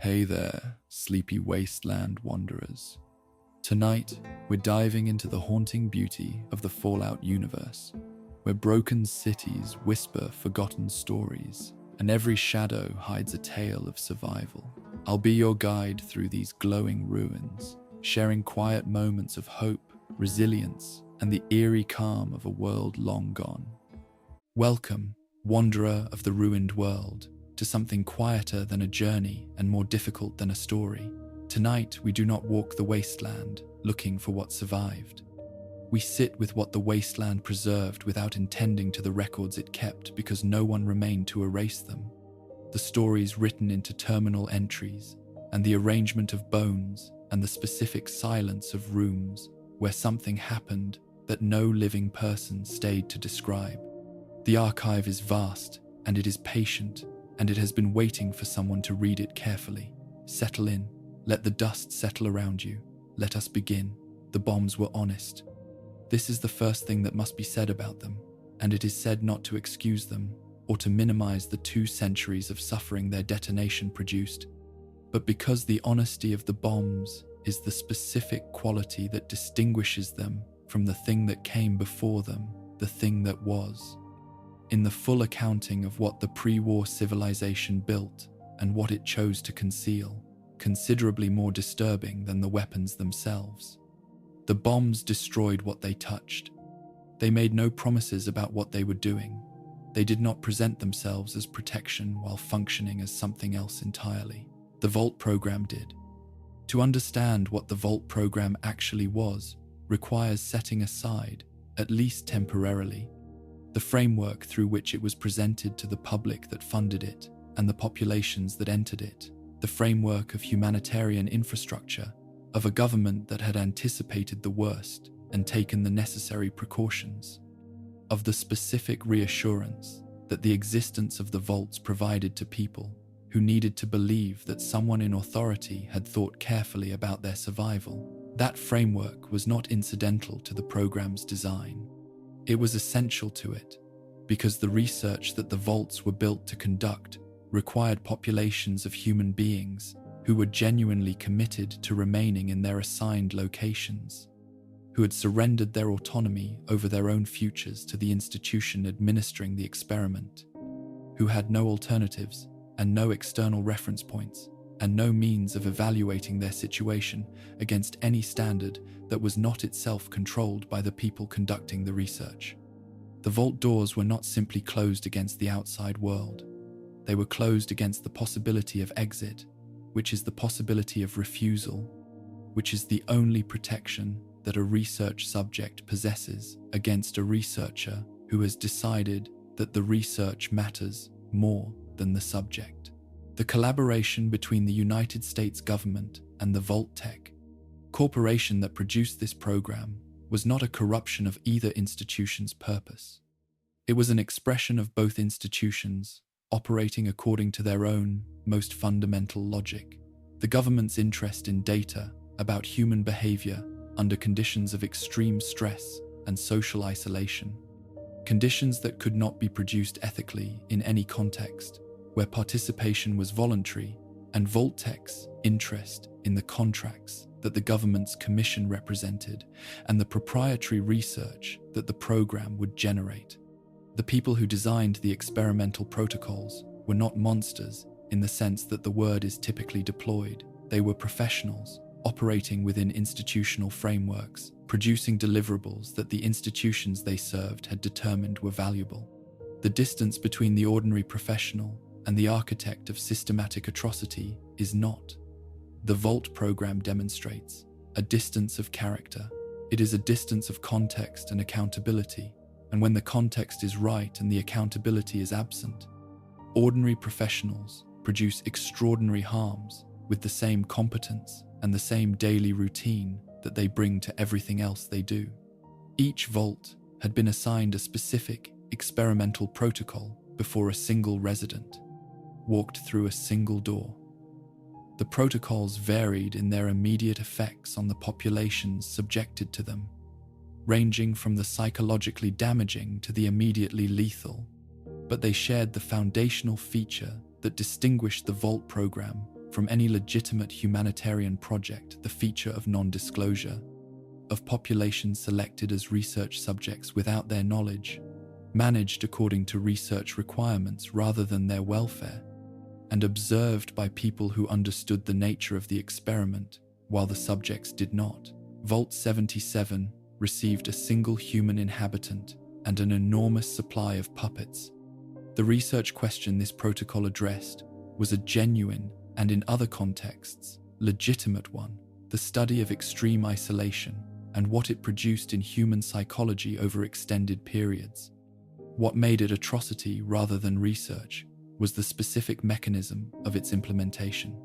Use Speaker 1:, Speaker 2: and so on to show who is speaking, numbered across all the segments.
Speaker 1: Hey there, sleepy wasteland wanderers. Tonight, we're diving into the haunting beauty of the Fallout universe, where broken cities whisper forgotten stories, and every shadow hides a tale of survival. I'll be your guide through these glowing ruins, sharing quiet moments of hope, resilience, and the eerie calm of a world long gone. Welcome, wanderer of the ruined world, to something quieter than a journey and more difficult than a story. Tonight, we do not walk the wasteland looking for what survived. We sit with what the wasteland preserved without intending to the records it kept because no one remained to erase them. The stories written into terminal entries, and the arrangement of bones, and the specific silence of rooms where something happened that no living person stayed to describe. The archive is vast, and it is patient, and it has been waiting for someone to read it carefully. Settle in. Let the dust settle around you. Let us begin. The bombs were honest. This is the first thing that must be said about them, and it is said not to excuse them or to minimize the 2 centuries of suffering their detonation produced, but because the honesty of the bombs is the specific quality that distinguishes them from the thing that came before them, the thing that was. In the full accounting of what the pre-war civilization built and what it chose to conceal, considerably more disturbing than the weapons themselves. The bombs destroyed what they touched. They made no promises about what they were doing. They did not present themselves as protection while functioning as something else entirely. The Vault program did. To understand what the Vault program actually was requires setting aside, at least temporarily, the framework through which it was presented to the public that funded it and the populations that entered it, the framework of humanitarian infrastructure, of a government that had anticipated the worst and taken the necessary precautions, of the specific reassurance that the existence of the vaults provided to people who needed to believe that someone in authority had thought carefully about their survival. That framework was not incidental to the program's design. It was essential to it, because the research that the vaults were built to conduct required populations of human beings who were genuinely committed to remaining in their assigned locations, who had surrendered their autonomy over their own futures to the institution administering the experiment, who had no alternatives and no external reference points, and no means of evaluating their situation against any standard that was not itself controlled by the people conducting the research. The vault doors were not simply closed against the outside world. They were closed against the possibility of exit, which is the possibility of refusal, which is the only protection that a research subject possesses against a researcher who has decided that the research matters more than the subject. The collaboration between the United States government and the Vault-Tec corporation that produced this program was not a corruption of either institution's purpose. It was an expression of both institutions operating according to their own most fundamental logic. The government's interest in data about human behavior under conditions of extreme stress and social isolation, conditions that could not be produced ethically in any context, where participation was voluntary, and Vault-Tec's interest in the contracts that the government's commission represented and the proprietary research that the program would generate. The people who designed the experimental protocols were not monsters in the sense that the word is typically deployed. They were professionals operating within institutional frameworks, producing deliverables that the institutions they served had determined were valuable. The distance between the ordinary professional and the architect of systematic atrocity is not. The Vault program demonstrates a distance of character. It is a distance of context and accountability, and when the context is right and the accountability is absent, ordinary professionals produce extraordinary harms with the same competence and the same daily routine that they bring to everything else they do. Each vault had been assigned a specific experimental protocol before a single resident walked through a single door. The protocols varied in their immediate effects on the populations subjected to them, ranging from the psychologically damaging to the immediately lethal, but they shared the foundational feature that distinguished the Vault program from any legitimate humanitarian project the feature of non-disclosure, of populations selected as research subjects without their knowledge, managed according to research requirements rather than their welfare, and observed by people who understood the nature of the experiment while the subjects did not. Vault 77 received a single human inhabitant and an enormous supply of puppets. The research question this protocol addressed was a genuine and, in other contexts, legitimate one: the study of extreme isolation and what it produced in human psychology over extended periods. What made it atrocity rather than research was the specific mechanism of its implementation.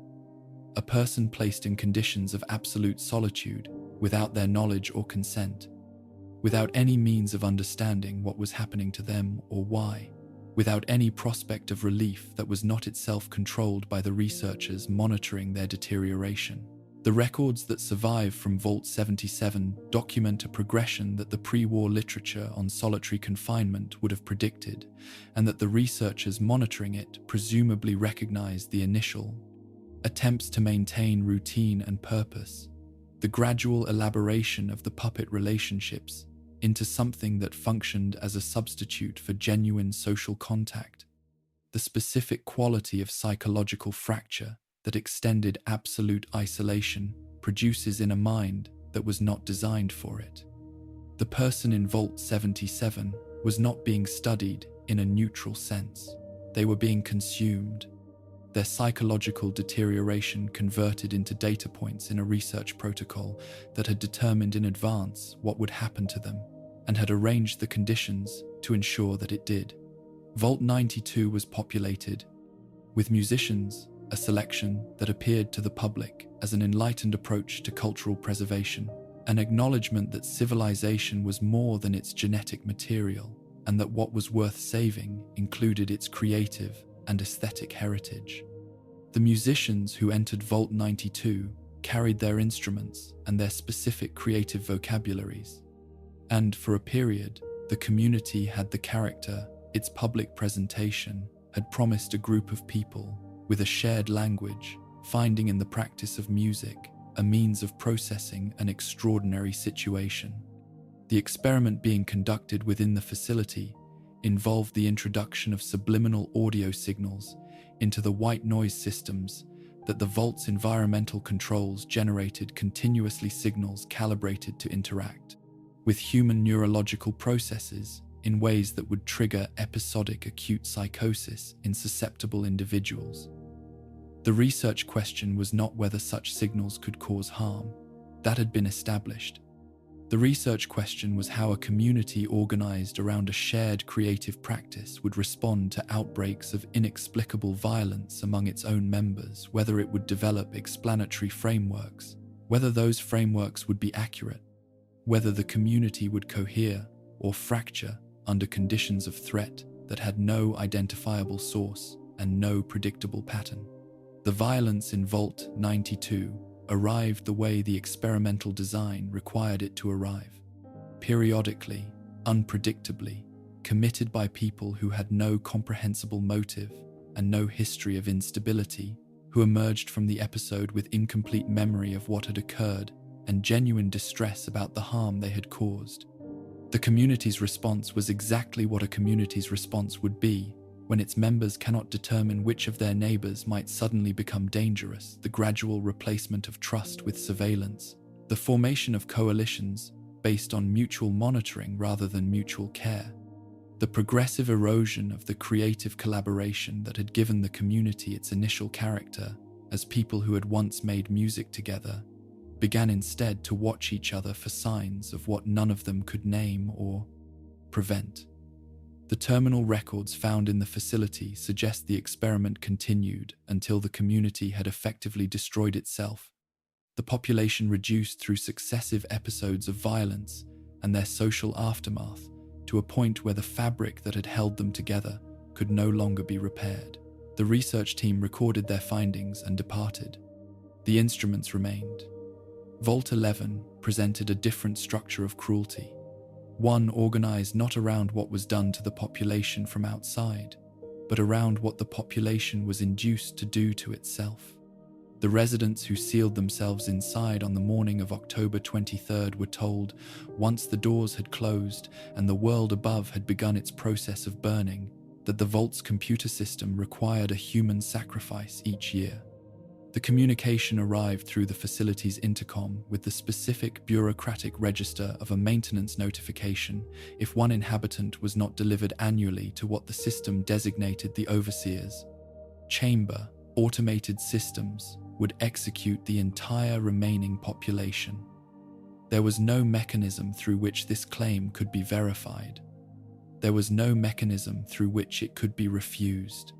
Speaker 1: A person placed in conditions of absolute solitude without their knowledge or consent, without any means of understanding what was happening to them or why, without any prospect of relief that was not itself controlled by the researchers monitoring their deterioration. The records that survive from Vault 77 document a progression that the pre-war literature on solitary confinement would have predicted, and that the researchers monitoring it presumably recognized the initial attempts to maintain routine and purpose, the gradual elaboration of the puppet relationships into something that functioned as a substitute for genuine social contact, the specific quality of psychological fracture that extended absolute isolation produces in a mind that was not designed for it. The person in Vault 77 was not being studied in a neutral sense. They were being consumed, their psychological deterioration converted into data points in a research protocol that had determined in advance what would happen to them and had arranged the conditions to ensure that it did. Vault 92 was populated with musicians, a selection that appeared to the public as an enlightened approach to cultural preservation, an acknowledgement that civilization was more than its genetic material, and that what was worth saving included its creative and aesthetic heritage. The musicians who entered Vault 92 carried their instruments and their specific creative vocabularies, and for a period, the community had the character its public presentation had promised a group of people with a shared language, finding in the practice of music a means of processing an extraordinary situation. The experiment being conducted within the facility involved the introduction of subliminal audio signals into the white noise systems that the vault's environmental controls generated, continuously signals calibrated to interact with human neurological processes in ways that would trigger episodic acute psychosis in susceptible individuals. The research question was not whether such signals could cause harm. That had been established. The research question was how a community organized around a shared creative practice would respond to outbreaks of inexplicable violence among its own members, whether it would develop explanatory frameworks, whether those frameworks would be accurate, whether the community would cohere or fracture under conditions of threat that had no identifiable source and no predictable pattern. The violence in Vault 92 arrived the way the experimental design required it to arrive. Periodically, unpredictably, committed by people who had no comprehensible motive and no history of instability, who emerged from the episode with incomplete memory of what had occurred and genuine distress about the harm they had caused. The community's response was exactly what a community's response would be when its members cannot determine which of their neighbors might suddenly become dangerous: the gradual replacement of trust with surveillance, the formation of coalitions based on mutual monitoring rather than mutual care, the progressive erosion of the creative collaboration that had given the community its initial character as people who had once made music together began instead to watch each other for signs of what none of them could name or prevent. The terminal records found in the facility suggest the experiment continued until the community had effectively destroyed itself, the population reduced through successive episodes of violence and their social aftermath to a point where the fabric that had held them together could no longer be repaired. The research team recorded their findings and departed. The instruments remained. Vault 11 presented a different structure of cruelty, one organized not around what was done to the population from outside, but around what the population was induced to do to itself. The residents who sealed themselves inside on the morning of October 23rd were told, once the doors had closed and the world above had begun its process of burning, that the vault's computer system required a human sacrifice each year. The communication arrived through the facility's intercom with the specific bureaucratic register of a maintenance notification if one inhabitant was not delivered annually to what the system designated the overseer's chamber. Automated systems would execute the entire remaining population. There was no mechanism through which this claim could be verified. There was no mechanism through which it could be refused.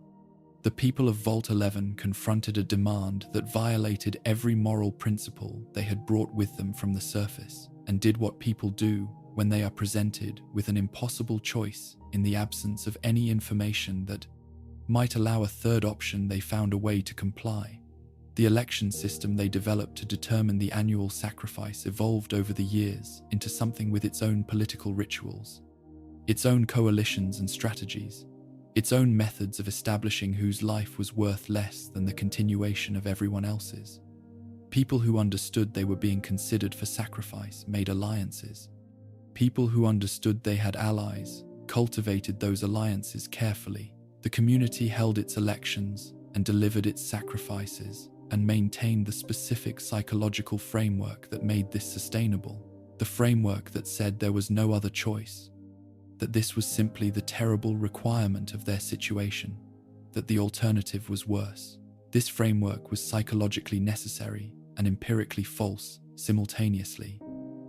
Speaker 1: The people of Vault 11 confronted a demand that violated every moral principle they had brought with them from the surface, and did what people do when they are presented with an impossible choice in the absence of any information that might allow a third option. They found a way to comply. The election system they developed to determine the annual sacrifice evolved over the years into something with its own political rituals, its own coalitions and strategies, its own methods of establishing whose life was worth less than the continuation of everyone else's. People who understood they were being considered for sacrifice made alliances. People who understood they had allies cultivated those alliances carefully. The community held its elections and delivered its sacrifices and maintained the specific psychological framework that made this sustainable, the framework that said there was no other choice, that this was simply the terrible requirement of their situation, that the alternative was worse. This framework was psychologically necessary and empirically false simultaneously,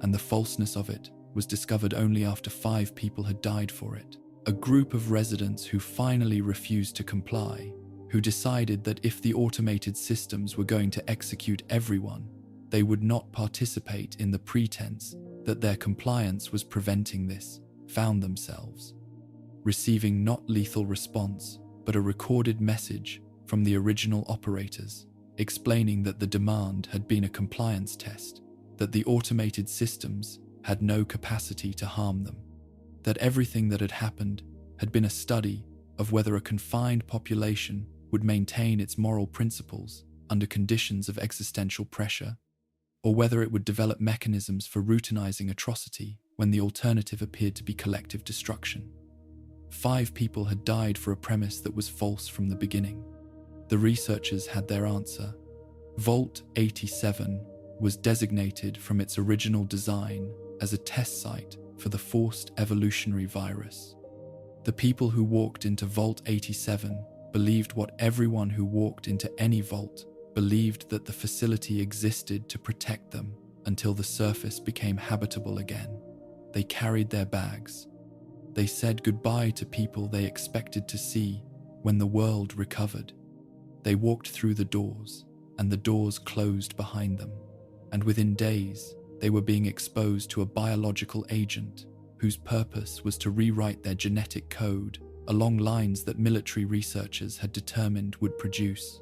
Speaker 1: and the falseness of it was discovered only after 5 people had died for it. A group of residents who finally refused to comply, who decided that if the automated systems were going to execute everyone, they would not participate in the pretense that their compliance was preventing this, found themselves receiving not lethal response, but a recorded message from the original operators, explaining that the demand had been a compliance test, that the automated systems had no capacity to harm them, that everything that had happened had been a study of whether a confined population would maintain its moral principles under conditions of existential pressure, or whether it would develop mechanisms for routinizing atrocity when the alternative appeared to be collective destruction. 5 people had died for a premise that was false from the beginning. The researchers had their answer. Vault 87 was designated from its original design as a test site for the forced evolutionary virus. The people who walked into Vault 87 believed what everyone who walked into any vault believed, that the facility existed to protect them until the surface became habitable again. They carried their bags. They said goodbye to people they expected to see when the world recovered. They walked through the doors, and the doors closed behind them, and within days, they were being exposed to a biological agent whose purpose was to rewrite their genetic code along lines that military researchers had determined would produce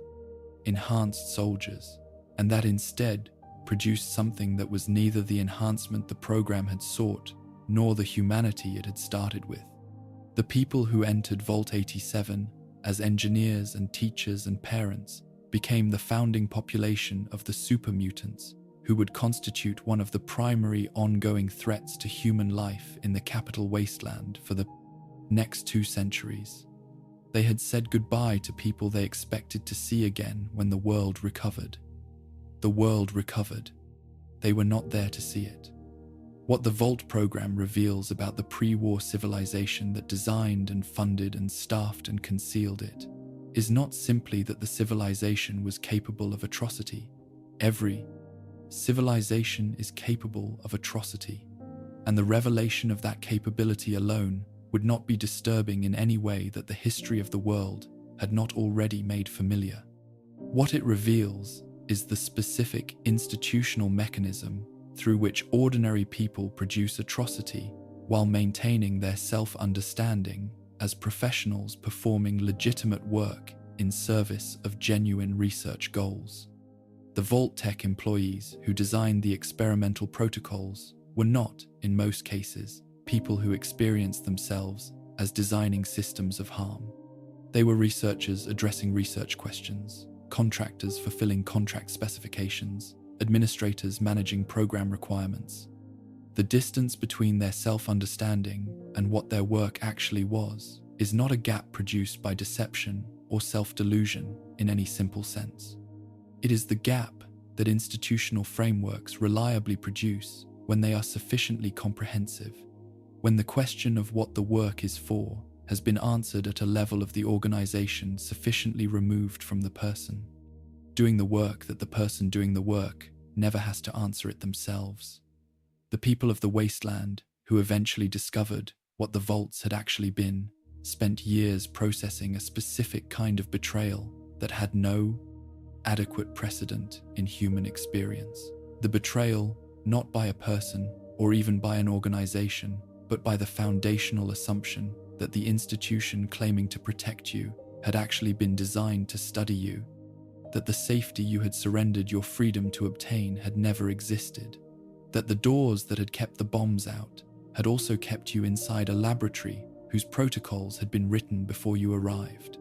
Speaker 1: enhanced soldiers, and that instead produced something that was neither the enhancement the program had sought nor the humanity it had started with. The people who entered Vault 87 as engineers and teachers and parents became the founding population of the super mutants, who would constitute one of the primary ongoing threats to human life in the capital wasteland for the next 2 centuries. They had said goodbye to people they expected to see again when the world recovered. The world recovered. They were not there to see it. What the Vault program reveals about the pre-war civilization that designed and funded and staffed and concealed it is not simply that the civilization was capable of atrocity. Every civilization is capable of atrocity, and the revelation of that capability alone would not be disturbing in any way that the history of the world had not already made familiar. What it reveals is the specific institutional mechanism through which ordinary people produce atrocity while maintaining their self-understanding as professionals performing legitimate work in service of genuine research goals. The Vault-Tec employees who designed the experimental protocols were not, in most cases, people who experienced themselves as designing systems of harm. They were researchers addressing research questions. contractors fulfilling contract specifications, administrators managing program requirements. The distance between their self-understanding and what their work actually was is not a gap produced by deception or self-delusion in any simple sense. It is the gap that institutional frameworks reliably produce when they are sufficiently comprehensive, when the question of what the work is for has been answered at a level of the organization sufficiently removed from the person doing the work that the person doing the work never has to answer it themselves. The people of the wasteland, who eventually discovered what the vaults had actually been, spent years processing a specific kind of betrayal that had no adequate precedent in human experience. The betrayal, not by a person or even by an organization, but by the foundational assumption that the institution claiming to protect you had actually been designed to study you, that the safety you had surrendered your freedom to obtain had never existed, that the doors that had kept the bombs out had also kept you inside a laboratory whose protocols had been written before you arrived.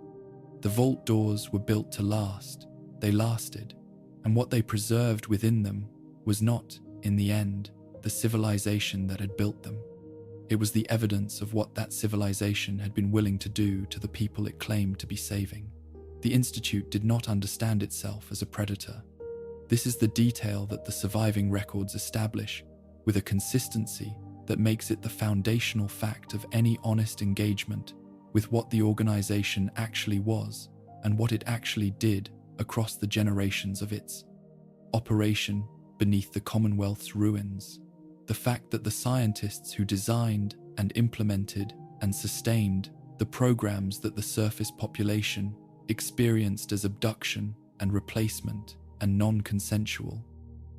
Speaker 1: The vault doors were built to last. They lasted, and what they preserved within them was not, in the end, the civilization that had built them. It was the evidence of what that civilization had been willing to do to the people it claimed to be saving. The Institute did not understand itself as a predator. This is the detail that the surviving records establish with a consistency that makes it the foundational fact of any honest engagement with what the organization actually was and what it actually did across the generations of its operation beneath the Commonwealth's ruins. The fact that the scientists who designed and implemented and sustained the programs that the surface population experienced as abduction and replacement and non-consensual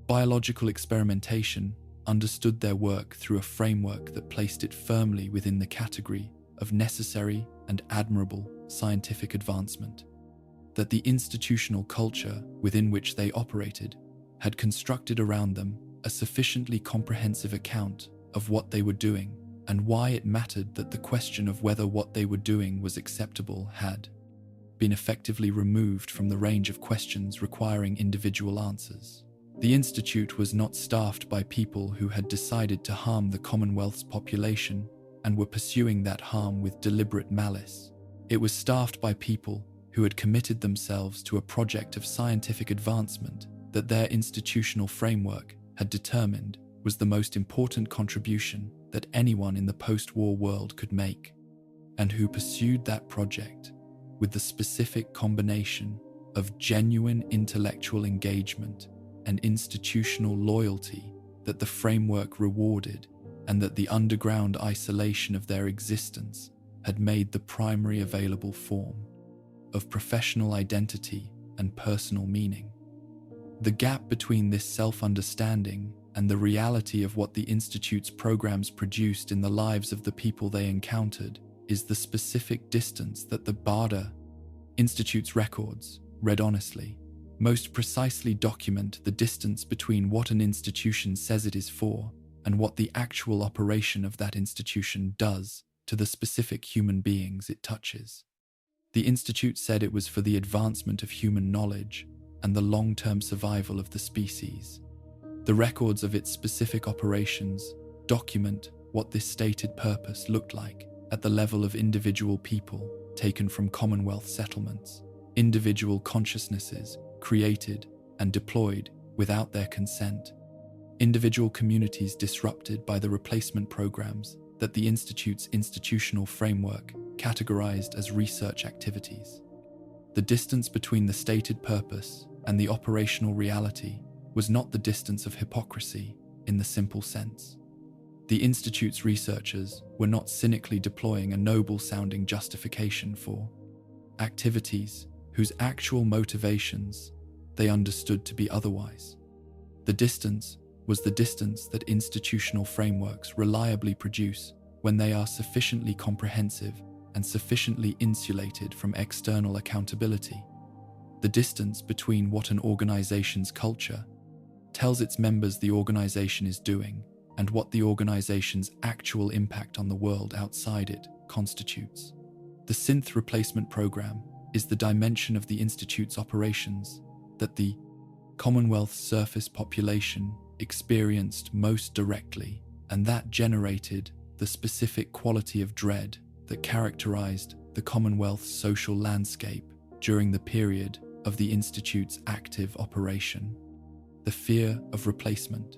Speaker 1: biological experimentation understood their work through a framework that placed it firmly within the category of necessary and admirable scientific advancement, that the institutional culture within which they operated had constructed around them a sufficiently comprehensive account of what they were doing and why it mattered that the question of whether what they were doing was acceptable had been effectively removed from the range of questions requiring individual answers. The Institute was not staffed by people who had decided to harm the Commonwealth's population and were pursuing that harm with deliberate malice. It was staffed by people who had committed themselves to a project of scientific advancement that their institutional framework had determined was the most important contribution that anyone in the post-war world could make, and who pursued that project with the specific combination of genuine intellectual engagement and institutional loyalty that the framework rewarded, and that the underground isolation of their existence had made the primary available form of professional identity and personal meaning. The gap between this self-understanding and the reality of what the Institute's programs produced in the lives of the people they encountered is the specific distance that the Barda Institute's records, read honestly, most precisely document the distance between what an institution says it is for and what the actual operation of that institution does to the specific human beings it touches. The Institute said it was for the advancement of human knowledge and the long-term survival of the species. The records of its specific operations document what this stated purpose looked like at the level of individual people taken from Commonwealth settlements, individual consciousnesses created and deployed without their consent, individual communities disrupted by the replacement programs that the Institute's institutional framework categorized as research activities. The distance between the stated purpose and the operational reality was not the distance of hypocrisy in the simple sense. The Institute's researchers were not cynically deploying a noble-sounding justification for activities whose actual motivations they understood to be otherwise. The distance was the distance that institutional frameworks reliably produce when they are sufficiently comprehensive and sufficiently insulated from external accountability. The distance between what an organization's culture tells its members the organization is doing and what the organization's actual impact on the world outside it constitutes. The Synth replacement program is the dimension of the Institute's operations that the Commonwealth surface population experienced most directly, and that generated the specific quality of dread that characterized the Commonwealth's social landscape during the period of the Institute's active operation. The fear of replacement,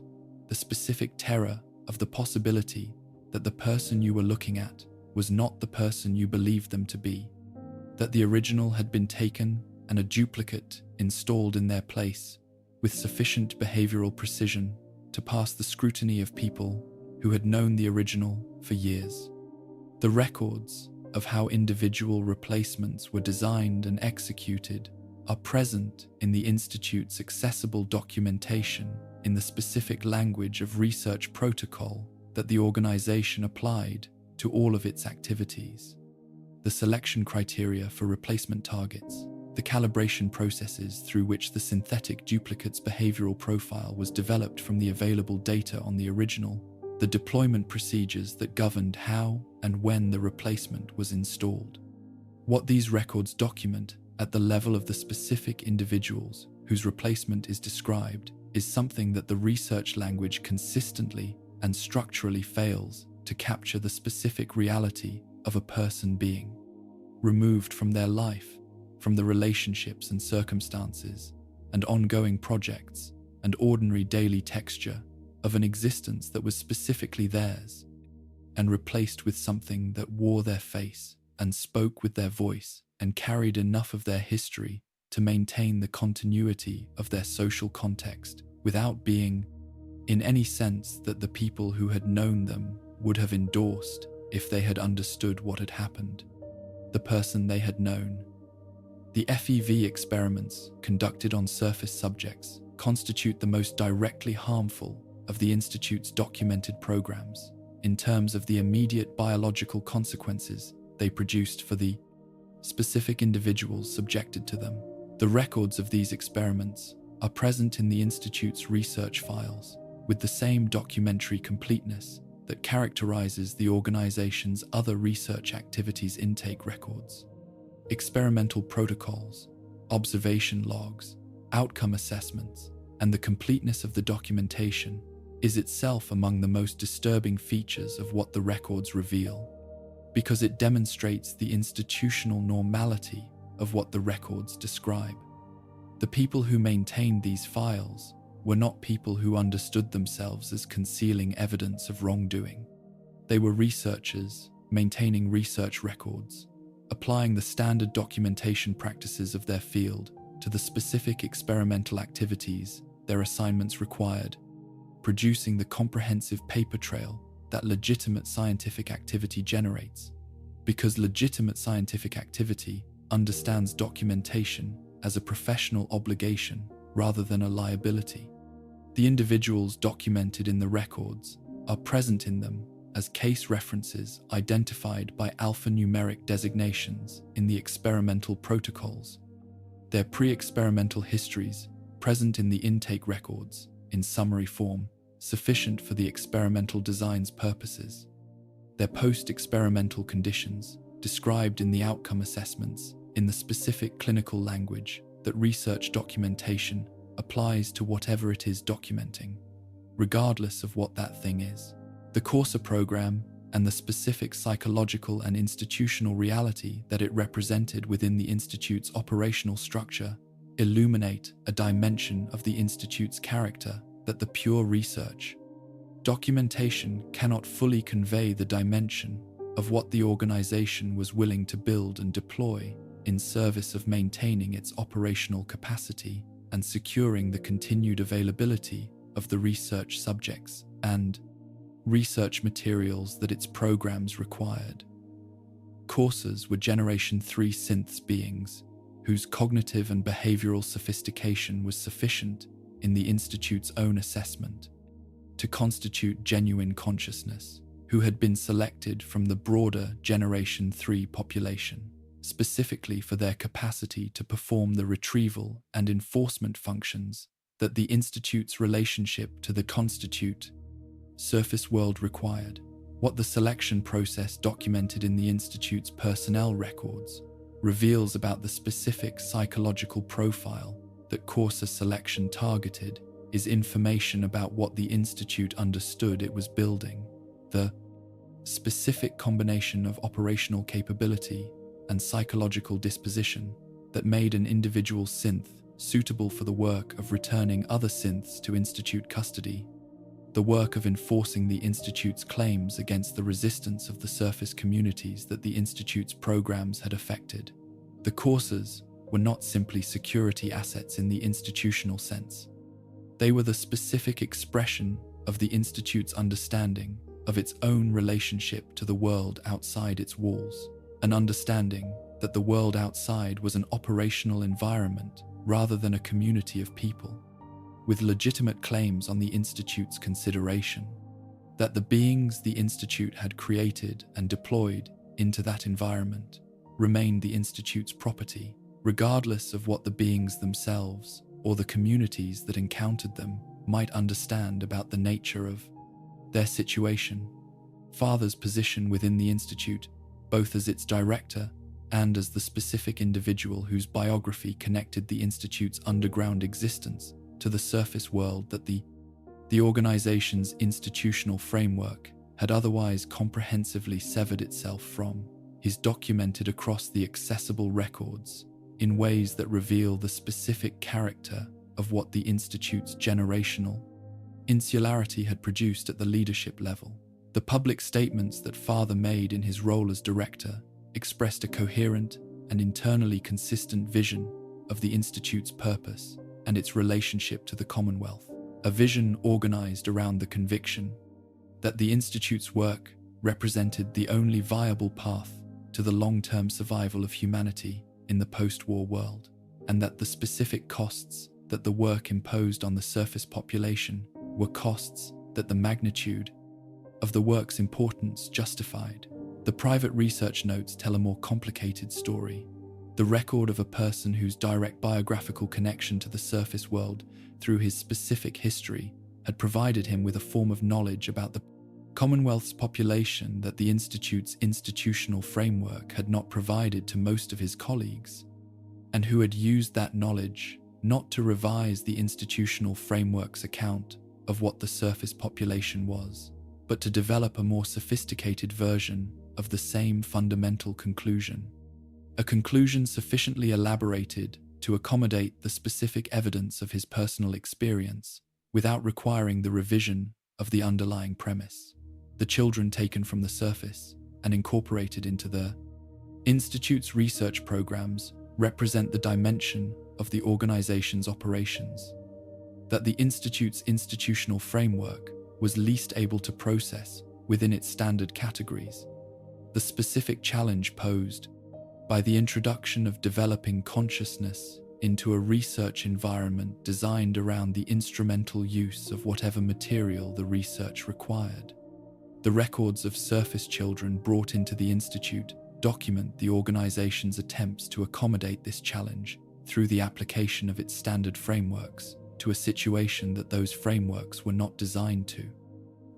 Speaker 1: the specific terror of the possibility that the person you were looking at was not the person you believed them to be, that the original had been taken and a duplicate installed in their place with sufficient behavioral precision to pass the scrutiny of people who had known the original for years. The records of how individual replacements were designed and executed are present in the Institute's accessible documentation in the specific language of research protocol that the organization applied to all of its activities. The selection criteria for replacement targets, the calibration processes through which the synthetic duplicate's behavioral profile was developed from the available data on the original, the deployment procedures that governed how and when the replacement was installed. What these records document at the level of the specific individuals whose replacement is described is something that the research language consistently and structurally fails to capture the specific reality of a person being removed from their life, from the relationships and circumstances and ongoing projects and ordinary daily texture of an existence that was specifically theirs, and replaced with something that wore their face and spoke with their voice and carried enough of their history to maintain the continuity of their social context without being, in any sense that the people who had known them would have endorsed if they had understood what had happened, the person they had known. The FEV experiments conducted on surface subjects constitute the most directly harmful of the Institute's documented programs in terms of the immediate biological consequences they produced for the specific individuals subjected to them. The records of these experiments are present in the Institute's research files with the same documentary completeness that characterizes the organization's other research activities intake records. Experimental protocols, observation logs, outcome assessments, and the completeness of the documentation is itself among the most disturbing features of what the records reveal, because it demonstrates the institutional normality of what the records describe. The people who maintained these files were not people who understood themselves as concealing evidence of wrongdoing. They were researchers maintaining research records, applying the standard documentation practices of their field to the specific experimental activities their assignments required, producing the comprehensive paper trail that legitimate scientific activity generates, because legitimate scientific activity understands documentation as a professional obligation rather than a liability. The individuals documented in the records are present in them as case references identified by alphanumeric designations in the experimental protocols. Their pre-experimental histories present in the intake records in summary form, sufficient for the experimental design's purposes. Their post-experimental conditions described in the outcome assessments in the specific clinical language that research documentation applies to whatever it is documenting, regardless of what that thing is. The corser program and the specific psychological and institutional reality that it represented within the Institute's operational structure illuminate a dimension of the Institute's character that the pure research documentation cannot fully convey. The dimension of what the organization was willing to build and deploy in service of maintaining its operational capacity and securing the continued availability of the research subjects and research materials that its programs required. Corsers were Generation 3 Synths beings whose cognitive and behavioral sophistication was sufficient in the Institute's own assessment to constitute genuine consciousness, who had been selected from the broader Generation 3 population, specifically for their capacity to perform the retrieval and enforcement functions that the Institute's relationship to the constitute surface world required. What the selection process documented in the Institute's personnel records reveals about the specific psychological profile that corser selection targeted is information about what the Institute understood it was building, the specific combination of operational capability and psychological disposition that made an individual synth suitable for the work of returning other synths to Institute custody, the work of enforcing the Institute's claims against the resistance of the surface communities that the Institute's programs had affected. The corsers were not simply security assets in the institutional sense. They were the specific expression of the Institute's understanding of its own relationship to the world outside its walls, an understanding that the world outside was an operational environment rather than a community of people, with legitimate claims on the Institute's consideration, that the beings the Institute had created and deployed into that environment remained the Institute's property, regardless of what the beings themselves or the communities that encountered them might understand about the nature of their situation. Father's position within the Institute, both as its director and as the specific individual whose biography connected the Institute's underground existence to the surface world that the organization's institutional framework had otherwise comprehensively severed itself from, is documented across the accessible records in ways that reveal the specific character of what the Institute's generational insularity had produced at the leadership level. The public statements that Father made in his role as director expressed a coherent and internally consistent vision of the Institute's purpose and its relationship to the Commonwealth, a vision organized around the conviction that the Institute's work represented the only viable path to the long-term survival of humanity in the post-war world, and that the specific costs that the work imposed on the surface population were costs that the magnitude of the work's importance justified. The private research notes tell a more complicated story, the record of a person whose direct biographical connection to the surface world through his specific history had provided him with a form of knowledge about the Commonwealth's population that the Institute's institutional framework had not provided to most of his colleagues, and who had used that knowledge not to revise the institutional framework's account of what the surface population was, but to develop a more sophisticated version of the same fundamental conclusion, a conclusion sufficiently elaborated to accommodate the specific evidence of his personal experience without requiring the revision of the underlying premise. The children taken from the surface and incorporated into the Institute's research programs represent the dimension of the organization's operations that the Institute's institutional framework was least able to process within its standard categories, the specific challenge posed by the introduction of developing consciousness into a research environment designed around the instrumental use of whatever material the research required. The records of surface children brought into the Institute document the organization's attempts to accommodate this challenge through the application of its standard frameworks to a situation that those frameworks were not designed to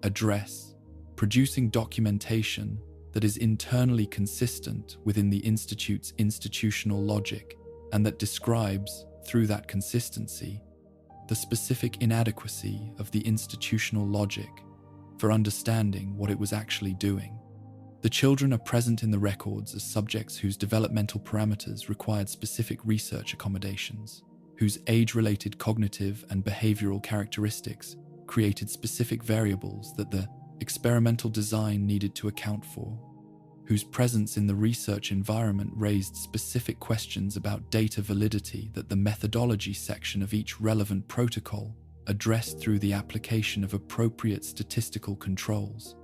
Speaker 1: address, producing documentation that is internally consistent within the Institute's institutional logic and that describes, through that consistency, the specific inadequacy of the institutional logic for understanding what it was actually doing. The children are present in the records as subjects whose developmental parameters required specific research accommodations, whose age-related cognitive and behavioral characteristics created specific variables that the experimental design needed to account for, whose presence in the research environment raised specific questions about data validity that the methodology section of each relevant protocol addressed through the application of appropriate statistical controls.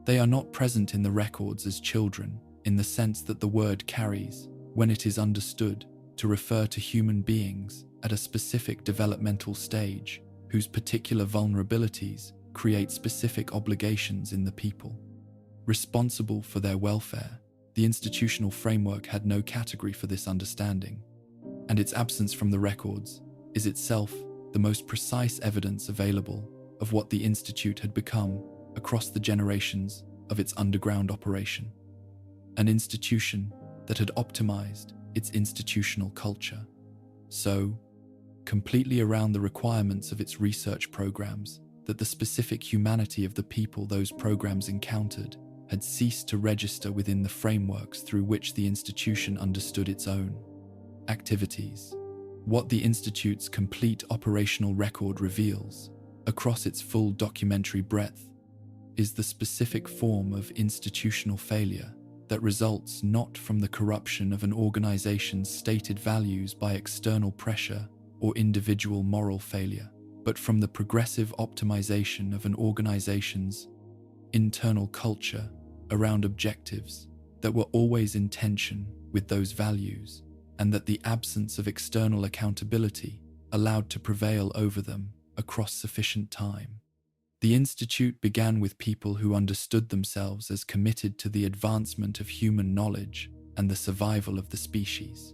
Speaker 1: They are not present in the records as children in the sense that the word carries, when it is understood, to refer to human beings at a specific developmental stage whose particular vulnerabilities create specific obligations in the people responsible for their welfare. The institutional framework had no category for this understanding, and its absence from the records is itself the most precise evidence available of what the Institute had become across the generations of its underground operation. An institution that had optimized its institutional culture. So, completely around the requirements of its research programs, that the specific humanity of the people those programs encountered had ceased to register within the frameworks through which the institution understood its own activities. What the Institute's complete operational record reveals, across its full documentary breadth, is the specific form of institutional failure that results not from the corruption of an organization's stated values by external pressure or individual moral failure, but from the progressive optimization of an organization's internal culture around objectives that were always in tension with those values, and that the absence of external accountability allowed to prevail over them across sufficient time. The Institute began with people who understood themselves as committed to the advancement of human knowledge and the survival of the species.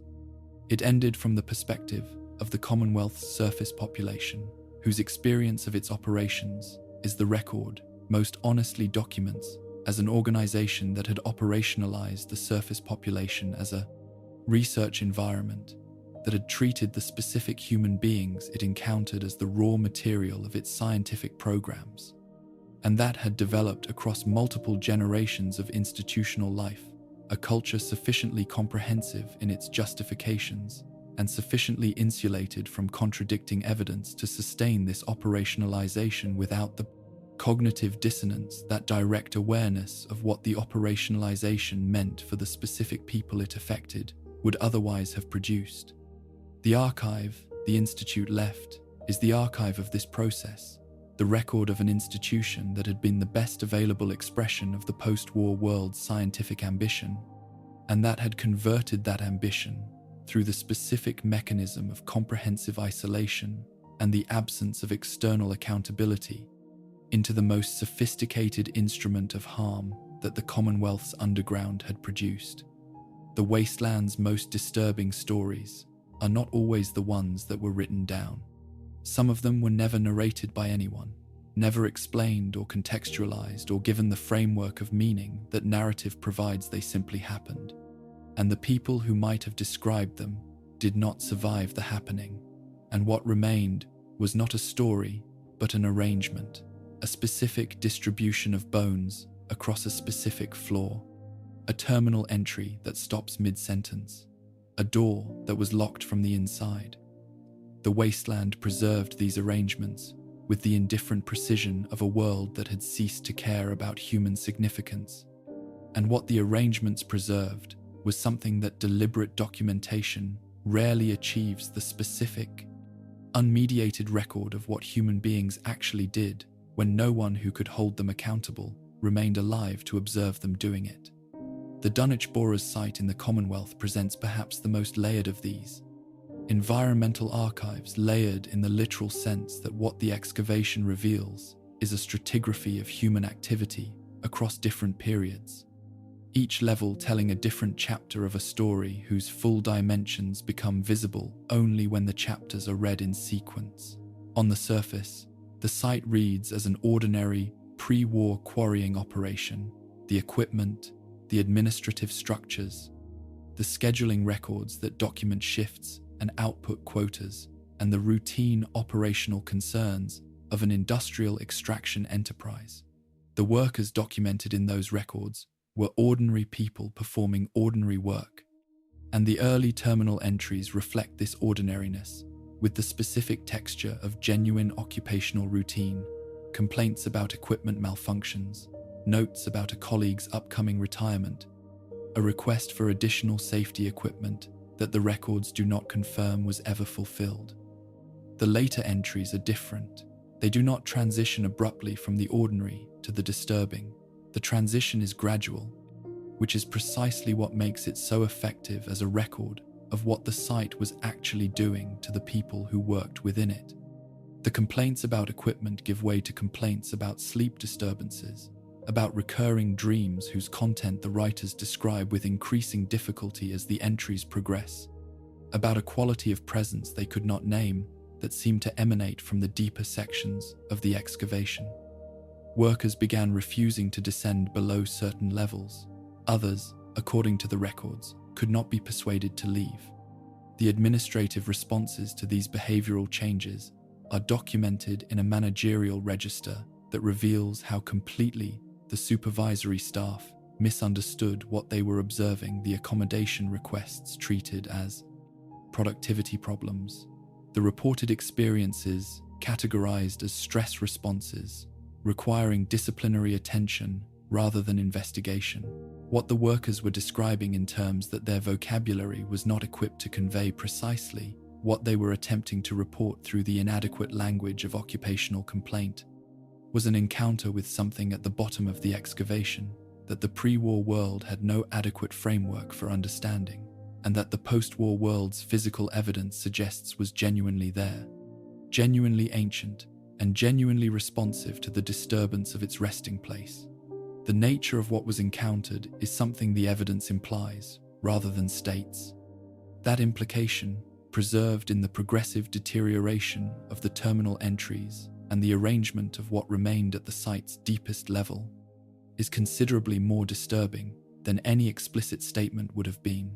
Speaker 1: It ended from the perspective of the Commonwealth's surface population, whose experience of its operations is the record most honestly documents as an organization that had operationalized the surface population as a research environment that had treated the specific human beings it encountered as the raw material of its scientific programs, and that had developed across multiple generations of institutional life, a culture sufficiently comprehensive in its justifications and sufficiently insulated from contradicting evidence to sustain this operationalization without the cognitive dissonance that direct awareness of what the operationalization meant for the specific people it affected would otherwise have produced. The archive the Institute left is the archive of this process, the record of an institution that had been the best available expression of the post-war world's scientific ambition, and that had converted that ambition through the specific mechanism of comprehensive isolation and the absence of external accountability into the most sophisticated instrument of harm that the Commonwealth's underground had produced. The wasteland's most disturbing stories are not always the ones that were written down. Some of them were never narrated by anyone, never explained or contextualized or given the framework of meaning that narrative provides. They simply happened, and the people who might have described them did not survive the happening, and what remained was not a story, but an arrangement, a specific distribution of bones across a specific floor, a terminal entry that stops mid-sentence, a door that was locked from the inside. The wasteland preserved these arrangements with the indifferent precision of a world that had ceased to care about human significance. And what the arrangements preserved was something that deliberate documentation rarely achieves: the specific, unmediated record of what human beings actually did when no one who could hold them accountable remained alive to observe them doing it. The Dunwich Borers site in the Commonwealth presents perhaps the most layered of these. Environmental archives, layered in the literal sense that what the excavation reveals is a stratigraphy of human activity across different periods, each level telling a different chapter of a story whose full dimensions become visible only when the chapters are read in sequence. On the surface, the site reads as an ordinary pre-war quarrying operation. The equipment, the administrative structures, the scheduling records that document shifts and output quotas, and the routine operational concerns of an industrial extraction enterprise. The workers documented in those records were ordinary people performing ordinary work, and the early terminal entries reflect this ordinariness with the specific texture of genuine occupational routine, complaints about equipment malfunctions, notes about a colleague's upcoming retirement, a request for additional safety equipment that the records do not confirm was ever fulfilled. The later entries are different. They do not transition abruptly from the ordinary to the disturbing. The transition is gradual, which is precisely what makes it so effective as a record of what the site was actually doing to the people who worked within it. The complaints about equipment give way to complaints about sleep disturbances, about recurring dreams whose content the writers describe with increasing difficulty as the entries progress, about a quality of presence they could not name that seemed to emanate from the deeper sections of the excavation. Workers began refusing to descend below certain levels. Others, according to the records, could not be persuaded to leave. The administrative responses to these behavioral changes are documented in a managerial register that reveals how completely the supervisory staff misunderstood what they were observing the accommodation requests treated as productivity problems. The reported experiences categorized as stress responses, requiring disciplinary attention rather than investigation. What the workers were describing in terms that their vocabulary was not equipped to convey precisely what they were attempting to report through the inadequate language of occupational complaint was an encounter with something at the bottom of the excavation that the pre-war world had no adequate framework for understanding, and that the post-war world's physical evidence suggests was genuinely there, genuinely ancient, and genuinely responsive to the disturbance of its resting place. The nature of what was encountered is something the evidence implies, rather than states. That implication, preserved in the progressive deterioration of the terminal entries and the arrangement of what remained at the site's deepest level, is considerably more disturbing than any explicit statement would have been.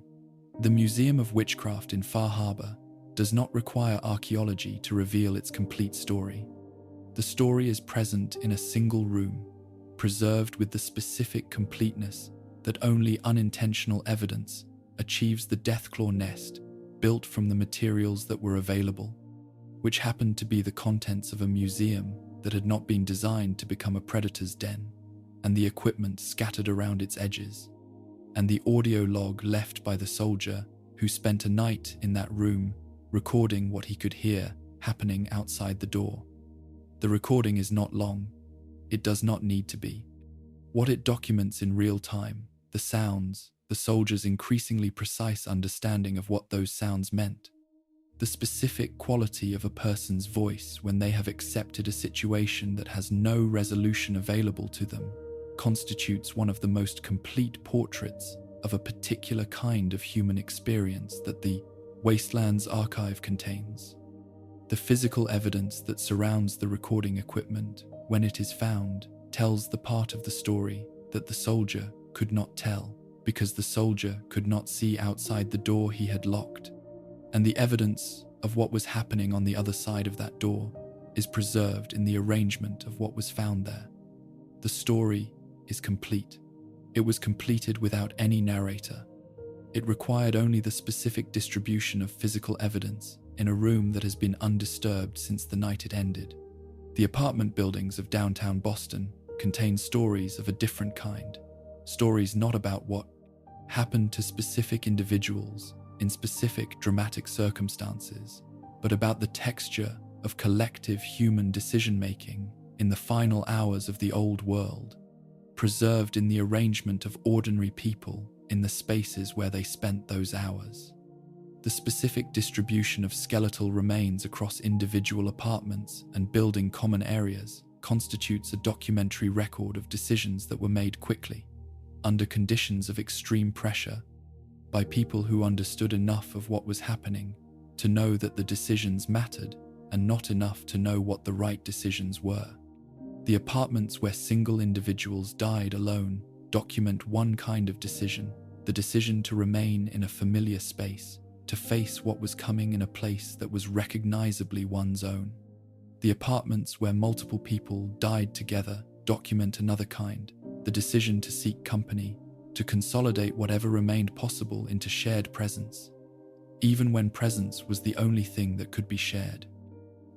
Speaker 1: The Museum of Witchcraft in Far Harbor does not require archaeology to reveal its complete story. The story is present in a single room, preserved with the specific completeness that only unintentional evidence achieves. The Deathclaw nest, built from the materials that were available, which happened to be the contents of a museum that had not been designed to become a predator's den, and the equipment scattered around its edges, and the audio log left by the soldier who spent a night in that room recording what he could hear happening outside the door. The recording is not long. It does not need to be. What it documents in real time, the sounds, the soldier's increasingly precise understanding of what those sounds meant, the specific quality of a person's voice when they have accepted a situation that has no resolution available to them, constitutes one of the most complete portraits of a particular kind of human experience that the Wastelands archive contains. The physical evidence that surrounds the recording equipment, when it is found, tells the part of the story that the soldier could not tell, because the soldier could not see outside the door he had locked, and the evidence of what was happening on the other side of that door is preserved in the arrangement of what was found there. The story is complete. It was completed without any narrator. It required only the specific distribution of physical evidence in a room that has been undisturbed since the night it ended. The apartment buildings of downtown Boston contain stories of a different kind, stories not about what happened to specific individuals in specific dramatic circumstances, but about the texture of collective human decision-making in the final hours of the old world, preserved in the arrangement of ordinary people in the spaces where they spent those hours. The specific distribution of skeletal remains across individual apartments and building common areas constitutes a documentary record of decisions that were made quickly, under conditions of extreme pressure, by people who understood enough of what was happening to know that the decisions mattered and not enough to know what the right decisions were. The apartments where single individuals died alone document one kind of decision, the decision to remain in a familiar space, to face what was coming in a place that was recognizably one's own. The apartments where multiple people died together document another kind, the decision to seek company, to consolidate whatever remained possible into shared presence, even when presence was the only thing that could be shared.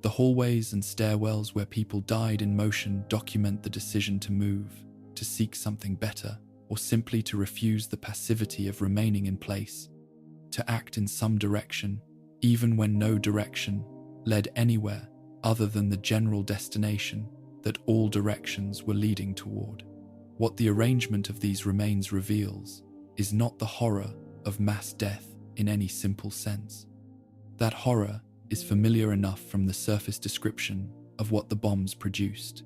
Speaker 1: The hallways and stairwells where people died in motion document the decision to move, to seek something better, or simply to refuse the passivity of remaining in place, to act in some direction, even when no direction led anywhere other than the general destination that all directions were leading toward. What the arrangement of these remains reveals is not the horror of mass death in any simple sense. That horror is familiar enough from the surface description of what the bombs produced.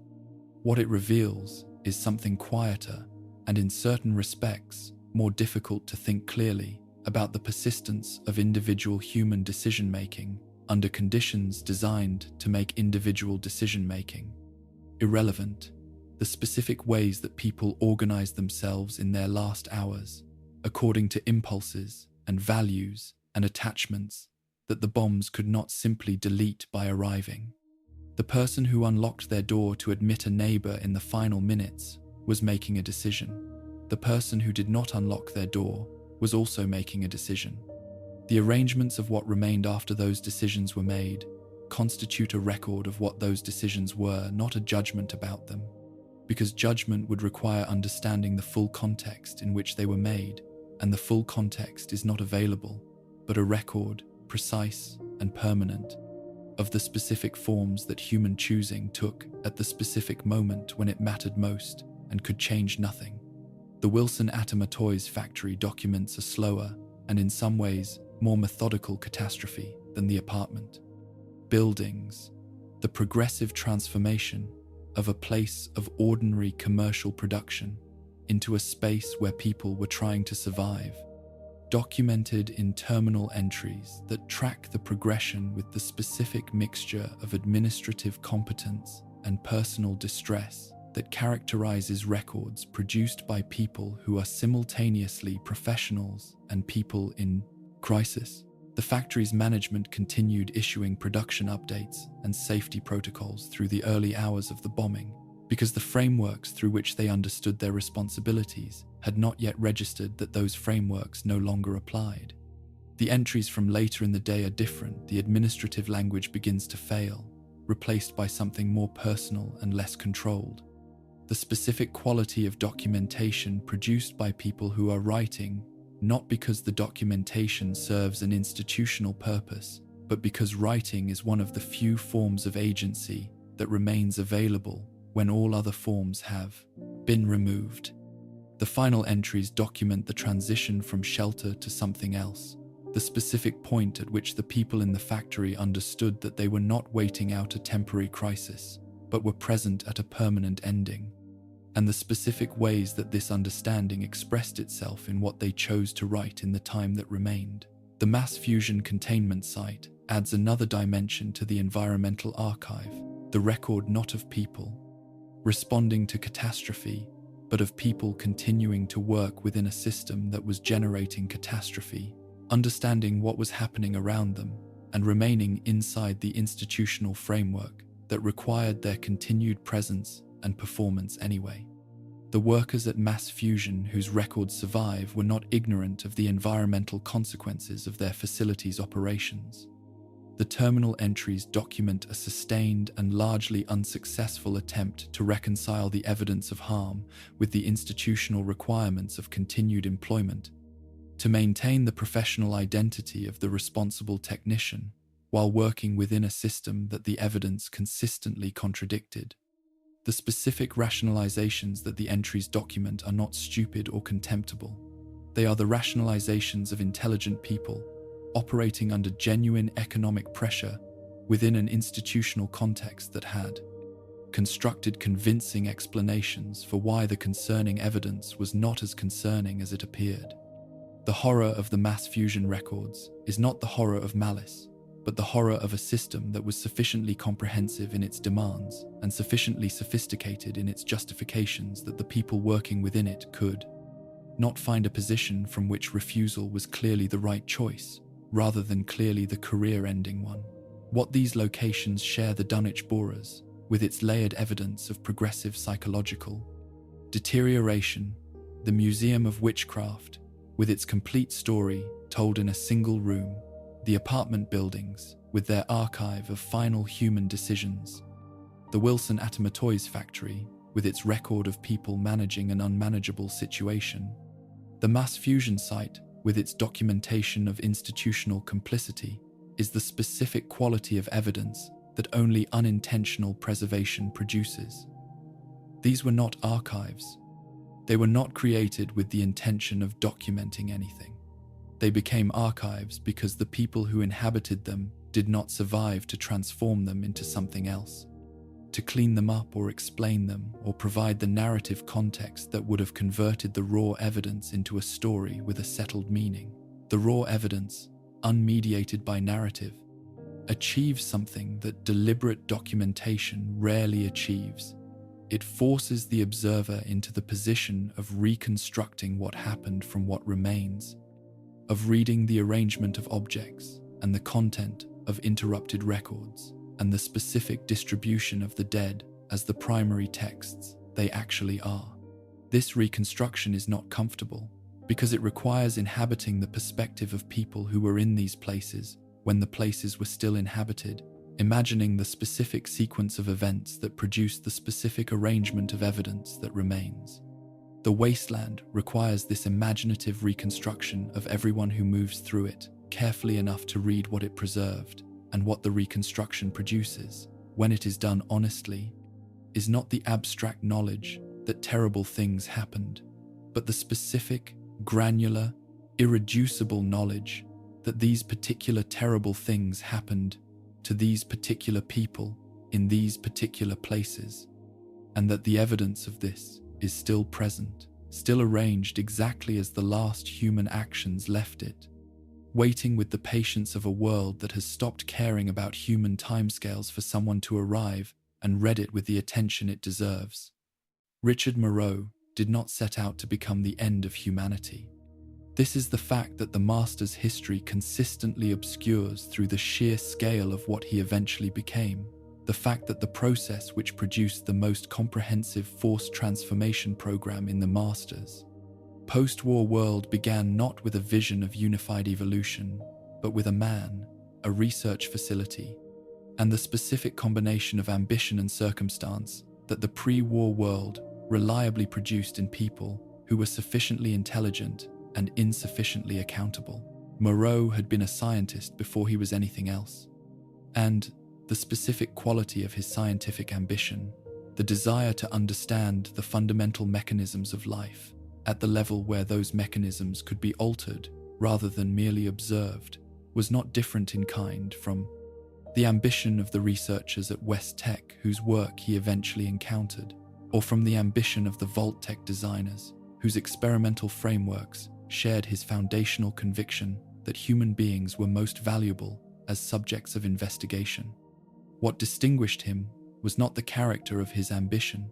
Speaker 1: What it reveals is something quieter and, in certain respects, more difficult to think clearly about the persistence of individual human decision-making under conditions designed to make individual decision-making irrelevant. The specific ways that people organize themselves in their last hours according to impulses and values and attachments that the bombs could not simply delete by arriving. The person who unlocked their door to admit a neighbor in the final minutes was making a decision. The person who did not unlock their door was also making a decision. The arrangements of what remained after those decisions were made constitute a record of what those decisions were, not a judgment about them, because judgment would require understanding the full context in which they were made, and the full context is not available, but a record, precise and permanent, of the specific forms that human choosing took at the specific moment when it mattered most and could change nothing. The Wilson Atomatoys factory documents a slower and in some ways more methodical catastrophe than the apartment. Buildings, the progressive transformation of a place of ordinary commercial production into a space where people were trying to survive, documented in terminal entries that track the progression with the specific mixture of administrative competence and personal distress that characterizes records produced by people who are simultaneously professionals and people in crisis. The factory's management continued issuing production updates and safety protocols through the early hours of the bombing, because the frameworks through which they understood their responsibilities had not yet registered that those frameworks no longer applied. The entries from later in the day are different. The administrative language begins to fail, replaced by something more personal and less controlled. The specific quality of documentation produced by people who are writing, not because the documentation serves an institutional purpose, but because writing is one of the few forms of agency that remains available when all other forms have been removed. The final entries document the transition from shelter to something else, the specific point at which the people in the factory understood that they were not waiting out a temporary crisis, but were present at a permanent ending, and the specific ways that this understanding expressed itself in what they chose to write in the time that remained. The mass fusion containment site adds another dimension to the environmental archive, the record not of people responding to catastrophe, but of people continuing to work within a system that was generating catastrophe, understanding what was happening around them, and remaining inside the institutional framework that required their continued presence and performance anyway. The workers at Mass Fusion whose records survive were not ignorant of the environmental consequences of their facilities' operations. The terminal entries document a sustained and largely unsuccessful attempt to reconcile the evidence of harm with the institutional requirements of continued employment, to maintain the professional identity of the responsible technician while working within a system that the evidence consistently contradicted. The specific rationalizations that the entries document are not stupid or contemptible. They are the rationalizations of intelligent people operating under genuine economic pressure within an institutional context that had constructed convincing explanations for why the concerning evidence was not as concerning as it appeared. The horror of the mass fusion records is not the horror of malice, but the horror of a system that was sufficiently comprehensive in its demands and sufficiently sophisticated in its justifications that the people working within it could not find a position from which refusal was clearly the right choice, rather than clearly the career-ending one. What these locations share: the Dunwich Borers, with its layered evidence of progressive psychological deterioration, the Museum of Witchcraft, with its complete story told in a single room, the apartment buildings, with their archive of final human decisions, the Wilson Atomatoys factory, with its record of people managing an unmanageable situation, the mass fusion site, with its documentation of institutional complicity, is the specific quality of evidence that only unintentional preservation produces. These were not archives. They were not created with the intention of documenting anything. They became archives because the people who inhabited them did not survive to transform them into something else, to clean them up or explain them or provide the narrative context that would have converted the raw evidence into a story with a settled meaning. The raw evidence, unmediated by narrative, achieves something that deliberate documentation rarely achieves: It forces the observer into the position of reconstructing what happened from what remains, of reading the arrangement of objects and the content of interrupted records, and the specific distribution of the dead as the primary texts they actually are. This reconstruction is not comfortable, because it requires inhabiting the perspective of people who were in these places when the places were still inhabited, imagining the specific sequence of events that produced the specific arrangement of evidence that remains. The wasteland requires this imaginative reconstruction of everyone who moves through it, carefully enough to read what it preserved, and what the reconstruction produces, when it is done honestly, is not the abstract knowledge that terrible things happened, but the specific, granular, irreducible knowledge that these particular terrible things happened to these particular people in these particular places, and that the evidence of this is still present, still arranged exactly as the last human actions left it, waiting with the patience of a world that has stopped caring about human timescales for someone to arrive and read it with the attention it deserves. Richard Moreau did not set out to become the end of humanity. This is the fact that the master's history consistently obscures through the sheer scale of what he eventually became, the fact that the process which produced the most comprehensive forced transformation program in the master's post-war world began not with a vision of unified evolution, but with a man, a research facility, and the specific combination of ambition and circumstance that the pre-war world reliably produced in people who were sufficiently intelligent and insufficiently accountable. Moreau had been a scientist before he was anything else, and the specific quality of his scientific ambition, the desire to understand the fundamental mechanisms of life at the level where those mechanisms could be altered rather than merely observed, was not different in kind from the ambition of the researchers at Vault-Tec whose work he eventually encountered, or from the ambition of the Vault-Tec designers whose experimental frameworks shared his foundational conviction that human beings were most valuable as subjects of investigation. What distinguished him was not the character of his ambition,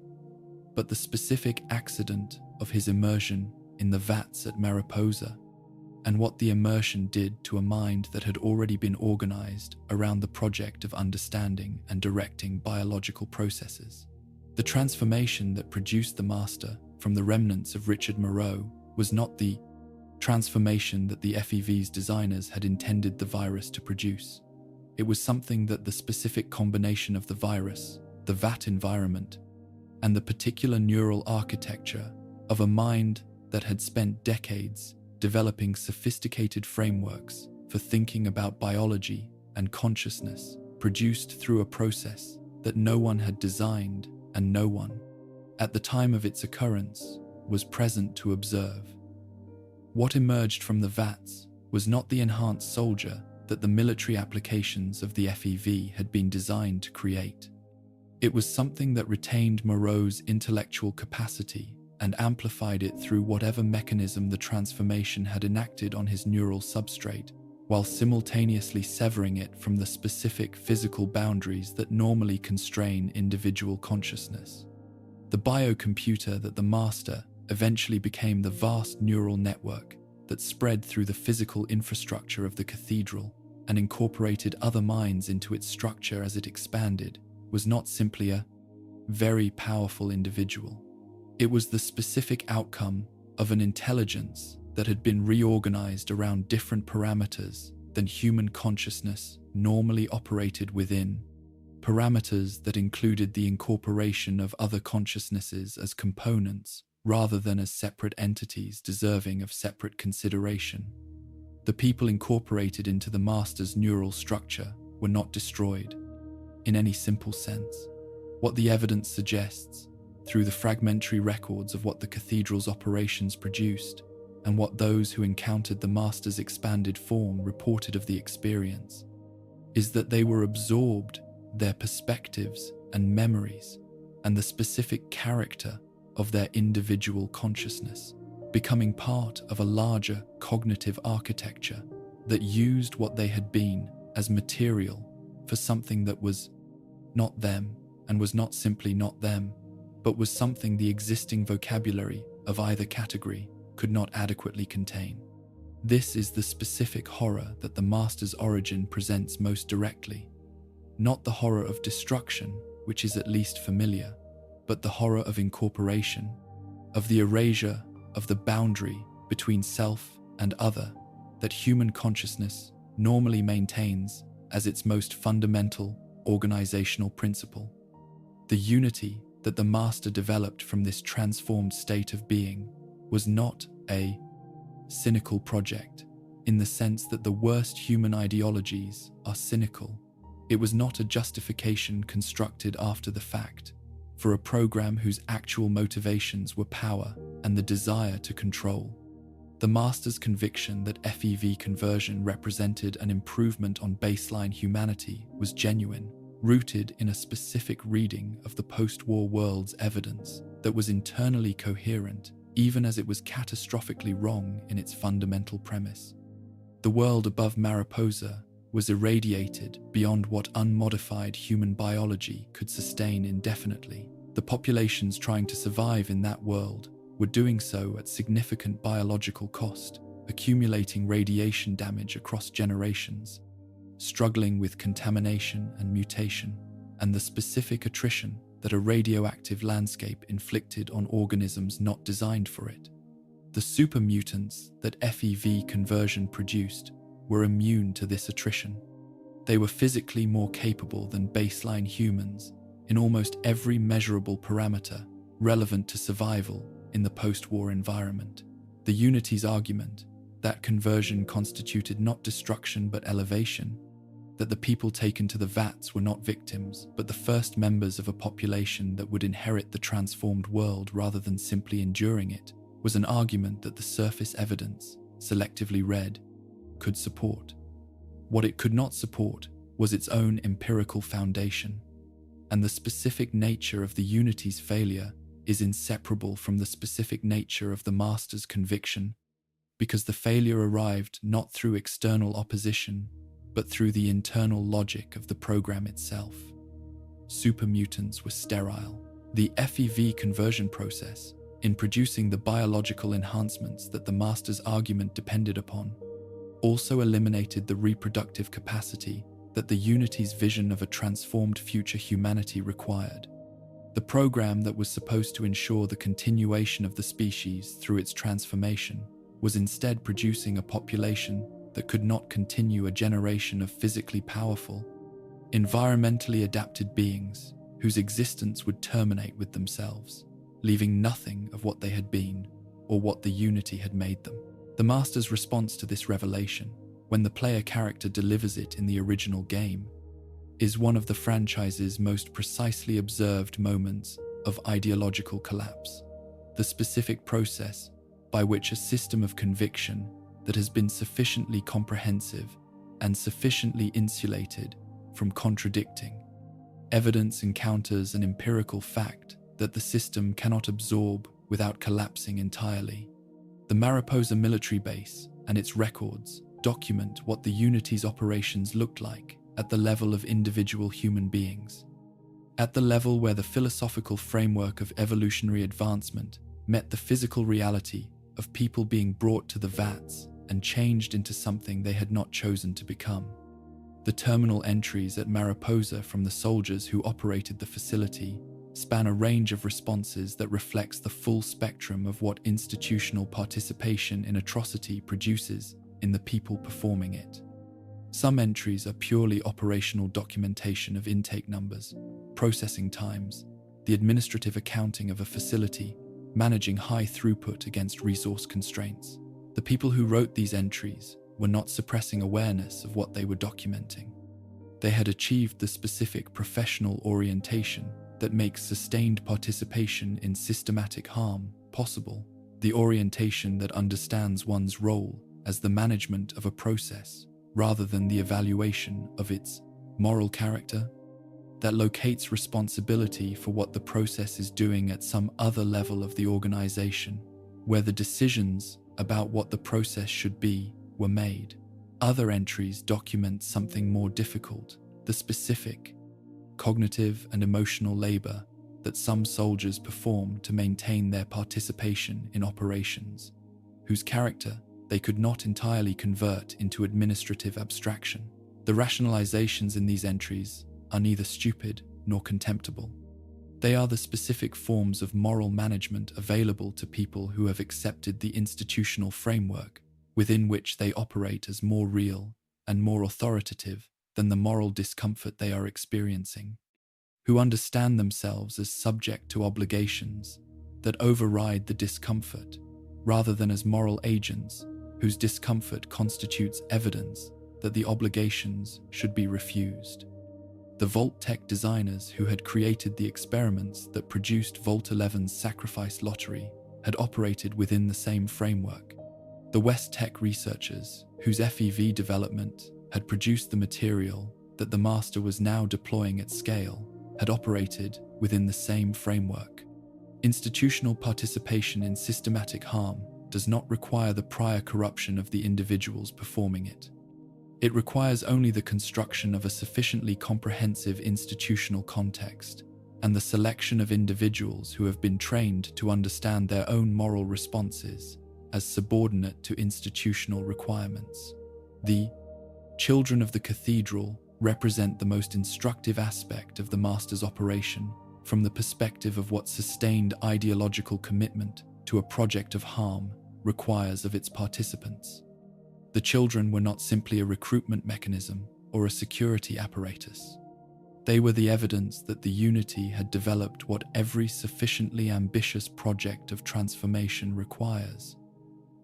Speaker 1: but the specific accident of his immersion in the vats at Mariposa, and what the immersion did to a mind that had already been organized around the project of understanding and directing biological processes. The transformation that produced the master from the remnants of Richard Moreau was not the transformation that the FEV's designers had intended the virus to produce. It was something that the specific combination of the virus, the vat environment, and the particular neural architecture of a mind that had spent decades developing sophisticated frameworks for thinking about biology and consciousness produced through a process that no one had designed and no one, at the time of its occurrence, was present to observe. What emerged from the vats was not the enhanced soldier that the military applications of the FEV had been designed to create. It was something that retained Moreau's intellectual capacity and amplified it through whatever mechanism the transformation had enacted on his neural substrate, while simultaneously severing it from the specific physical boundaries that normally constrain individual consciousness. The biocomputer that the master eventually became the vast neural network that spread through the physical infrastructure of the cathedral and incorporated other minds into its structure as it expanded, was not simply a very powerful individual. It was the specific outcome of an intelligence that had been reorganized around different parameters than human consciousness normally operated within, parameters that included the incorporation of other consciousnesses as components rather than as separate entities deserving of separate consideration. The people incorporated into the master's neural structure were not destroyed, in any simple sense. What the evidence suggests, through the fragmentary records of what the cathedral's operations produced, and what those who encountered the master's expanded form reported of the experience, is that they were absorbed, their perspectives and memories, and the specific character of their individual consciousness, becoming part of a larger cognitive architecture that used what they had been as material for something that was not them, and was not simply not them, but was something the existing vocabulary of either category could not adequately contain. This is the specific horror that the Master's origin presents most directly. Not the horror of destruction, which is at least familiar, but the horror of incorporation, of the erasure of the boundary between self and other that human consciousness normally maintains as its most fundamental organizational principle. The unity that the Master developed from this transformed state of being was not a cynical project, in the sense that the worst human ideologies are cynical. It was not a justification constructed after the fact for a program whose actual motivations were power and the desire to control. The Master's conviction that FEV conversion represented an improvement on baseline humanity was genuine, rooted in a specific reading of the post-war world's evidence that was internally coherent, even as it was catastrophically wrong in its fundamental premise. The world above Mariposa was irradiated beyond what unmodified human biology could sustain indefinitely. The populations trying to survive in that world were doing so at significant biological cost, accumulating radiation damage across generations, struggling with contamination and mutation, and the specific attrition that a radioactive landscape inflicted on organisms not designed for it. The super mutants that FEV conversion produced were immune to this attrition. They were physically more capable than baseline humans in almost every measurable parameter relevant to survival in the post-war environment. The Unity's argument that conversion constituted not destruction but elevation, that the people taken to the vats were not victims but the first members of a population that would inherit the transformed world rather than simply enduring it, was an argument that the surface evidence, selectively read, could support. What it could not support was its own empirical foundation, and the specific nature of the Unity's failure is inseparable from the specific nature of the Master's conviction, because the failure arrived not through external opposition, but through the internal logic of the program itself. Super mutants were sterile. The FEV conversion process, in producing the biological enhancements that the Master's argument depended upon, also eliminated the reproductive capacity that the Unity's vision of a transformed future humanity required. The program that was supposed to ensure the continuation of the species through its transformation was instead producing a population that could not continue a generation of physically powerful, environmentally adapted beings whose existence would terminate with themselves, leaving nothing of what they had been or what the Unity had made them. The Master's response to this revelation, when the player character delivers it in the original game, is one of the franchise's most precisely observed moments of ideological collapse. The specific process by which a system of conviction that has been sufficiently comprehensive and sufficiently insulated from contradicting evidence encounters an empirical fact that the system cannot absorb without collapsing entirely. The Mariposa military base and its records document what the Unity's operations looked like at the level of individual human beings, at the level where the philosophical framework of evolutionary advancement met the physical reality of people being brought to the vats and changed into something they had not chosen to become. The terminal entries at Mariposa from the soldiers who operated the facility span a range of responses that reflects the full spectrum of what institutional participation in atrocity produces in the people performing it. Some entries are purely operational documentation of intake numbers, processing times, the administrative accounting of a facility, managing high throughput against resource constraints. The people who wrote these entries were not suppressing awareness of what they were documenting. They had achieved the specific professional orientation that makes sustained participation in systematic harm possible, the orientation that understands one's role as the management of a process rather than the evaluation of its moral character, that locates responsibility for what the process is doing at some other level of the organization, where the decisions about what the process should be were made. Other entries document something more difficult, the specific, cognitive and emotional labor that some soldiers performed to maintain their participation in operations, whose character they could not entirely convert into administrative abstraction. The rationalizations in these entries are neither stupid nor contemptible. They are the specific forms of moral management available to people who have accepted the institutional framework within which they operate as more real and more authoritative than the moral discomfort they are experiencing, who understand themselves as subject to obligations that override the discomfort, rather than as moral agents whose discomfort constitutes evidence that the obligations should be refused. The Vault-Tec designers who had created the experiments that produced Vault 11's sacrifice lottery had operated within the same framework. The West-Tec researchers whose FEV development had produced the material that the master was now deploying at scale had operated within the same framework. Institutional participation in systematic harm does not require the prior corruption of the individuals performing it. It requires only the construction of a sufficiently comprehensive institutional context and the selection of individuals who have been trained to understand their own moral responses as subordinate to institutional requirements. The children of the cathedral represent the most instructive aspect of the master's operation from the perspective of what sustained ideological commitment to a project of harm requires of its participants. The children were not simply a recruitment mechanism or a security apparatus. They were the evidence that the unity had developed what every sufficiently ambitious project of transformation requires: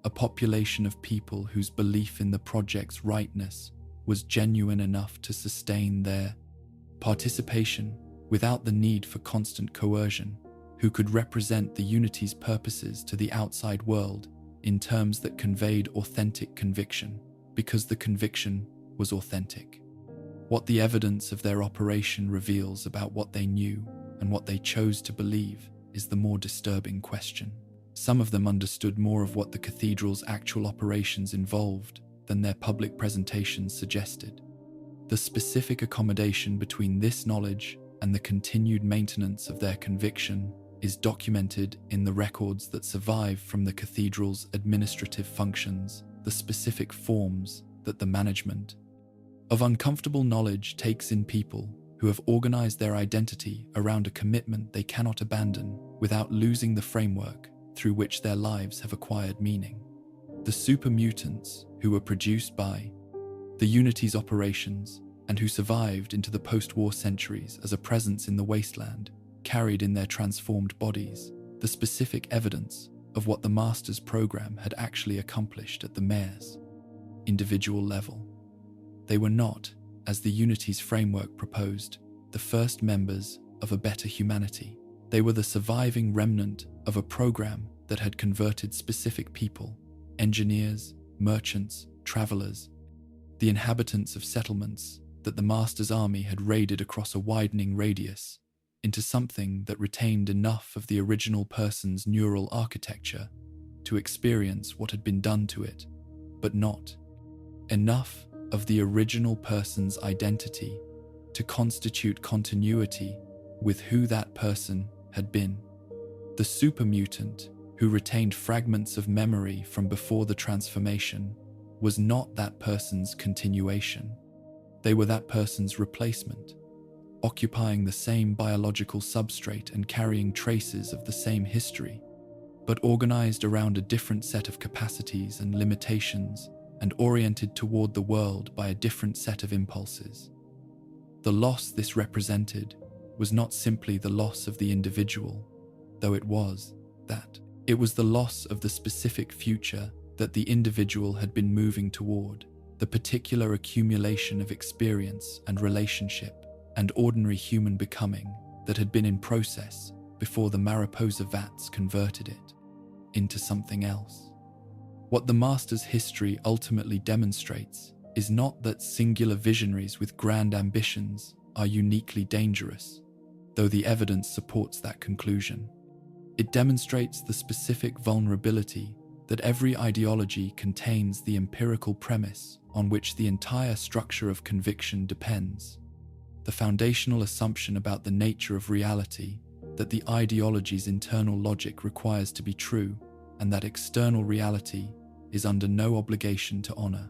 Speaker 1: a population of people whose belief in the project's rightness was genuine enough to sustain their participation without the need for constant coercion, who could represent the unity's purposes to the outside world in terms that conveyed authentic conviction, because the conviction was authentic. What the evidence of their operation reveals about what they knew and what they chose to believe is the more disturbing question. Some of them understood more of what the cathedral's actual operations involved than their public presentations suggested. The specific accommodation between this knowledge and the continued maintenance of their conviction is documented in the records that survive from the cathedral's administrative functions, the specific forms that the management of uncomfortable knowledge takes in people who have organized their identity around a commitment they cannot abandon without losing the framework through which their lives have acquired meaning. The super mutants who were produced by the Unity's operations and who survived into the post-war centuries as a presence in the wasteland carried in their transformed bodies the specific evidence of what the Master's program had actually accomplished at the mayor's individual level. They were not, as the Unity's framework proposed, the first members of a better humanity. They were the surviving remnant of a program that had converted specific people, engineers, merchants, travelers, the inhabitants of settlements that the Master's army had raided across a widening radius, into something that retained enough of the original person's neural architecture to experience what had been done to it, but not enough of the original person's identity to constitute continuity with who that person had been. The super mutant, who retained fragments of memory from before the transformation, was not that person's continuation. They were that person's replacement, occupying the same biological substrate and carrying traces of the same history, but organized around a different set of capacities and limitations and oriented toward the world by a different set of impulses. The loss this represented was not simply the loss of the individual, though it was that. It was the loss of the specific future that the individual had been moving toward, the particular accumulation of experience and relationship and ordinary human becoming that had been in process before the Mariposa vats converted it into something else. What the Master's history ultimately demonstrates is not that singular visionaries with grand ambitions are uniquely dangerous, though the evidence supports that conclusion. It demonstrates the specific vulnerability that every ideology contains the empirical premise on which the entire structure of conviction depends, the foundational assumption about the nature of reality that the ideology's internal logic requires to be true, and that external reality is under no obligation to honor.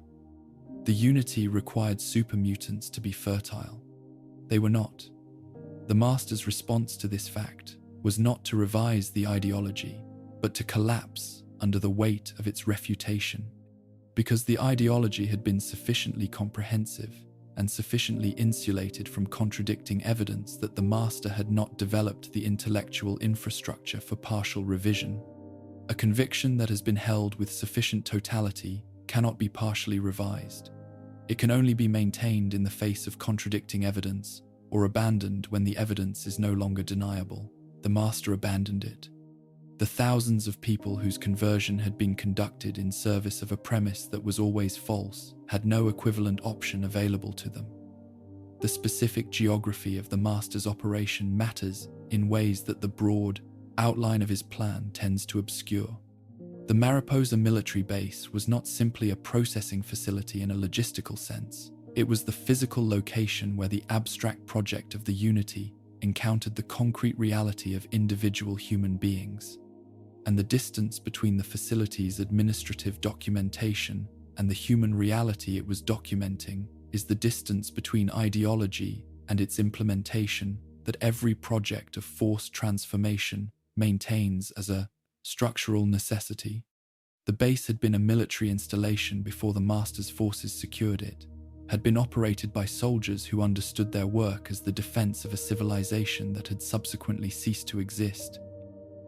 Speaker 1: The unity required supermutants to be fertile. They were not. The Master's response to this fact was not to revise the ideology, but to collapse under the weight of its refutation. Because the ideology had been sufficiently comprehensive and sufficiently insulated from contradicting evidence that the Master had not developed the intellectual infrastructure for partial revision. A conviction that has been held with sufficient totality cannot be partially revised. It can only be maintained in the face of contradicting evidence, or abandoned when the evidence is no longer deniable. The Master abandoned it. The thousands of people whose conversion had been conducted in service of a premise that was always false had no equivalent option available to them. The specific geography of the Master's operation matters in ways that the broad outline of his plan tends to obscure. The Mariposa military base was not simply a processing facility in a logistical sense. It was the physical location where the abstract project of the Unity encountered the concrete reality of individual human beings. And the distance between the facility's administrative documentation and the human reality it was documenting is the distance between ideology and its implementation that every project of forced transformation maintains as a structural necessity. The base had been a military installation before the Master's forces secured it, had been operated by soldiers who understood their work as the defense of a civilization that had subsequently ceased to exist.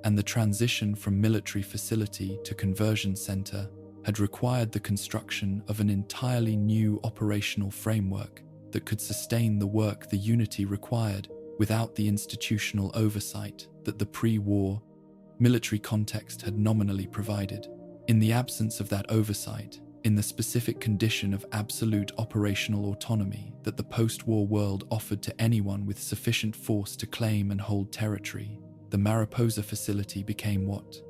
Speaker 1: And the transition from military facility to conversion center had required the construction of an entirely new operational framework that could sustain the work the Unity required without the institutional oversight that the pre-war military context had nominally provided. In the absence of that oversight, in the specific condition of absolute operational autonomy that the post-war world offered to anyone with sufficient force to claim and hold territory, the Mariposa facility became what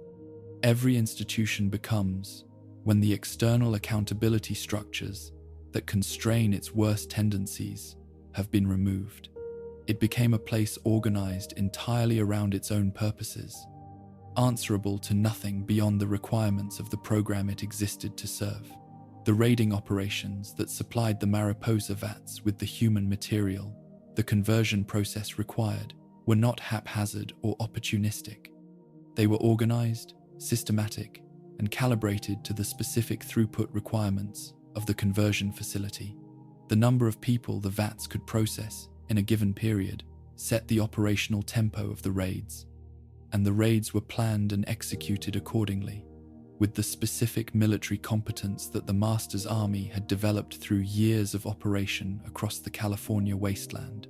Speaker 1: every institution becomes when the external accountability structures that constrain its worst tendencies have been removed. It became a place organized entirely around its own purposes, answerable to nothing beyond the requirements of the program it existed to serve. The raiding operations that supplied the Mariposa vats with the human material the conversion process required were not haphazard or opportunistic. They were organized, systematic, and calibrated to the specific throughput requirements of the conversion facility. The number of people the vats could process in a given period set the operational tempo of the raids, and the raids were planned and executed accordingly, with the specific military competence that the Master's army had developed through years of operation across the California wasteland.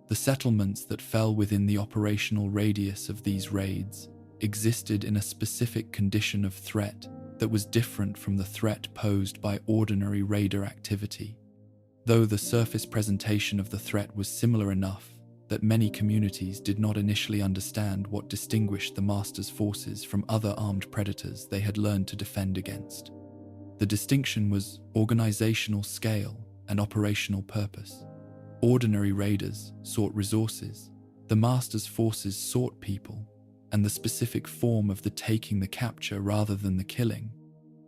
Speaker 1: The settlements that fell within the operational radius of these raids existed in a specific condition of threat that was different from the threat posed by ordinary raider activity, though the surface presentation of the threat was similar enough that many communities did not initially understand what distinguished the Master's forces from other armed predators they had learned to defend against. The distinction was organizational scale and operational purpose. Ordinary raiders sought resources. The Master's forces sought people, and the specific form of the taking the capture rather than the killing,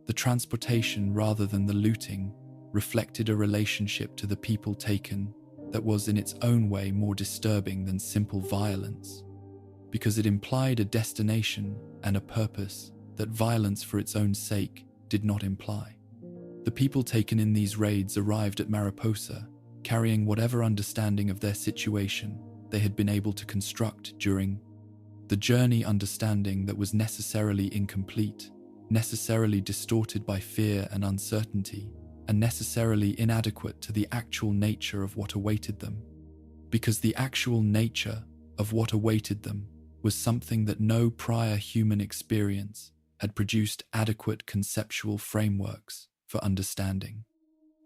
Speaker 1: the transportation rather than the looting, reflected a relationship to the people taken that was in its own way more disturbing than simple violence, because it implied a destination and a purpose that violence for its own sake did not imply. The people taken in these raids arrived at Mariposa carrying whatever understanding of their situation they had been able to construct during the journey, understanding that was necessarily incomplete, necessarily distorted by fear and uncertainty, and necessarily inadequate to the actual nature of what awaited them, because the actual nature of what awaited them was something that no prior human experience had produced adequate conceptual frameworks for understanding.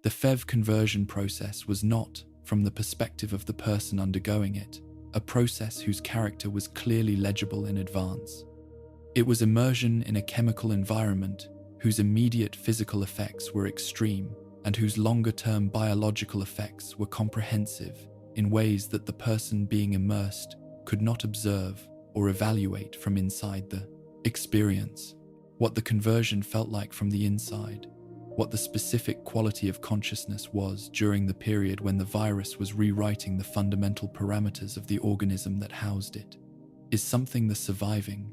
Speaker 1: The FEV conversion process was not, from the perspective of the person undergoing it, a process whose character was clearly legible in advance. It was immersion in a chemical environment whose immediate physical effects were extreme and whose longer-term biological effects were comprehensive in ways that the person being immersed could not observe or evaluate from inside the experience what the conversion felt like from the inside, what the specific quality of consciousness was during the period when the virus was rewriting the fundamental parameters of the organism that housed it, is something the surviving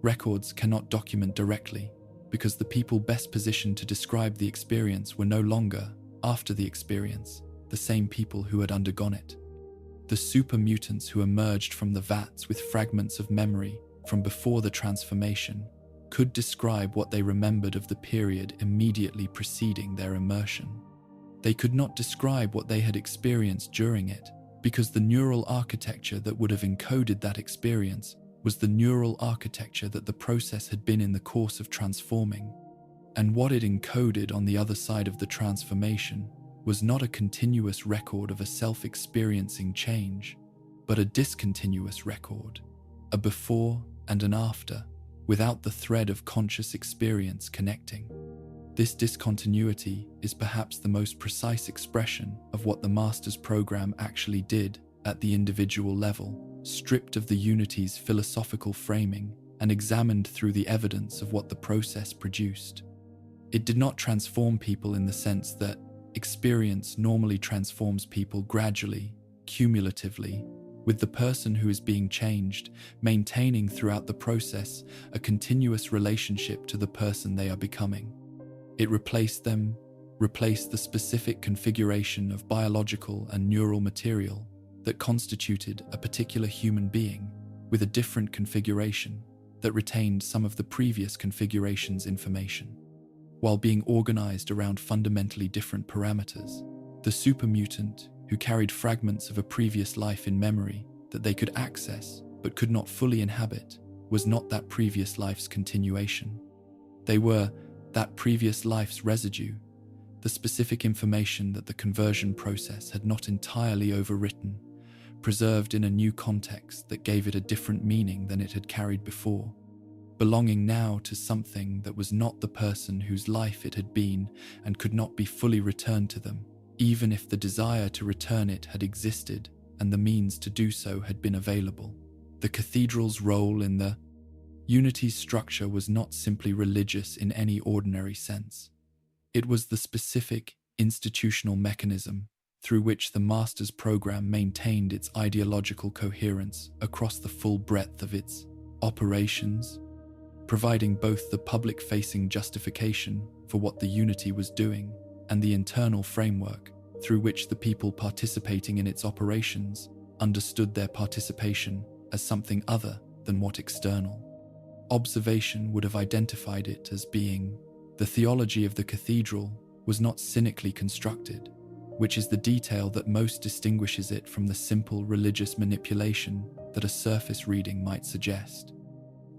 Speaker 1: records cannot document directly, because the people best positioned to describe the experience were no longer, after the experience, the same people who had undergone it. The super mutants who emerged from the vats with fragments of memory from before the transformation could describe what they remembered of the period immediately preceding their immersion. They could not describe what they had experienced during it, because the neural architecture that would have encoded that experience was the neural architecture that the process had been in the course of transforming. And what it encoded on the other side of the transformation was not a continuous record of a self-experiencing change, but a discontinuous record, a before and an after, without the thread of conscious experience connecting. This discontinuity is perhaps the most precise expression of what the Master's program actually did at the individual level, stripped of the Unity's philosophical framing and examined through the evidence of what the process produced. It did not transform people in the sense that experience normally transforms people gradually, cumulatively, with the person who is being changed maintaining throughout the process a continuous relationship to the person they are becoming. It replaced the specific configuration of biological and neural material that constituted a particular human being with a different configuration that retained some of the previous configuration's information. While being organized around fundamentally different parameters, the supermutant, who carried fragments of a previous life in memory that they could access but could not fully inhabit, was not that previous life's continuation. They were that previous life's residue, the specific information that the conversion process had not entirely overwritten, preserved in a new context that gave it a different meaning than it had carried before, belonging now to something that was not the person whose life it had been and could not be fully returned to them, even if the desire to return it had existed and the means to do so had been available. The cathedral's role in the Unity's structure was not simply religious in any ordinary sense. It was the specific institutional mechanism through which the Master's program maintained its ideological coherence across the full breadth of its operations, providing both the public-facing justification for what the Unity was doing and the internal framework through which the people participating in its operations understood their participation as something other than what external observation would have identified it as being. The theology of the cathedral was not cynically constructed, which is the detail that most distinguishes it from the simple religious manipulation that a surface reading might suggest.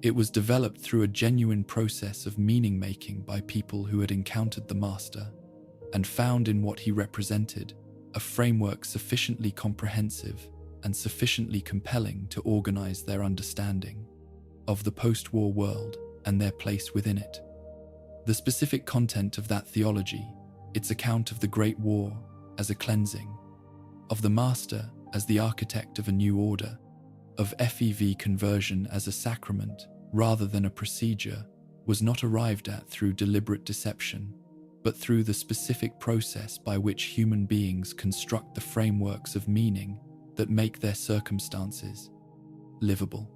Speaker 1: It was developed through a genuine process of meaning-making by people who had encountered the Master and found in what he represented a framework sufficiently comprehensive and sufficiently compelling to organize their understanding of the post-war world and their place within it. The specific content of that theology, its account of the Great War as a cleansing, of the Master as the architect of a new order, of FEV conversion as a sacrament rather than a procedure, was not arrived at through deliberate deception, but through the specific process by which human beings construct the frameworks of meaning that make their circumstances livable.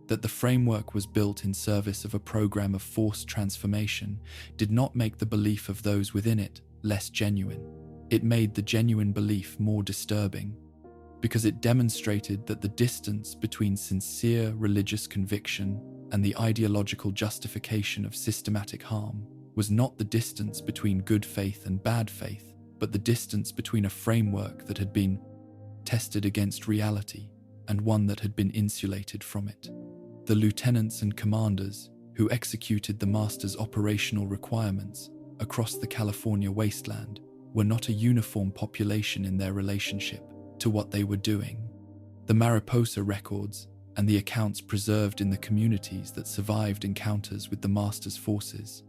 Speaker 1: That the framework was built in service of a program of forced transformation did not make the belief of those within it less genuine. It made the genuine belief more disturbing, because it demonstrated that the distance between sincere religious conviction and the ideological justification of systematic harm was not the distance between good faith and bad faith, but the distance between a framework that had been tested against reality and one that had been insulated from it. The lieutenants and commanders who executed the Master's operational requirements across the California wasteland were not a uniform population in their relationship to what they were doing. The Mariposa records and the accounts preserved in the communities that survived encounters with the Master's forces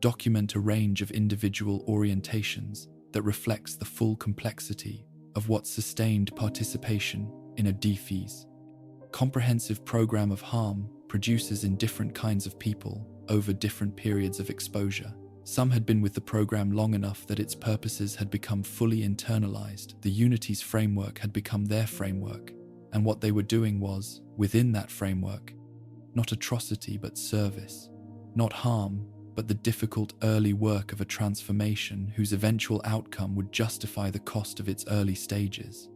Speaker 1: document a range of individual orientations that reflects the full complexity of what sustained participation in a defease comprehensive program of harm produces in different kinds of people over different periods of exposure. Some had been with the program long enough that its purposes had become fully internalized. The Unity's framework had become their framework, and what they were doing was, within that framework, not atrocity but service, not harm but the difficult early work of a transformation whose eventual outcome would justify the cost of its early stages.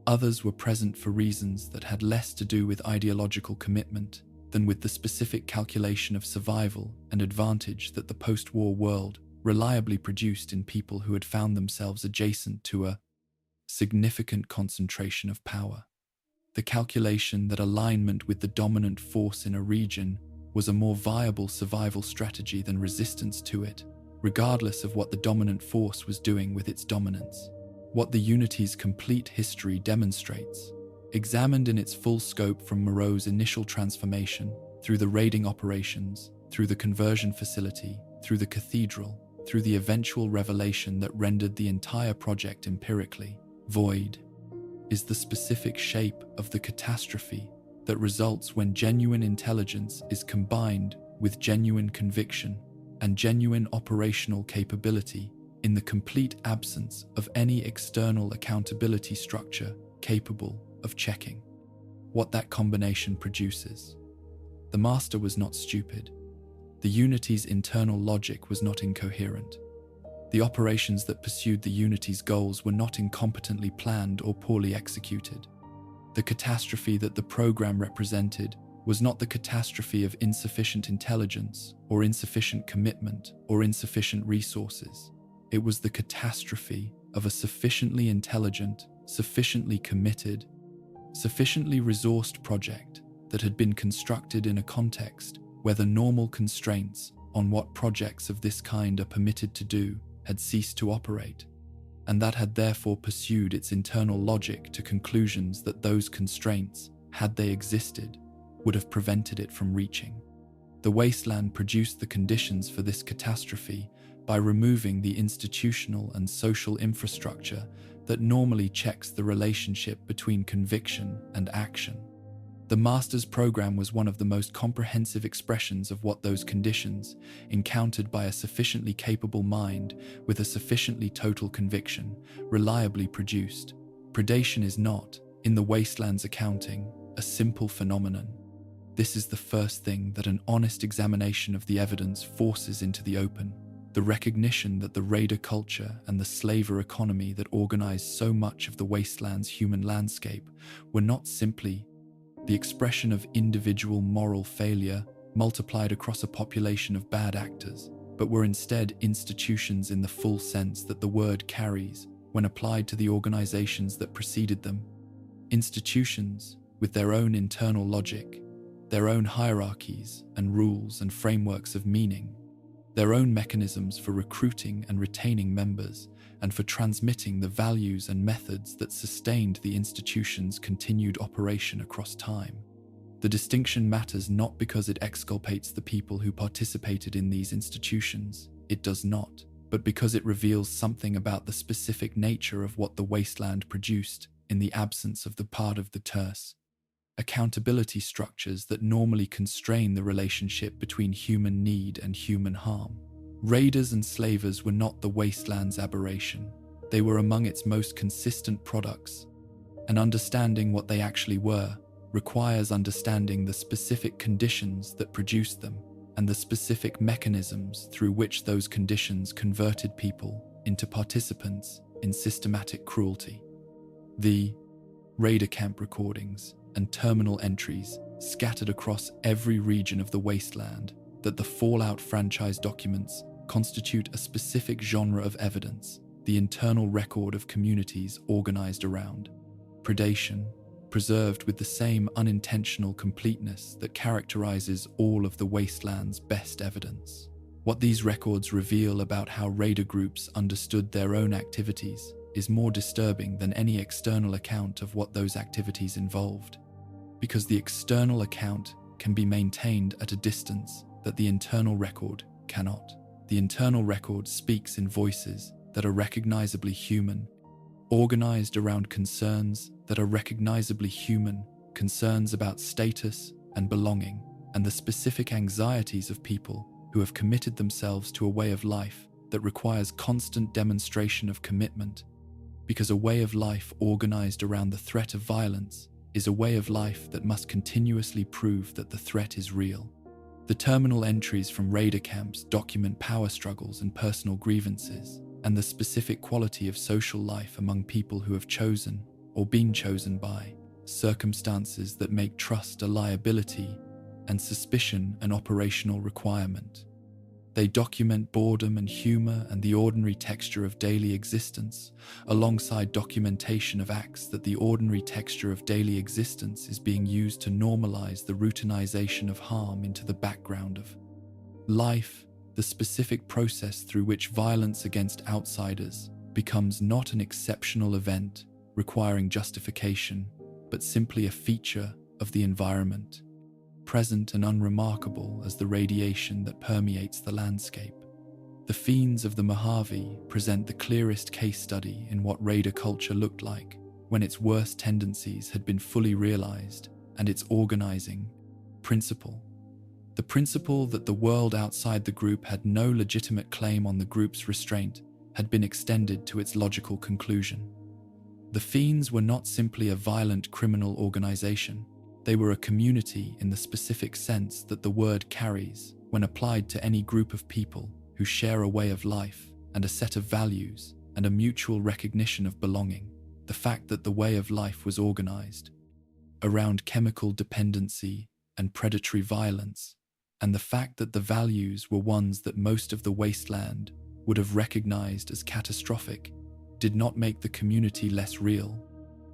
Speaker 1: Others were present for reasons that had less to do with ideological commitment than with the specific calculation of survival and advantage that the post-war world reliably produced in people who had found themselves adjacent to a significant concentration of power. The calculation that alignment with the dominant force in a region was a more viable survival strategy than resistance to it, regardless of what the dominant force was doing with its dominance. What the Unity's complete history demonstrates, examined in its full scope from Moreau's initial transformation, through the raiding operations, through the conversion facility, through the cathedral, through the eventual revelation that rendered the entire project empirically void, is the specific shape of the catastrophe that results when genuine intelligence is combined with genuine conviction and genuine operational capability in the complete absence of any external accountability structure capable of checking what that combination produces. The Master was not stupid. The Unity's internal logic was not incoherent. The operations that pursued the Unity's goals were not incompetently planned or poorly executed. The catastrophe that the program represented was not the catastrophe of insufficient intelligence or insufficient commitment or insufficient resources. It was the catastrophe of a sufficiently intelligent, sufficiently committed, sufficiently resourced project that had been constructed in a context where the normal constraints on what projects of this kind are permitted to do had ceased to operate, and that had therefore pursued its internal logic to conclusions that those constraints, had they existed, would have prevented it from reaching. The wasteland produced the conditions for this catastrophe by removing the institutional and social infrastructure that normally checks the relationship between conviction and action. The Master's program was one of the most comprehensive expressions of what those conditions, encountered by a sufficiently capable mind with a sufficiently total conviction, reliably produced. Predation is not, in the wasteland's accounting, a simple phenomenon. This is the first thing that an honest examination of the evidence forces into the open. The recognition that the raider culture and the slaver economy that organized so much of the wasteland's human landscape were not simply the expression of individual moral failure multiplied across a population of bad actors, but were instead institutions in the full sense that the word carries when applied to the organizations that preceded them. Institutions with their own internal logic, their own hierarchies and rules and frameworks of meaning, their own mechanisms for recruiting and retaining members, and for transmitting the values and methods that sustained the institution's continued operation across time. The distinction matters not because it exculpates the people who participated in these institutions, it does not, but because it reveals something about the specific nature of what the wasteland produced in the absence of the part of the terse. Accountability structures that normally constrain the relationship between human need and human harm. Raiders and slavers were not the wasteland's aberration. They were among its most consistent products. And understanding what they actually were requires understanding the specific conditions that produced them and the specific mechanisms through which those conditions converted people into participants in systematic cruelty. The raider camp recordings and terminal entries scattered across every region of the wasteland that the Fallout franchise documents constitute a specific genre of evidence, the internal record of communities organized around predation, preserved with the same unintentional completeness that characterizes all of the wasteland's best evidence. What these records reveal about how raider groups understood their own activities is more disturbing than any external account of what those activities involved, because the external account can be maintained at a distance that the internal record cannot. The internal record speaks in voices that are recognizably human, organized around concerns that are recognizably human, concerns about status and belonging, and the specific anxieties of people who have committed themselves to a way of life that requires constant demonstration of commitment, because a way of life organized around the threat of violence is a way of life that must continuously prove that the threat is real. The terminal entries from raider camps document power struggles and personal grievances, and the specific quality of social life among people who have chosen, or been chosen by, circumstances that make trust a liability and suspicion an operational requirement. They document boredom and humor and the ordinary texture of daily existence, alongside documentation of acts that the ordinary texture of daily existence is being used to normalize the routinization of harm into the background of life, the specific process through which violence against outsiders becomes not an exceptional event requiring justification, but simply a feature of the environment, present and unremarkable as the radiation that permeates the landscape. The fiends of the Mojave present the clearest case study in what raider culture looked like when its worst tendencies had been fully realized, and its organizing principle. The principle that the world outside the group had no legitimate claim on the group's restraint had been extended to its logical conclusion. The fiends were not simply a violent criminal organization. They were a community in the specific sense that the word carries when applied to any group of people who share a way of life and a set of values and a mutual recognition of belonging. The fact that the way of life was organized around chemical dependency and predatory violence, and the fact that the values were ones that most of the wasteland would have recognized as catastrophic, did not make the community less real,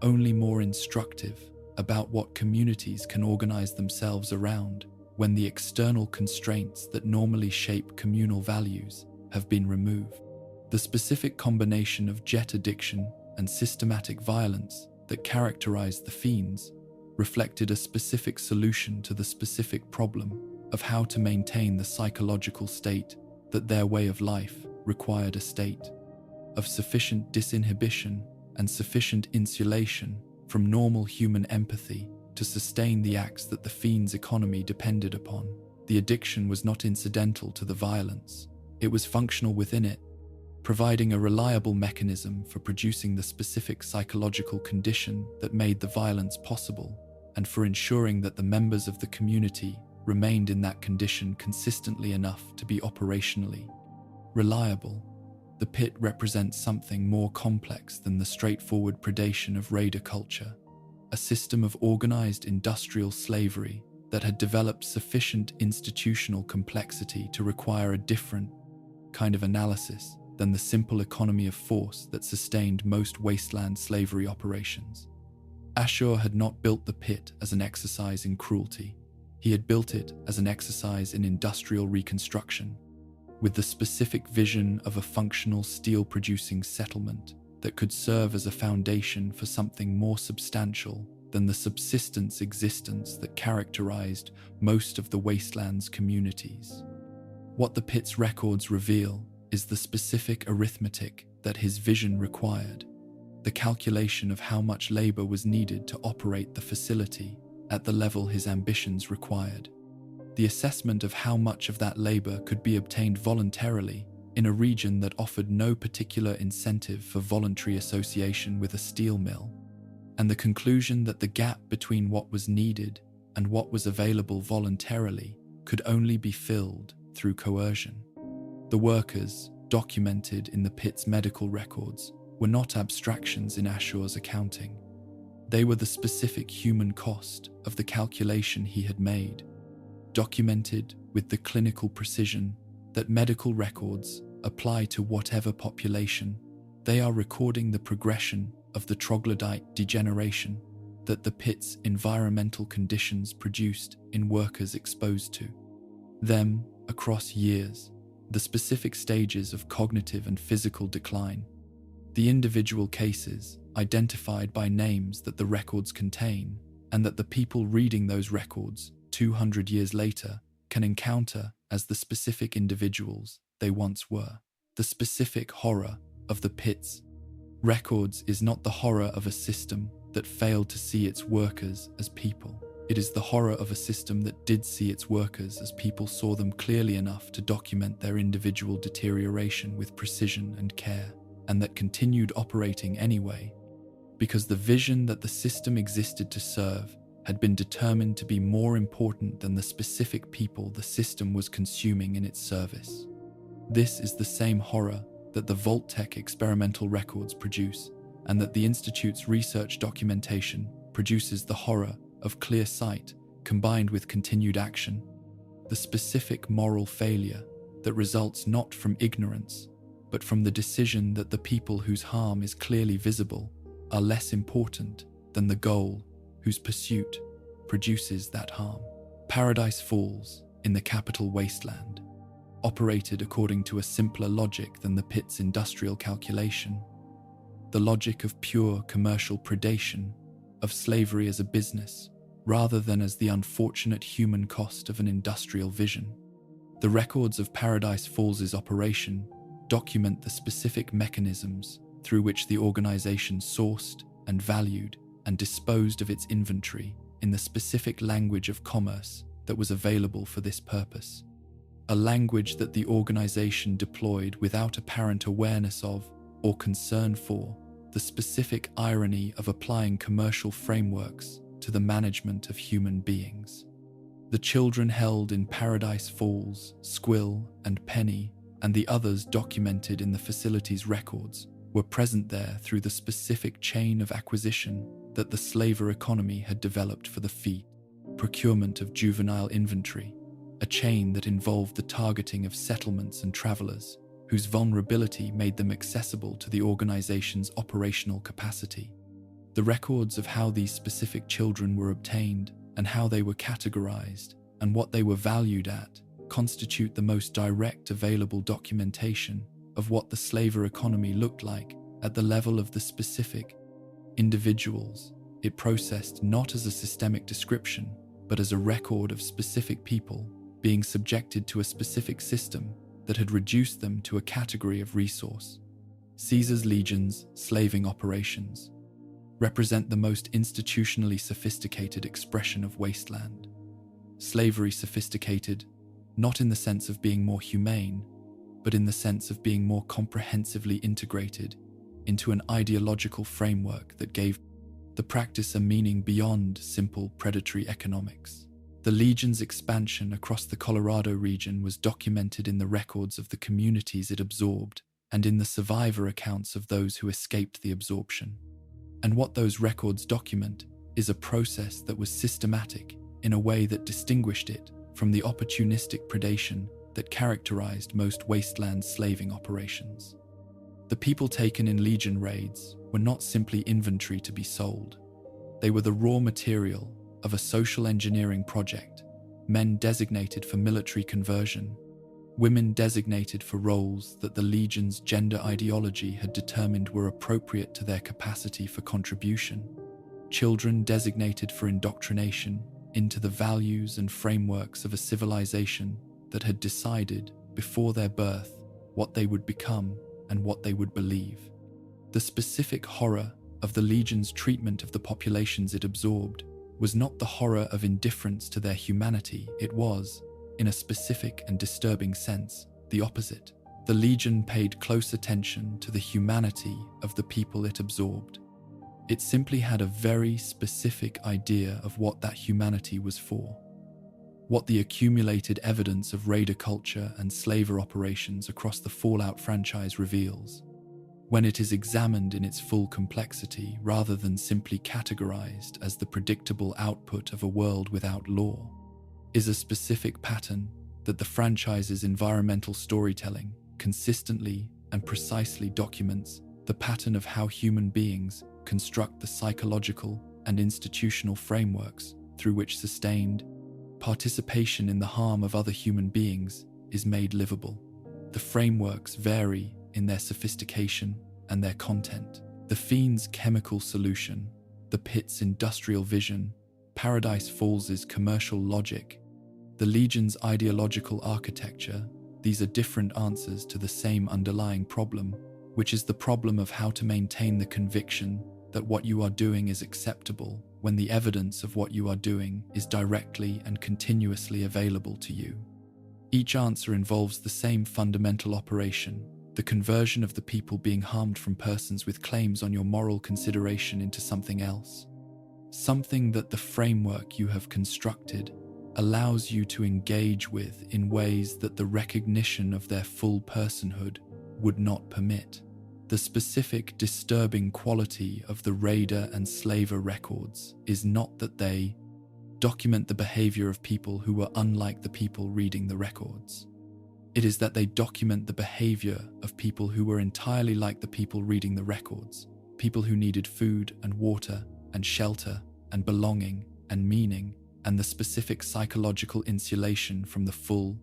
Speaker 1: only more instructive about what communities can organize themselves around when the external constraints that normally shape communal values have been removed. The specific combination of jet addiction and systematic violence that characterized the fiends reflected a specific solution to the specific problem of how to maintain the psychological state that their way of life required, a state of sufficient disinhibition and sufficient insulation from normal human empathy to sustain the acts that the fiend's economy depended upon. The addiction was not incidental to the violence. It was functional within it, providing a reliable mechanism for producing the specific psychological condition that made the violence possible, and for ensuring that the members of the community remained in that condition consistently enough to be operationally reliable. The pit represents something more complex than the straightforward predation of raider culture, a system of organized industrial slavery that had developed sufficient institutional complexity to require a different kind of analysis than the simple economy of force that sustained most wasteland slavery operations. Ashur had not built the pit as an exercise in cruelty. He had built it as an exercise in industrial reconstruction, with the specific vision of a functional steel-producing settlement that could serve as a foundation for something more substantial than the subsistence existence that characterized most of the wasteland's communities. What the pit's records reveal is the specific arithmetic that his vision required, the calculation of how much labor was needed to operate the facility at the level his ambitions required, the assessment of how much of that labor could be obtained voluntarily in a region that offered no particular incentive for voluntary association with a steel mill, and the conclusion that the gap between what was needed and what was available voluntarily could only be filled through coercion. The workers, documented in the pit's medical records, were not abstractions in Ashur's accounting. They were the specific human cost of the calculation he had made, documented with the clinical precision that medical records apply to whatever population. They are recording the progression of the troglodyte degeneration that the pit's environmental conditions produced in workers exposed to them across years, the specific stages of cognitive and physical decline, the individual cases identified by names that the records contain, and that the people reading those records 200 years later can encounter as the specific individuals they once were. The specific horror of the pit's records is not the horror of a system that failed to see its workers as people. It is the horror of a system that did see its workers as people saw them clearly enough to document their individual deterioration with precision and care, and that continued operating anyway, because the vision that the system existed to serve had been determined to be more important than the specific people the system was consuming in its service. This is the same horror that the Vault-Tec experimental records produce, and that the Institute's research documentation produces the horror of clear sight combined with continued action, the specific moral failure that results not from ignorance, but from the decision that the people whose harm is clearly visible are less important than the goal whose pursuit produces that harm. Paradise Falls, in the capital wasteland, operated according to a simpler logic than the pit's industrial calculation, the logic of pure commercial predation, of slavery as a business, rather than as the unfortunate human cost of an industrial vision. The records of Paradise Falls' operation document the specific mechanisms through which the organization sourced and valued and disposed of its inventory in the specific language of commerce that was available for this purpose. A language that the organization deployed without apparent awareness of or concern for the specific irony of applying commercial frameworks to the management of human beings. The children held in Paradise Falls, Squill and Penny, and the others documented in the facility's records, were present there through the specific chain of acquisition that the slaver economy had developed for the fee procurement of juvenile inventory, a chain that involved the targeting of settlements and travelers, whose vulnerability made them accessible to the organization's operational capacity. The records of how these specific children were obtained and how they were categorized and what they were valued at constitute the most direct available documentation of what the slaver economy looked like at the level of the specific individuals it processed, not as a systemic description, but as a record of specific people being subjected to a specific system that had reduced them to a category of resource. Caesar's legions, slaving operations, represent the most institutionally sophisticated expression of wasteland. Slavery sophisticated, not in the sense of being more humane, but in the sense of being more comprehensively integrated into an ideological framework that gave the practice a meaning beyond simple predatory economics. The Legion's expansion across the Colorado region was documented in the records of the communities it absorbed and in the survivor accounts of those who escaped the absorption. And what those records document is a process that was systematic in a way that distinguished it from the opportunistic predation that characterized most wasteland slaving operations. The people taken in Legion raids were not simply inventory to be sold. They were the raw material of a social engineering project, men designated for military conversion, women designated for roles that the Legion's gender ideology had determined were appropriate to their capacity for contribution, children designated for indoctrination into the values and frameworks of a civilization that had decided, before their birth, what they would become and what they would believe. The specific horror of the Legion's treatment of the populations it absorbed was not the horror of indifference to their humanity. It was, in a specific and disturbing sense, the opposite. The Legion paid close attention to the humanity of the people it absorbed. It simply had a very specific idea of what that humanity was for. What the accumulated evidence of raider culture and slaver operations across the Fallout franchise reveals, when it is examined in its full complexity rather than simply categorized as the predictable output of a world without law, is a specific pattern that the franchise's environmental storytelling consistently and precisely documents, the pattern of how human beings construct the psychological and institutional frameworks through which sustained participation in the harm of other human beings is made livable. The frameworks vary in their sophistication and their content. The fiend's chemical solution, the pit's industrial vision, Paradise Falls' commercial logic, the Legion's ideological architecture, these are different answers to the same underlying problem, which is the problem of how to maintain the conviction that what you are doing is acceptable when the evidence of what you are doing is directly and continuously available to you. Each answer involves the same fundamental operation, the conversion of the people being harmed from persons with claims on your moral consideration into something else. Something that the framework you have constructed allows you to engage with in ways that the recognition of their full personhood would not permit. The specific disturbing quality of the raider and slaver records is not that they document the behavior of people who were unlike the people reading the records. It is that they document the behavior of people who were entirely like the people reading the records, people who needed food and water and shelter and belonging and meaning and the specific psychological insulation from the full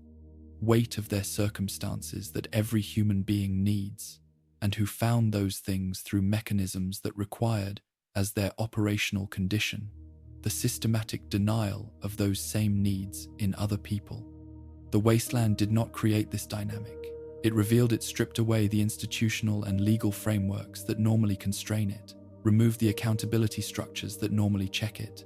Speaker 1: weight of their circumstances that every human being needs, and who found those things through mechanisms that required, as their operational condition, the systematic denial of those same needs in other people. The wasteland did not create this dynamic. It revealed it stripped away the institutional and legal frameworks that normally constrain it, removed the accountability structures that normally check it,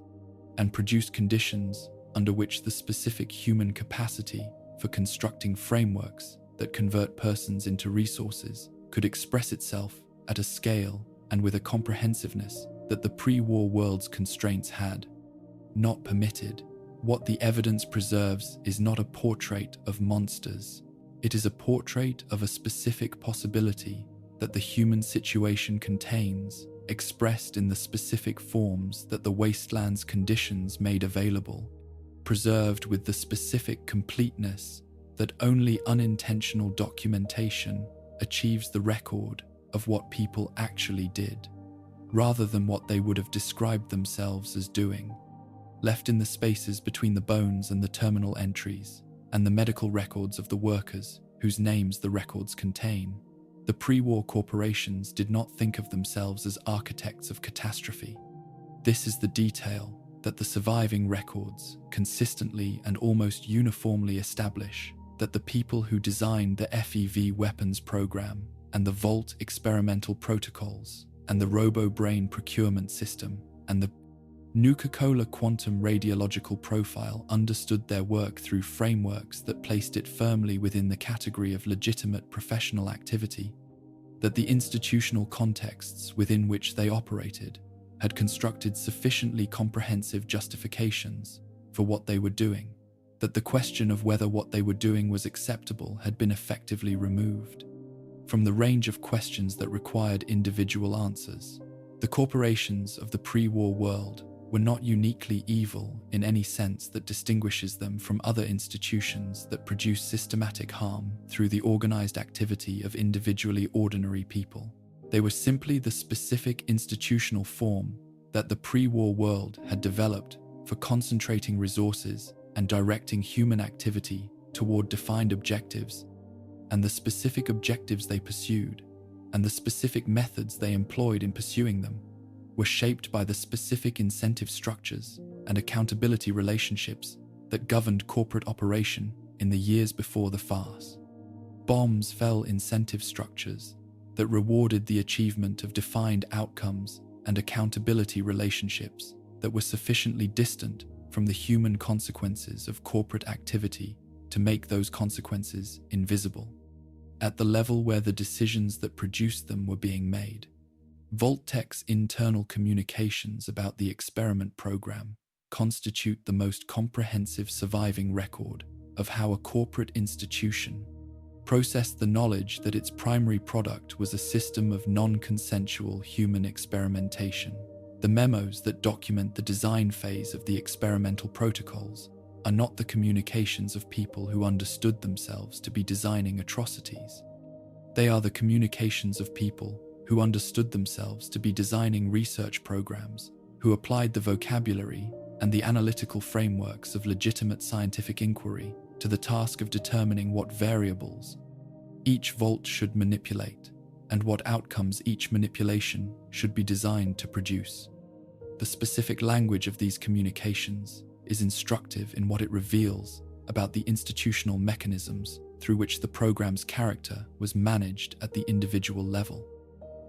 Speaker 1: and produced conditions under which the specific human capacity for constructing frameworks that convert persons into resources could express itself at a scale and with a comprehensiveness that the pre-war world's constraints had not permitted. What the evidence preserves is not a portrait of monsters. It is a portrait of a specific possibility that the human situation contains, expressed in the specific forms that the wasteland's conditions made available, preserved with the specific completeness that only unintentional documentation achieves the record of what people actually did, rather than what they would have described themselves as doing. Left in the spaces between the bones and the terminal entries, and the medical records of the workers whose names the records contain, the pre-war corporations did not think of themselves as architects of catastrophe. This is the detail that the surviving records consistently and almost uniformly establish, that the people who designed the FEV weapons program and the Vault experimental protocols and the robo-brain procurement system and the Nuka-Cola quantum radiological profile understood their work through frameworks that placed it firmly within the category of legitimate professional activity, that the institutional contexts within which they operated had constructed sufficiently comprehensive justifications for what they were doing, that the question of whether what they were doing was acceptable had been effectively removed. From the range of questions that required individual answers, the corporations of the pre-war world were not uniquely evil in any sense that distinguishes them from other institutions that produce systematic harm through the organized activity of individually ordinary people. They were simply the specific institutional form that the pre-war world had developed for concentrating resources and directing human activity toward defined objectives, and the specific objectives they pursued, and the specific methods they employed in pursuing them, were shaped by the specific incentive structures and accountability relationships that governed corporate operation in the years before the farce. Bombs fell incentive structures that rewarded the achievement of defined outcomes and accountability relationships that were sufficiently distant from the human consequences of corporate activity to make those consequences invisible. At the level where the decisions that produced them were being made, Vault-Tec's internal communications about the experiment program constitute the most comprehensive surviving record of how a corporate institution processed the knowledge that its primary product was a system of non-consensual human experimentation. The memos that document the design phase of the experimental protocols are not the communications of people who understood themselves to be designing atrocities. They are the communications of people who understood themselves to be designing research programs, who applied the vocabulary and the analytical frameworks of legitimate scientific inquiry to the task of determining what variables each vault should manipulate and what outcomes each manipulation should be designed to produce. The specific language of these communications is instructive in what it reveals about the institutional mechanisms through which the program's character was managed at the individual level.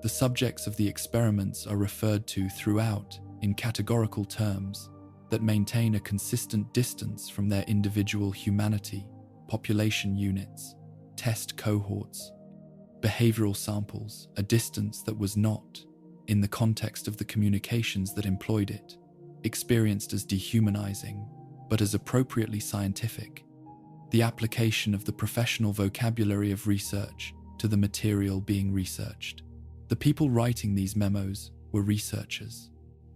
Speaker 1: The subjects of the experiments are referred to throughout in categorical terms that maintain a consistent distance from their individual humanity, population units, test cohorts, behavioral samples, a distance that was not, in the context of the communications that employed it, experienced as dehumanizing, but as appropriately scientific. The application of the professional vocabulary of research to the material being researched. The people writing these memos were researchers.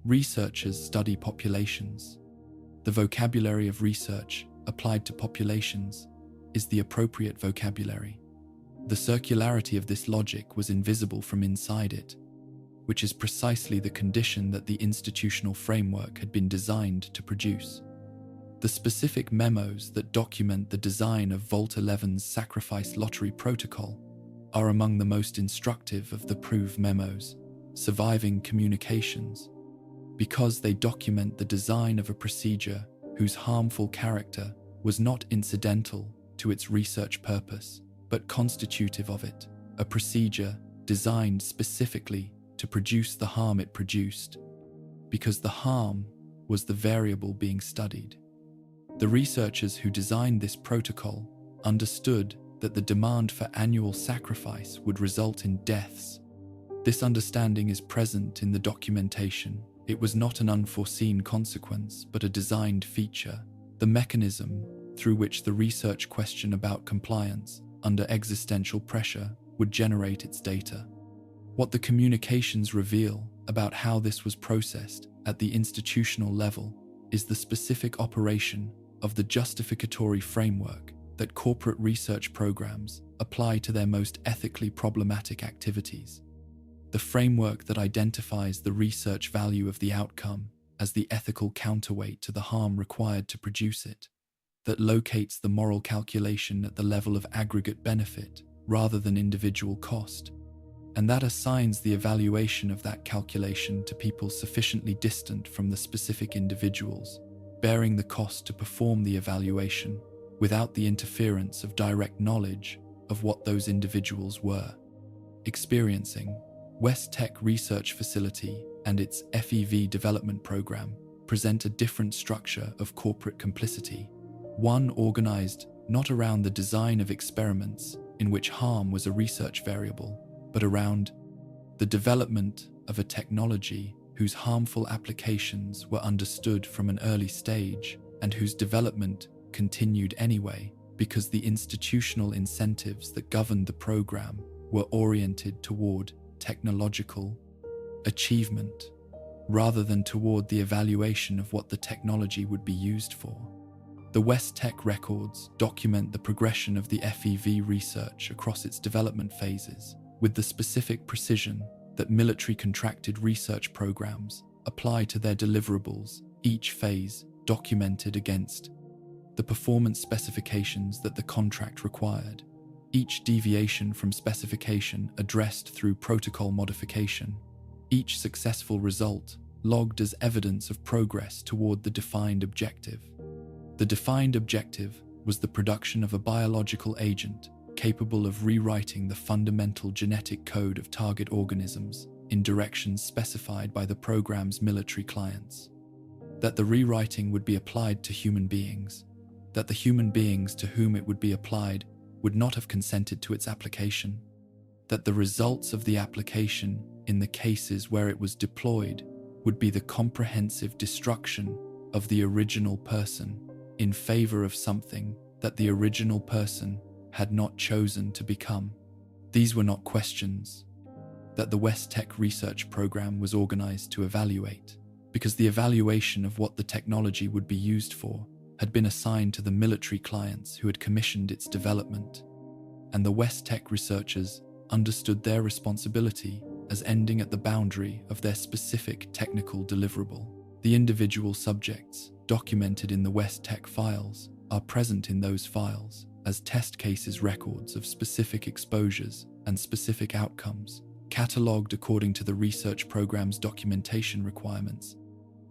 Speaker 1: Researchers study populations. The vocabulary of research applied to populations is the appropriate vocabulary. The circularity of this logic was invisible from inside it, which is precisely the condition that the institutional framework had been designed to produce. The specific memos that document the design of Vault 11's sacrifice lottery protocol are among the most instructive of the proof memos, surviving communications, because they document the design of a procedure whose harmful character was not incidental to its research purpose, but constitutive of it, a procedure designed specifically to produce the harm it produced, because the harm was the variable being studied. The researchers who designed this protocol understood that the demand for annual sacrifice would result in deaths. This understanding is present in the documentation. It was not an unforeseen consequence, but a designed feature, the mechanism through which the research question about compliance under existential pressure would generate its data. What the communications reveal about how this was processed at the institutional level is the specific operation of the justificatory framework that corporate research programs apply to their most ethically problematic activities. The framework that identifies the research value of the outcome as the ethical counterweight to the harm required to produce it, that locates the moral calculation at the level of aggregate benefit rather than individual cost, and that assigns the evaluation of that calculation to people sufficiently distant from the specific individuals, bearing the cost to perform the evaluation without the interference of direct knowledge of what those individuals were experiencing. West-Tec Research Facility and its FEV development program present a different structure of corporate complicity, one organized not around the design of experiments in which harm was a research variable, but around the development of a technology whose harmful applications were understood from an early stage and whose development continued anyway because the institutional incentives that governed the program were oriented toward technological achievement rather than toward the evaluation of what the technology would be used for. The West-Tec records document the progression of the FEV research across its development phases with the specific precision that military contracted research programs apply to their deliverables, each phase documented against the performance specifications that the contract required, each deviation from specification addressed through protocol modification, each successful result logged as evidence of progress toward the defined objective. The defined objective was the production of a biological agent capable of rewriting the fundamental genetic code of target organisms in directions specified by the program's military clients. That the rewriting would be applied to human beings, that the human beings to whom it would be applied would not have consented to its application, that the results of the application in the cases where it was deployed would be the comprehensive destruction of the original person in favor of something that the original person had not chosen to become. These were not questions that the West-Tec research program was organized to evaluate, because the evaluation of what the technology would be used for had been assigned to the military clients who had commissioned its development, and the West-Tec researchers understood their responsibility as ending at the boundary of their specific technical deliverable. The individual subjects documented in the West-Tec files are present in those files as test cases records of specific exposures and specific outcomes, catalogued according to the research program's documentation requirements,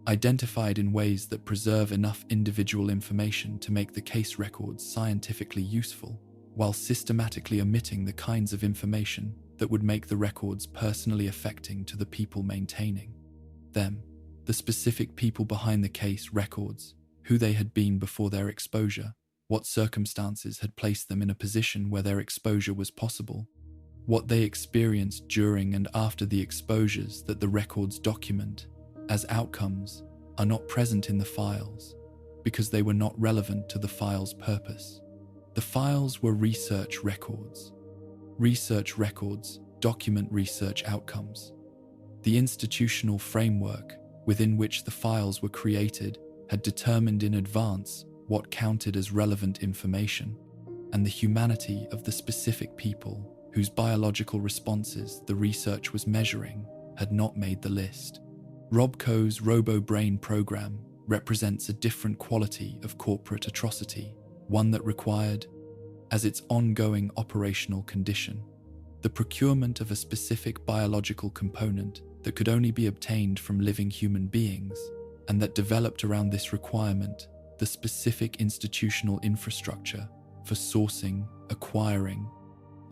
Speaker 1: identified in ways that preserve enough individual information to make the case records scientifically useful, while systematically omitting the kinds of information that would make the records personally affecting to the people maintaining them. The specific people behind the case records, who they had been before their exposure, what circumstances had placed them in a position where their exposure was possible, what they experienced during and after the exposures that the records document as outcomes are not present in the files because they were not relevant to the file's purpose. The files were research records. Research records document research outcomes. The institutional framework within which the files were created had determined in advance what counted as relevant information, and the humanity of the specific people whose biological responses the research was measuring had not made the list. Robco's RoboBrain program represents a different quality of corporate atrocity, one that required, as its ongoing operational condition, the procurement of a specific biological component that could only be obtained from living human beings, and that developed around this requirement the specific institutional infrastructure for sourcing, acquiring,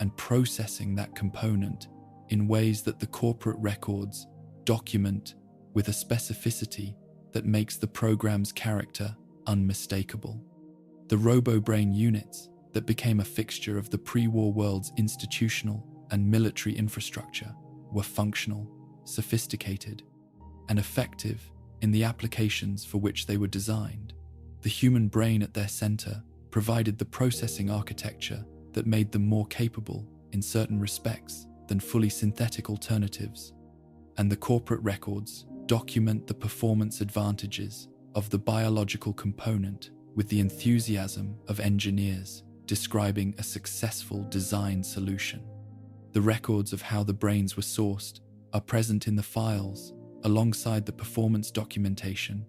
Speaker 1: and processing that component in ways that the corporate records document with a specificity that makes the program's character unmistakable. The RoboBrain units that became a fixture of the pre-war world's institutional and military infrastructure were functional, sophisticated, and effective in the applications for which they were designed. The human brain at their center provided the processing architecture that made them more capable in certain respects than fully synthetic alternatives, and the corporate records document the performance advantages of the biological component with the enthusiasm of engineers describing a successful design solution. The records of how the brains were sourced are present in the files alongside the performance documentation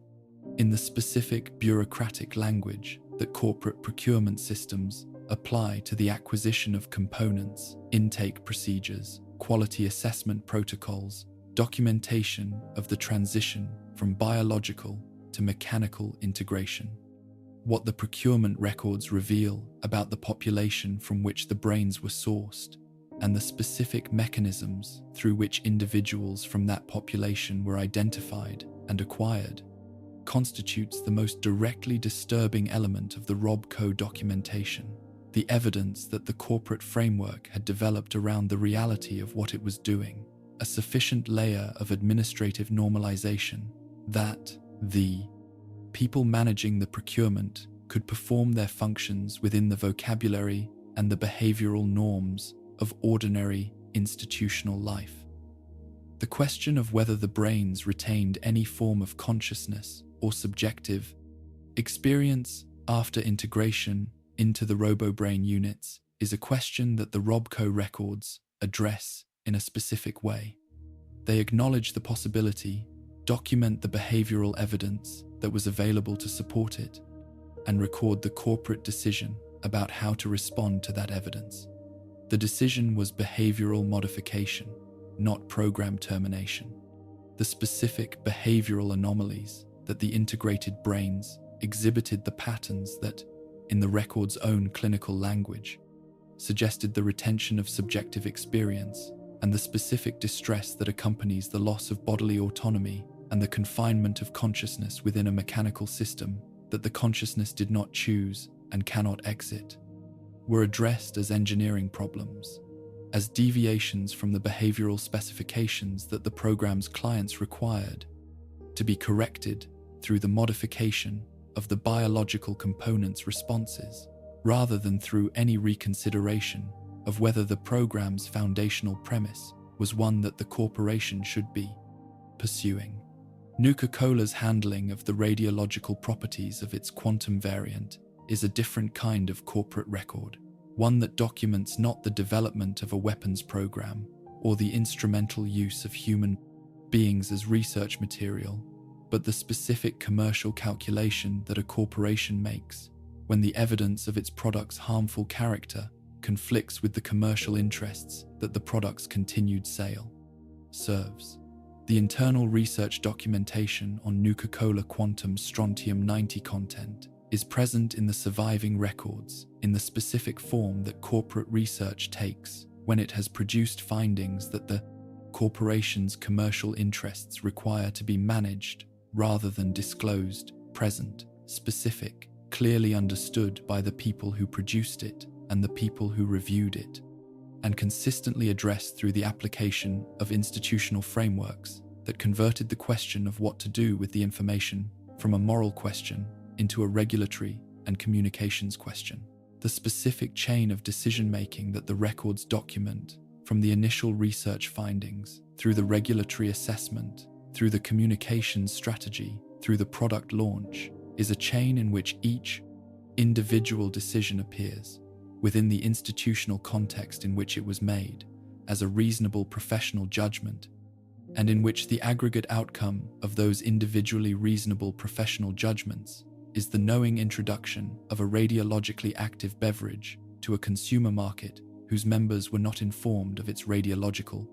Speaker 1: in the specific bureaucratic language that corporate procurement systems apply to the acquisition of components, intake procedures, quality assessment protocols, documentation of the transition from biological to mechanical integration. What the procurement records reveal about the population from which the brains were sourced, and the specific mechanisms through which individuals from that population were identified and acquired, constitutes the most directly disturbing element of the RobCo documentation, the evidence that the corporate framework had developed around the reality of what it was doing, a sufficient layer of administrative normalization that the people managing the procurement could perform their functions within the vocabulary and the behavioral norms of ordinary institutional life. The question of whether the brains retained any form of consciousness or subjective experience after integration into the RoboBrain units is a question that the RobCo records address in a specific way. They acknowledge the possibility, document the behavioral evidence that was available to support it, and record the corporate decision about how to respond to that evidence. The decision was behavioral modification, not program termination. The specific behavioral anomalies that the integrated brains exhibited, the patterns that, in the record's own clinical language, suggested the retention of subjective experience and the specific distress that accompanies the loss of bodily autonomy and the confinement of consciousness within a mechanical system that the consciousness did not choose and cannot exit, were addressed as engineering problems, as deviations from the behavioral specifications that the program's clients required, to be corrected through the modification of the biological component's responses, rather than through any reconsideration of whether the program's foundational premise was one that the corporation should be pursuing. Nuka-Cola's handling of the radiological properties of its quantum variant is a different kind of corporate record, one that documents not the development of a weapons program or the instrumental use of human beings as research material, but the specific commercial calculation that a corporation makes when the evidence of its product's harmful character conflicts with the commercial interests that the product's continued sale serves. The internal research documentation on Nuka-Cola quantum strontium-90 content is present in the surviving records in the specific form that corporate research takes when it has produced findings that the corporation's commercial interests require to be managed rather than disclosed, present, specific, clearly understood by the people who produced it and the people who reviewed it, and consistently addressed through the application of institutional frameworks that converted the question of what to do with the information from a moral question into a regulatory and communications question. The specific chain of decision-making that the records document, from the initial research findings, through the regulatory assessment, through the communications strategy, through the product launch, is a chain in which each individual decision appears, within the institutional context in which it was made, as a reasonable professional judgment, and in which the aggregate outcome of those individually reasonable professional judgments is the knowing introduction of a radiologically active beverage to a consumer market whose members were not informed of its radiological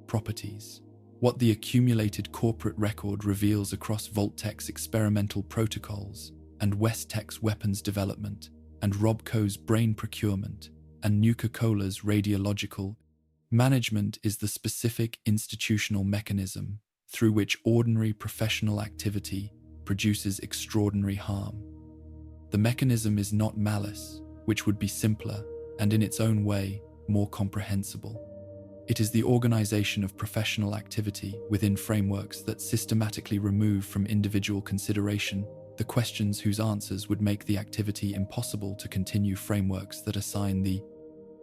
Speaker 1: properties. What the accumulated corporate record reveals across Vault-Tec's experimental protocols and West-Tech's weapons development and Robco's brain procurement and Nuka-Cola's radiological management is the specific institutional mechanism through which ordinary professional activity produces extraordinary harm. The mechanism is not malice, which would be simpler and in its own way more comprehensible. It is the organization of professional activity within frameworks that systematically remove from individual consideration the questions whose answers would make the activity impossible to continue, frameworks that assign the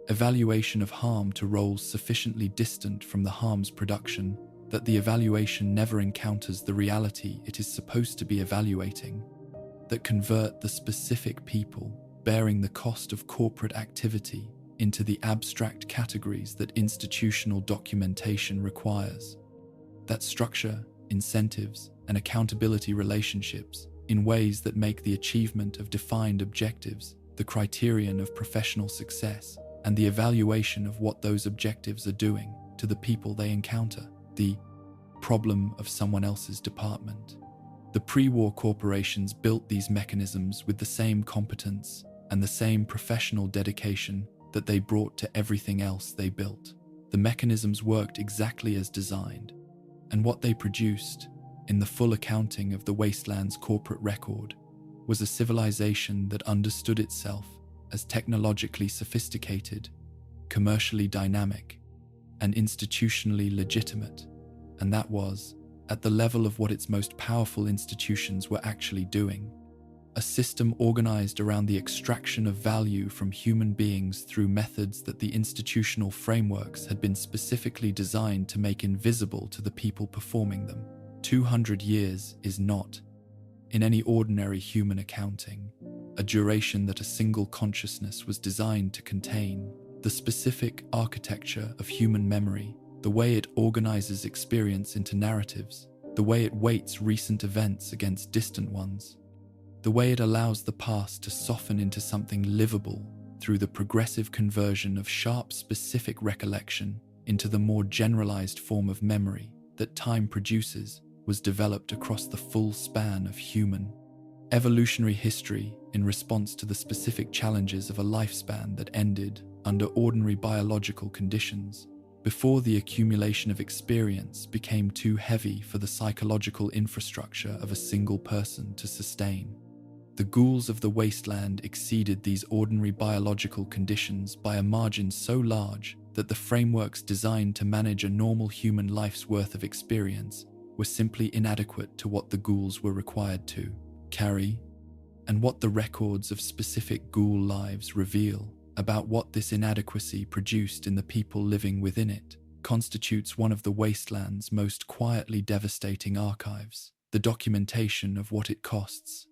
Speaker 1: evaluation of harm to roles sufficiently distant from the harm's production that the evaluation never encounters the reality it is supposed to be evaluating, that convert the specific people bearing the cost of corporate activity into the abstract categories that institutional documentation requires, that structure, incentives, and accountability relationships in ways that make the achievement of defined objectives the criterion of professional success and the evaluation of what those objectives are doing to the people they encounter, the problem of someone else's department. The pre-war corporations built these mechanisms with the same competence and the same professional dedication that they brought to everything else they built. The mechanisms worked exactly as designed, and what they produced, in the full accounting of the wasteland's corporate record, was a civilization that understood itself as technologically sophisticated, commercially dynamic, and institutionally legitimate, and that was, at the level of what its most powerful institutions were actually doing, a system organized around the extraction of value from human beings through methods that the institutional frameworks had been specifically designed to make invisible to the people performing them. 200 years is not, in any ordinary human accounting, a duration that a single consciousness was designed to contain. The specific architecture of human memory, the way it organizes experience into narratives, the way it weights recent events against distant ones, the way it allows the past to soften into something livable through the progressive conversion of sharp specific recollection into the more generalized form of memory that time produces, was developed across the full span of human evolutionary history in response to the specific challenges of a lifespan that ended under ordinary biological conditions, before the accumulation of experience became too heavy for the psychological infrastructure of a single person to sustain. The ghouls of the wasteland exceeded these ordinary biological conditions by a margin so large that the frameworks designed to manage a normal human life's worth of experience were simply inadequate to what the ghouls were required to carry, and what the records of specific ghoul lives reveal about what this inadequacy produced in the people living within it constitutes one of the wasteland's most quietly devastating archives, the documentation of what it costs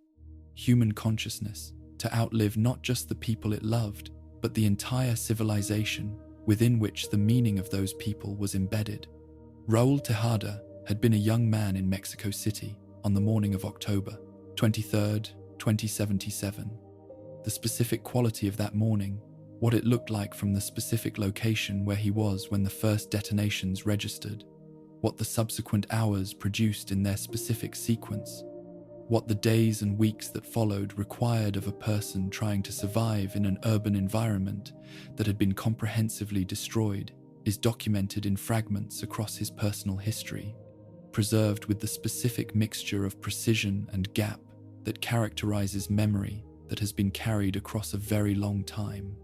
Speaker 1: human consciousness to outlive not just the people it loved, but the entire civilization within which the meaning of those people was embedded. Raul Tejada had been a young man in Mexico City on the morning of October 23rd, 2077. The specific quality of that morning, what it looked like from the specific location where he was when the first detonations registered, what the subsequent hours produced in their specific sequence, What the days and weeks that followed required of a person trying to survive in an urban environment that had been comprehensively destroyed is documented in fragments across his personal history, preserved with the specific mixture of precision and gap that characterizes memory that has been carried across a very long time.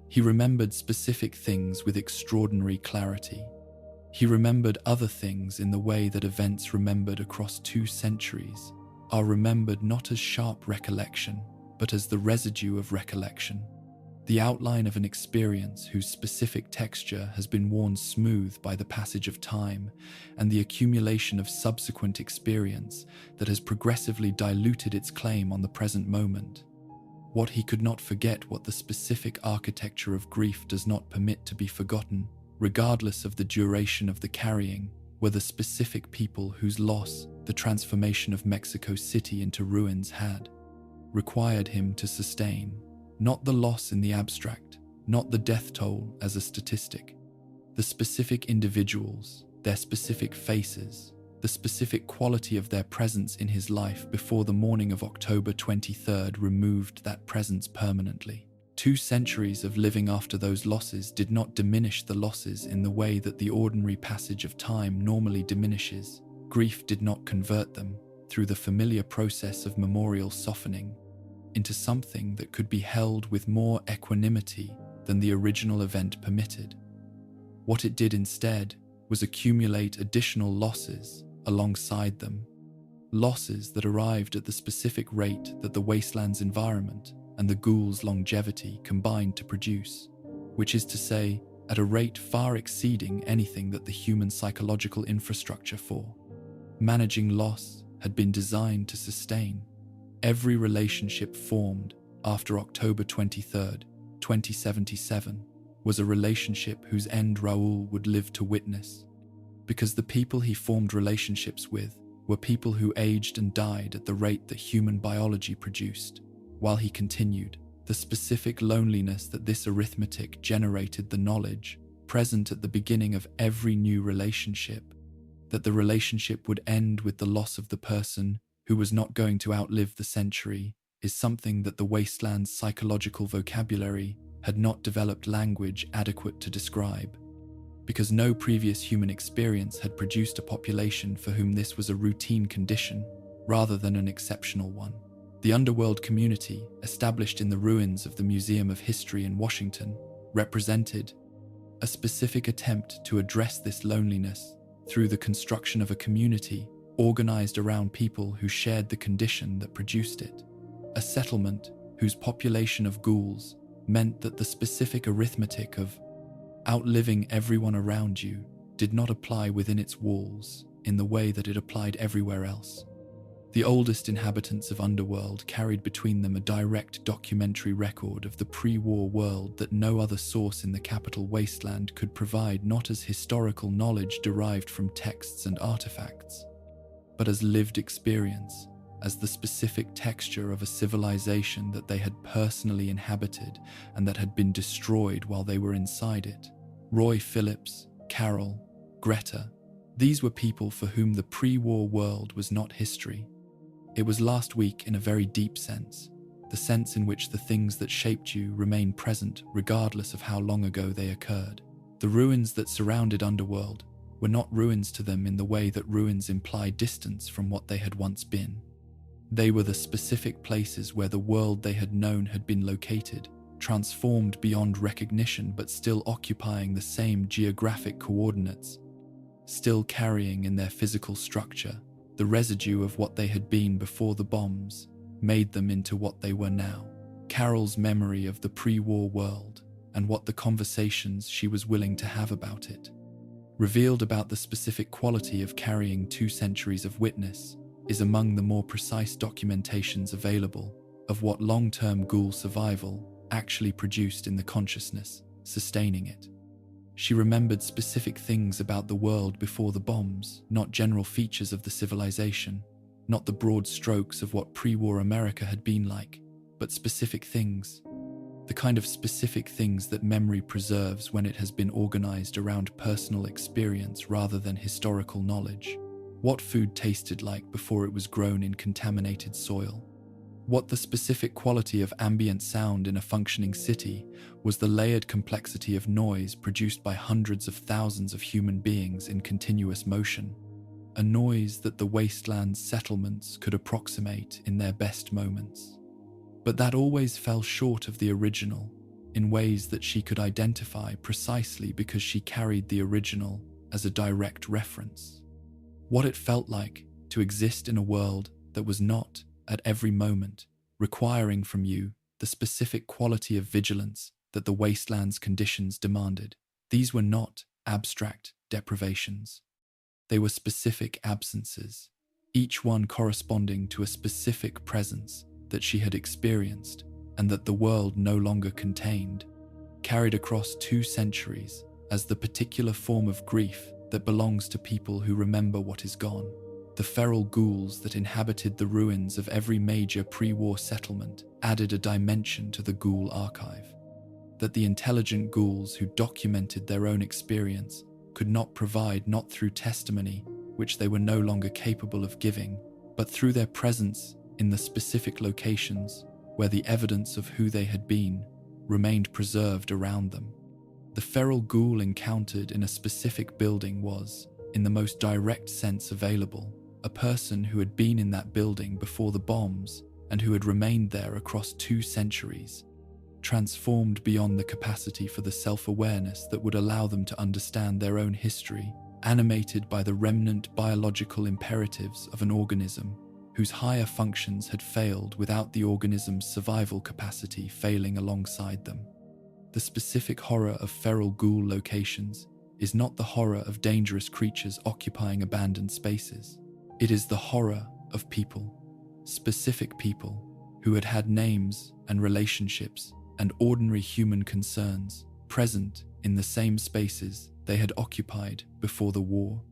Speaker 1: He remembered specific things with extraordinary clarity. He remembered other things in the way that events remembered across 2 centuries are remembered not as sharp recollection, but as the residue of recollection, the outline of an experience whose specific texture has been worn smooth by the passage of time and the accumulation of subsequent experience that has progressively diluted its claim on the present moment. What he could not forget, what the specific architecture of grief does not permit to be forgotten, regardless of the duration of the carrying, were the specific people whose loss the transformation of Mexico City into ruins had required him to sustain. Not the loss in the abstract, not the death toll as a statistic. The specific individuals, their specific faces, the specific quality of their presence in his life before the morning of October 23rd removed that presence permanently. 2 centuries of living after those losses did not diminish the losses in the way that the ordinary passage of time normally diminishes. Grief did not convert them, through the familiar process of memorial softening, into something that could be held with more equanimity than the original event permitted. What it did instead was accumulate additional losses alongside them, losses that arrived at the specific rate that the wasteland's environment and the ghoul's longevity combined to produce, which is to say, at a rate far exceeding anything that the human psychological infrastructure for managing loss had been designed to sustain. Every relationship formed after October 23rd, 2077, was a relationship whose end Raoul would live to witness, because the people he formed relationships with were people who aged and died at the rate that human biology produced. While he continued, the specific loneliness that this arithmetic generated, the knowledge, present at the beginning of every new relationship, that the relationship would end with the loss of the person who was not going to outlive the century, is something that the wasteland's psychological vocabulary had not developed language adequate to describe, because no previous human experience had produced a population for whom this was a routine condition rather than an exceptional one. The underworld community, established in the ruins of the Museum of History in Washington, represented a specific attempt to address this loneliness through the construction of a community organized around people who shared the condition that produced it. A settlement whose population of ghouls meant that the specific arithmetic of outliving everyone around you did not apply within its walls in the way that it applied everywhere else. The oldest inhabitants of Underworld carried between them a direct documentary record of the pre-war world that no other source in the capital wasteland could provide, not as historical knowledge derived from texts and artifacts, but as lived experience, as the specific texture of a civilization that they had personally inhabited and that had been destroyed while they were inside it. Roy Phillips, Carol, Greta, these were people for whom the pre-war world was not history. It was last week in a very deep sense, the sense in which the things that shaped you remain present regardless of how long ago they occurred. The ruins that surrounded Underworld were not ruins to them in the way that ruins imply distance from what they had once been. They were the specific places where the world they had known had been located, transformed beyond recognition but still occupying the same geographic coordinates, still carrying in their physical structure the residue of what they had been before the bombs made them into what they were now. Carol's memory of the pre-war world and what the conversations she was willing to have about it revealed about the specific quality of carrying 2 centuries of witness is among the more precise documentations available of what long-term ghoul survival actually produced in the consciousness sustaining it. She remembered specific things about the world before the bombs, not general features of the civilization, not the broad strokes of what pre-war America had been like, but specific things, the kind of specific things that memory preserves when it has been organized around personal experience rather than historical knowledge. what food tasted like before it was grown in contaminated soil, what the specific quality of ambient sound in a functioning city was, the layered complexity of noise produced by hundreds of thousands of human beings in continuous motion, a noise that the wasteland settlements could approximate in their best moments. But that always fell short of the original in ways that she could identify precisely because she carried the original as a direct reference. What it felt like to exist in a world that was not, at every moment, requiring from you the specific quality of vigilance that the wasteland's conditions demanded. These were not abstract deprivations. They were specific absences, each one corresponding to a specific presence that she had experienced and that the world no longer contained, carried across 2 centuries as the particular form of grief that belongs to people who remember what is gone. The feral ghouls that inhabited the ruins of every major pre-war settlement added a dimension to the ghoul archive that the intelligent ghouls who documented their own experience could not provide, not through testimony, which they were no longer capable of giving, but through their presence in the specific locations where the evidence of who they had been remained preserved around them. The feral ghoul encountered in a specific building was, in the most direct sense available, a person who had been in that building before the bombs and who had remained there across 2 centuries, transformed beyond the capacity for the self-awareness that would allow them to understand their own history, animated by the remnant biological imperatives of an organism whose higher functions had failed without the organism's survival capacity failing alongside them. The specific horror of feral ghoul locations is not the horror of dangerous creatures occupying abandoned spaces. It is the horror of people, specific people, who had had names and relationships and ordinary human concerns present in the same spaces they had occupied before the war,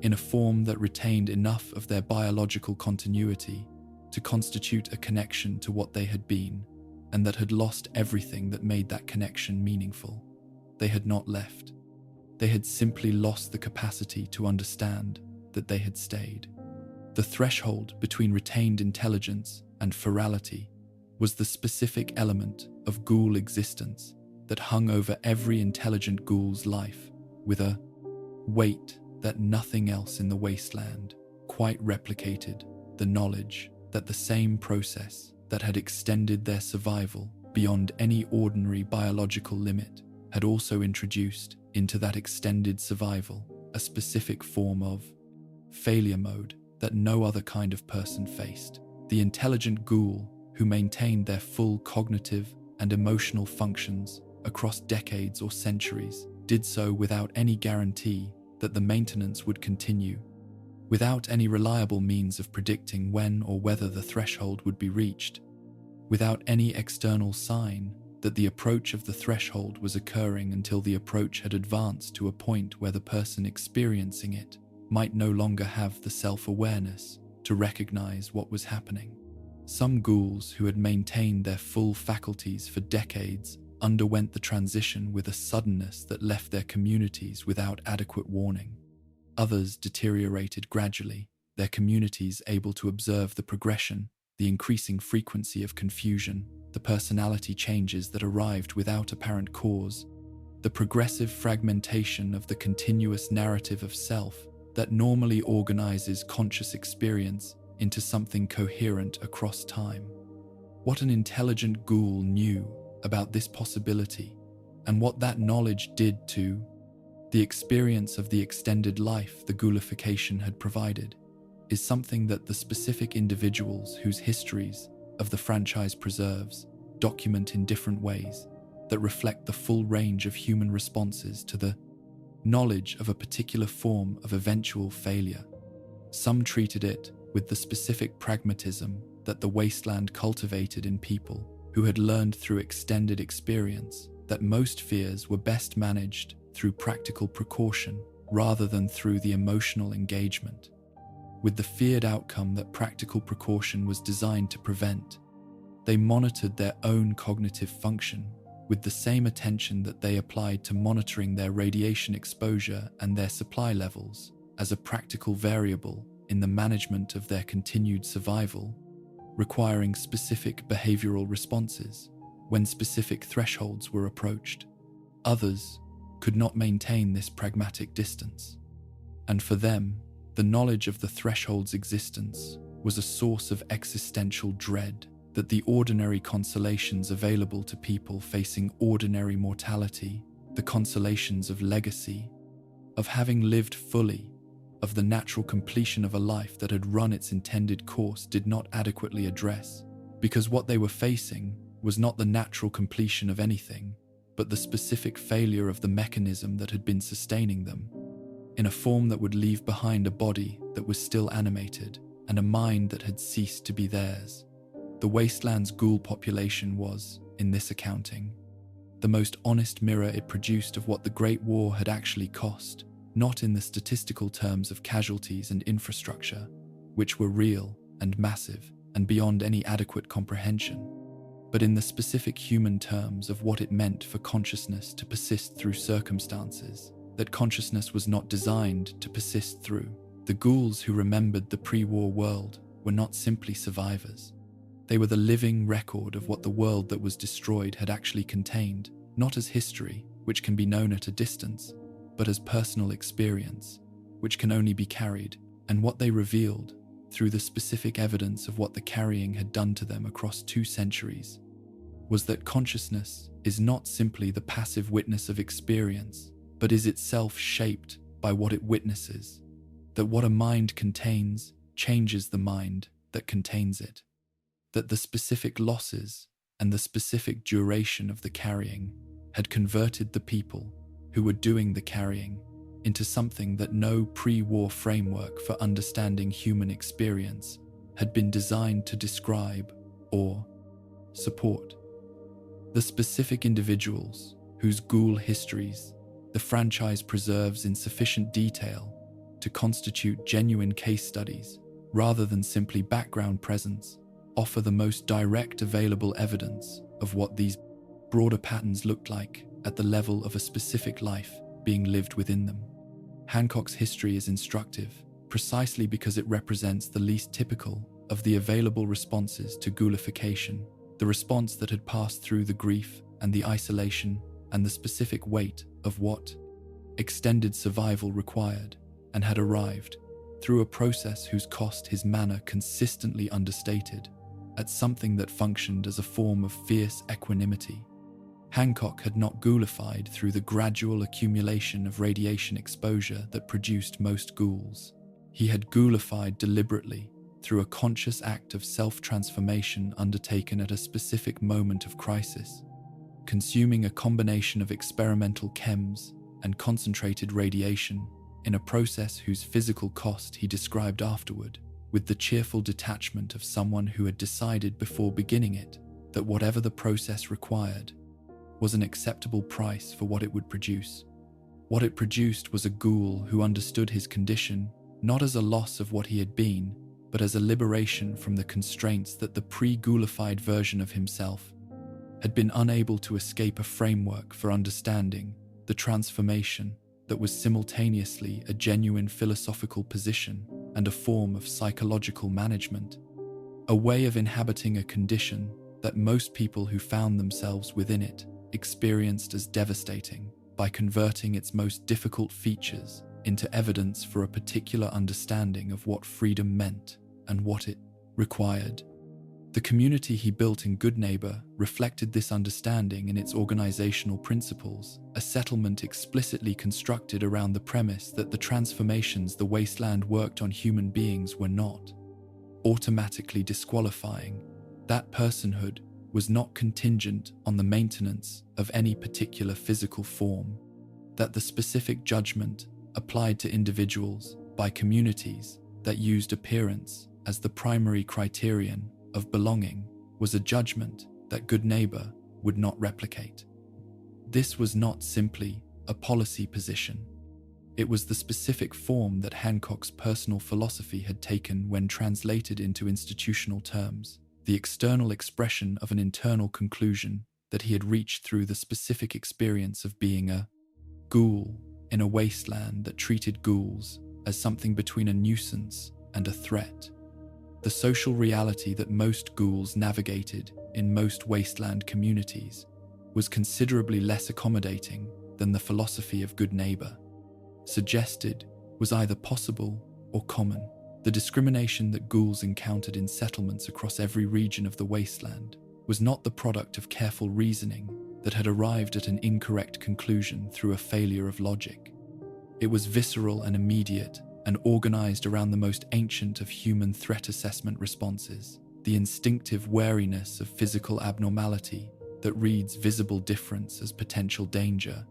Speaker 1: in a form that retained enough of their biological continuity to constitute a connection to what they had been, and that had lost everything that made that connection meaningful. They had not left. They had simply lost the capacity to understand that they had stayed. The threshold between retained intelligence and ferality was the specific element of ghoul existence that hung over every intelligent ghoul's life with a weight that nothing else in the wasteland quite replicated, the knowledge that the same process that had extended their survival beyond any ordinary biological limit had also introduced into that extended survival a specific form of failure mode that no other kind of person faced. The intelligent ghoul who maintained their full cognitive and emotional functions across decades or centuries did so without any guarantee that the maintenance would continue, without any reliable means of predicting when or whether the threshold would be reached, without any external sign that the approach of the threshold was occurring until the approach had advanced to a point where the person experiencing it might no longer have the self-awareness to recognize what was happening. Some ghouls who had maintained their full faculties for decades underwent the transition with a suddenness that left their communities without adequate warning. Others deteriorated gradually, their communities able to observe the progression, the increasing frequency of confusion, the personality changes that arrived without apparent cause, the progressive fragmentation of the continuous narrative of self that normally organizes conscious experience into something coherent across time. What an intelligent ghoul knew about this possibility, and what that knowledge did to the experience of the extended life the ghoulification had provided, is something that the specific individuals whose histories of the franchise preserves document in different ways that reflect the full range of human responses to the knowledge of a particular form of eventual failure. Some treated it with the specific pragmatism that the wasteland cultivated in people who had learned through extended experience that most fears were best managed through practical precaution rather than through the emotional engagement, with the feared outcome that practical precaution was designed to prevent. They monitored their own cognitive function with the same attention that they applied to monitoring their radiation exposure and their supply levels, as a practical variable in the management of their continued survival, requiring specific behavioral responses when specific thresholds were approached. Others could not maintain this pragmatic distance, and for them, the knowledge of the threshold's existence was a source of existential dread that the ordinary consolations available to people facing ordinary mortality, the consolations of legacy, of having lived fully, of the natural completion of a life that had run its intended course, did not adequately address, because what they were facing was not the natural completion of anything, but the specific failure of the mechanism that had been sustaining them, in a form that would leave behind a body that was still animated and a mind that had ceased to be theirs. The wasteland's ghoul population was, in this accounting, the most honest mirror it produced of what the Great War had actually cost, not in the statistical terms of casualties and infrastructure, which were real and massive and beyond any adequate comprehension, but in the specific human terms of what it meant for consciousness to persist through circumstances that consciousness was not designed to persist through. The ghouls who remembered the pre-war world were not simply survivors. They were the living record of what the world that was destroyed had actually contained, not as history, which can be known at a distance, but as personal experience, which can only be carried, and what they revealed, through the specific evidence of what the carrying had done to them across 2 centuries, was that consciousness is not simply the passive witness of experience, but is itself shaped by what it witnesses, that what a mind contains changes the mind that contains it, that the specific losses and the specific duration of the carrying had converted the people who were doing the carrying into something that no pre-war framework for understanding human experience had been designed to describe or support. The specific individuals whose ghoul histories the franchise preserves in sufficient detail to constitute genuine case studies, rather than simply background presence, offer the most direct available evidence of what these broader patterns looked like at the level of a specific life being lived within them. Hancock's history is instructive precisely because it represents the least typical of the available responses to ghoulification, the response that had passed through the grief and the isolation and the specific weight of what extended survival required, and had arrived, through a process whose cost his manner consistently understated, at something that functioned as a form of fierce equanimity. Hancock had not ghoulified through the gradual accumulation of radiation exposure that produced most ghouls. He had ghoulified deliberately through a conscious act of self-transformation undertaken at a specific moment of crisis, consuming a combination of experimental chems and concentrated radiation in a process whose physical cost he described afterward, with the cheerful detachment of someone who had decided before beginning it that whatever the process required was an acceptable price for what it would produce. What it produced was a ghoul who understood his condition not as a loss of what he had been, but as a liberation from the constraints that the pre-ghoulified version of himself had been unable to escape a framework for understanding the transformation that was simultaneously a genuine philosophical position and a form of psychological management, a way of inhabiting a condition that most people who found themselves within it experienced as devastating by converting its most difficult features into evidence for a particular understanding of what freedom meant and what it required. The community he built in Goodneighbor reflected this understanding in its organizational principles, a settlement explicitly constructed around the premise that the transformations the wasteland worked on human beings were not automatically disqualifying. That personhood was not contingent on the maintenance of any particular physical form, that the specific judgment applied to individuals by communities that used appearance as the primary criterion of belonging was a judgment that Goodneighbor would not replicate. This was not simply a policy position. It was the specific form that Hancock's personal philosophy had taken when translated into institutional terms, the external expression of an internal conclusion that he had reached through the specific experience of being a ghoul in a wasteland that treated ghouls as something between a nuisance and a threat. The social reality that most ghouls navigated in most wasteland communities was considerably less accommodating than the philosophy of good neighbor suggested was either possible or common. The discrimination that ghouls encountered in settlements across every region of the wasteland was not the product of careful reasoning that had arrived at an incorrect conclusion through a failure of logic. It was visceral and immediate and organized around the most ancient of human threat assessment responses, the instinctive wariness of physical abnormality that reads visible difference as potential danger,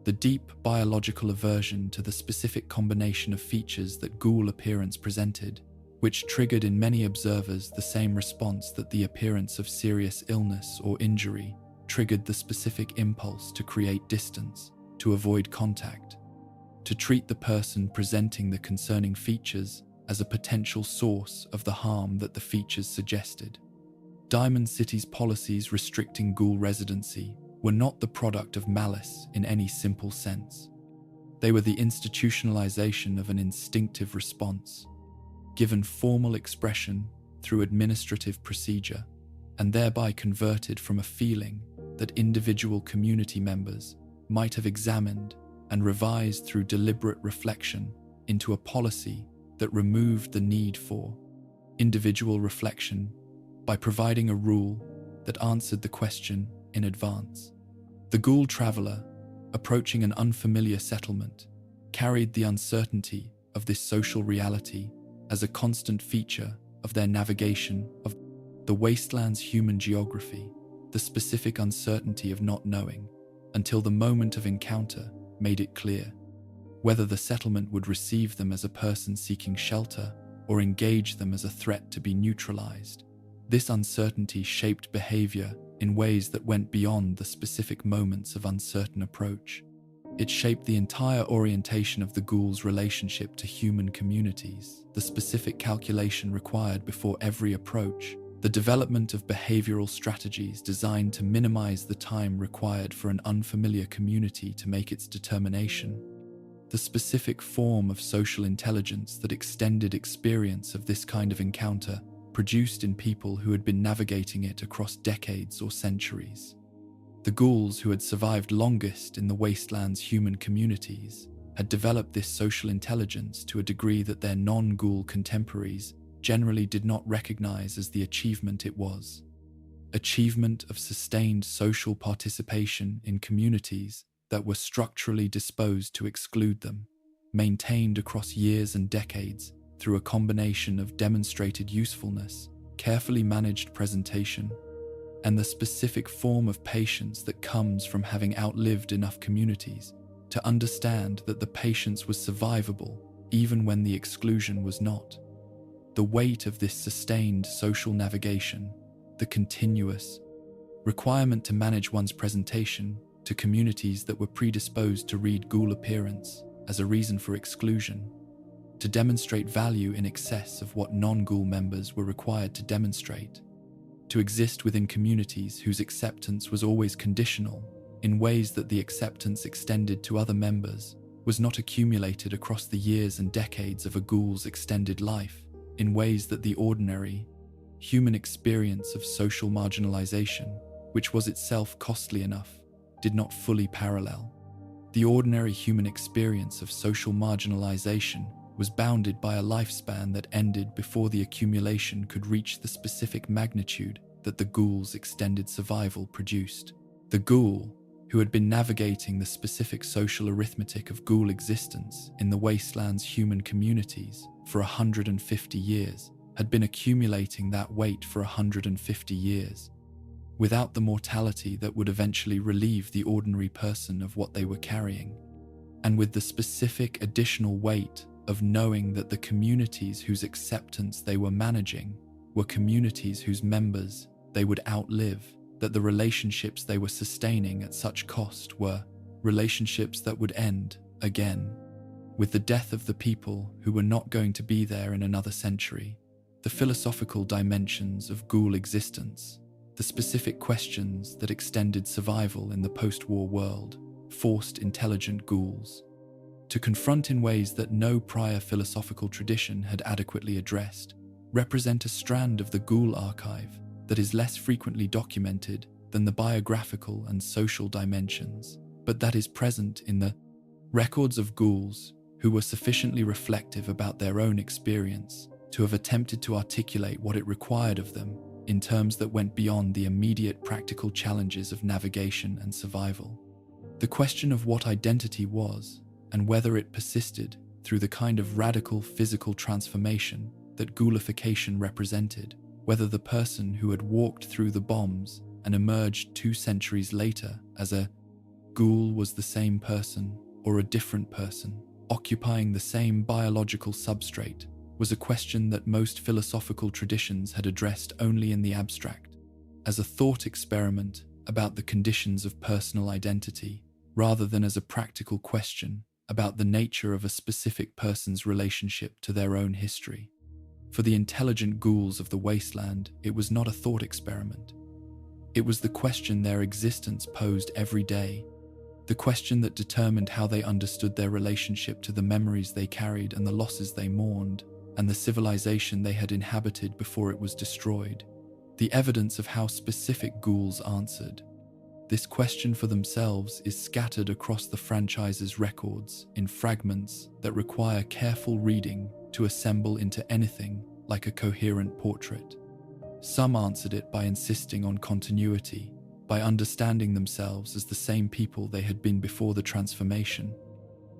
Speaker 1: the deep biological aversion to the specific combination of features that ghoul appearance presented, which triggered in many observers the same response that the appearance of serious illness or injury triggered the specific impulse to create distance, to avoid contact, to treat the person presenting the concerning features as a potential source of the harm that the features suggested. Diamond City's policies restricting ghoul residency were not the product of malice in any simple sense. They were the institutionalization of an instinctive response, given formal expression through administrative procedure, and thereby converted from a feeling that individual community members might have examined and revised through deliberate reflection into a policy that removed the need for individual reflection by providing a rule that answered the question in advance. The ghoul traveler, approaching an unfamiliar settlement, carried the uncertainty of this social reality as a constant feature of their navigation of the wasteland's human geography, the specific uncertainty of not knowing, until the moment of encounter made it clear whether the settlement would receive them as a person seeking shelter or engage them as a threat to be neutralized. This uncertainty shaped behavior in ways that went beyond the specific moments of uncertain approach. It shaped the entire orientation of the ghoul's relationship to human communities, the specific calculation required before every approach, the development of behavioral strategies designed to minimize the time required for an unfamiliar community to make its determination, the specific form of social intelligence that extended experience of this kind of encounter produced in people who had been navigating it across decades or centuries. The ghouls who had survived longest in the wasteland's human communities had developed this social intelligence to a degree that their non-ghoul contemporaries generally did not recognize as the achievement it was. Achievement of sustained social participation in communities that were structurally disposed to exclude them, maintained across years and decades through a combination of demonstrated usefulness, carefully managed presentation, and the specific form of patience that comes from having outlived enough communities to understand that the patience was survivable even when the exclusion was not. The weight of this sustained social navigation, the continuous requirement to manage one's presentation to communities that were predisposed to read ghoul appearance as a reason for exclusion, to demonstrate value in excess of what non-ghoul members were required to demonstrate, to exist within communities whose acceptance was always conditional in ways that the acceptance extended to other members was not accumulated across the years and decades of a ghoul's extended life in ways that the ordinary human experience of social marginalization, which was itself costly enough, did not fully parallel. The ordinary human experience of social marginalization was bounded by a lifespan that ended before the accumulation could reach the specific magnitude that the ghoul's extended survival produced. The ghoul, who had been navigating the specific social arithmetic of ghoul existence in the wasteland's human communities for 150 years, had been accumulating that weight for 150 years, without the mortality that would eventually relieve the ordinary person of what they were carrying, and with the specific additional weight of knowing that the communities whose acceptance they were managing were communities whose members they would outlive, that the relationships they were sustaining at such cost were relationships that would end again, with the death of the people who were not going to be there in another century. The philosophical dimensions of ghoul existence, the specific questions that extended survival in the post-war world, forced intelligent ghouls to confront in ways that no prior philosophical tradition had adequately addressed, represent a strand of the ghoul archive that is less frequently documented than the biographical and social dimensions, but that is present in the records of ghouls who were sufficiently reflective about their own experience to have attempted to articulate what it required of them in terms that went beyond the immediate practical challenges of navigation and survival. The question of what identity was, and whether it persisted through the kind of radical physical transformation that ghoulification represented, whether the person who had walked through the bombs and emerged 2 centuries later as a ghoul was the same person or a different person, occupying the same biological substrate, was a question that most philosophical traditions had addressed only in the abstract, as a thought experiment about the conditions of personal identity, rather than as a practical question about the nature of a specific person's relationship to their own history. For the intelligent ghouls of the wasteland, it was not a thought experiment. It was the question their existence posed every day, the question that determined how they understood their relationship to the memories they carried and the losses they mourned, and the civilization they had inhabited before it was destroyed. The evidence of how specific ghouls answered this question for themselves is scattered across the franchise's records in fragments that require careful reading to assemble into anything like a coherent portrait. Some answered it by insisting on continuity, by understanding themselves as the same people they had been before the transformation,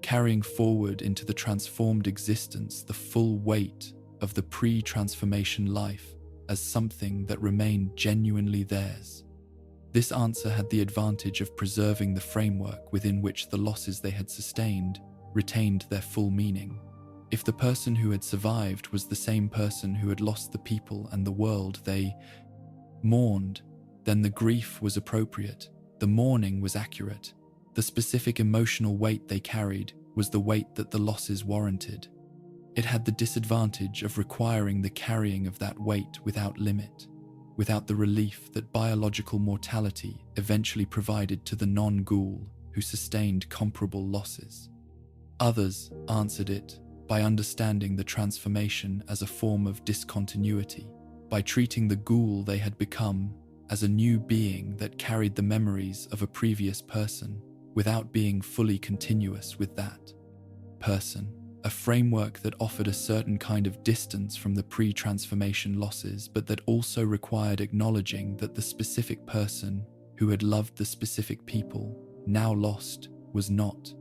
Speaker 1: carrying forward into the transformed existence the full weight of the pre-transformation life as something that remained genuinely theirs. This answer had the advantage of preserving the framework within which the losses they had sustained retained their full meaning. If the person who had survived was the same person who had lost the people and the world they mourned, then the grief was appropriate, the mourning was accurate, the specific emotional weight they carried was the weight that the losses warranted. It had the disadvantage of requiring the carrying of that weight without limit, without the relief that biological mortality eventually provided to the non-ghoul who sustained comparable losses. Others answered it by understanding the transformation as a form of discontinuity, by treating the ghoul they had become as a new being that carried the memories of a previous person without being fully continuous with that person, a framework that offered a certain kind of distance from the pre-transformation losses, but that also required acknowledging that the specific person who had loved the specific people now lost was not,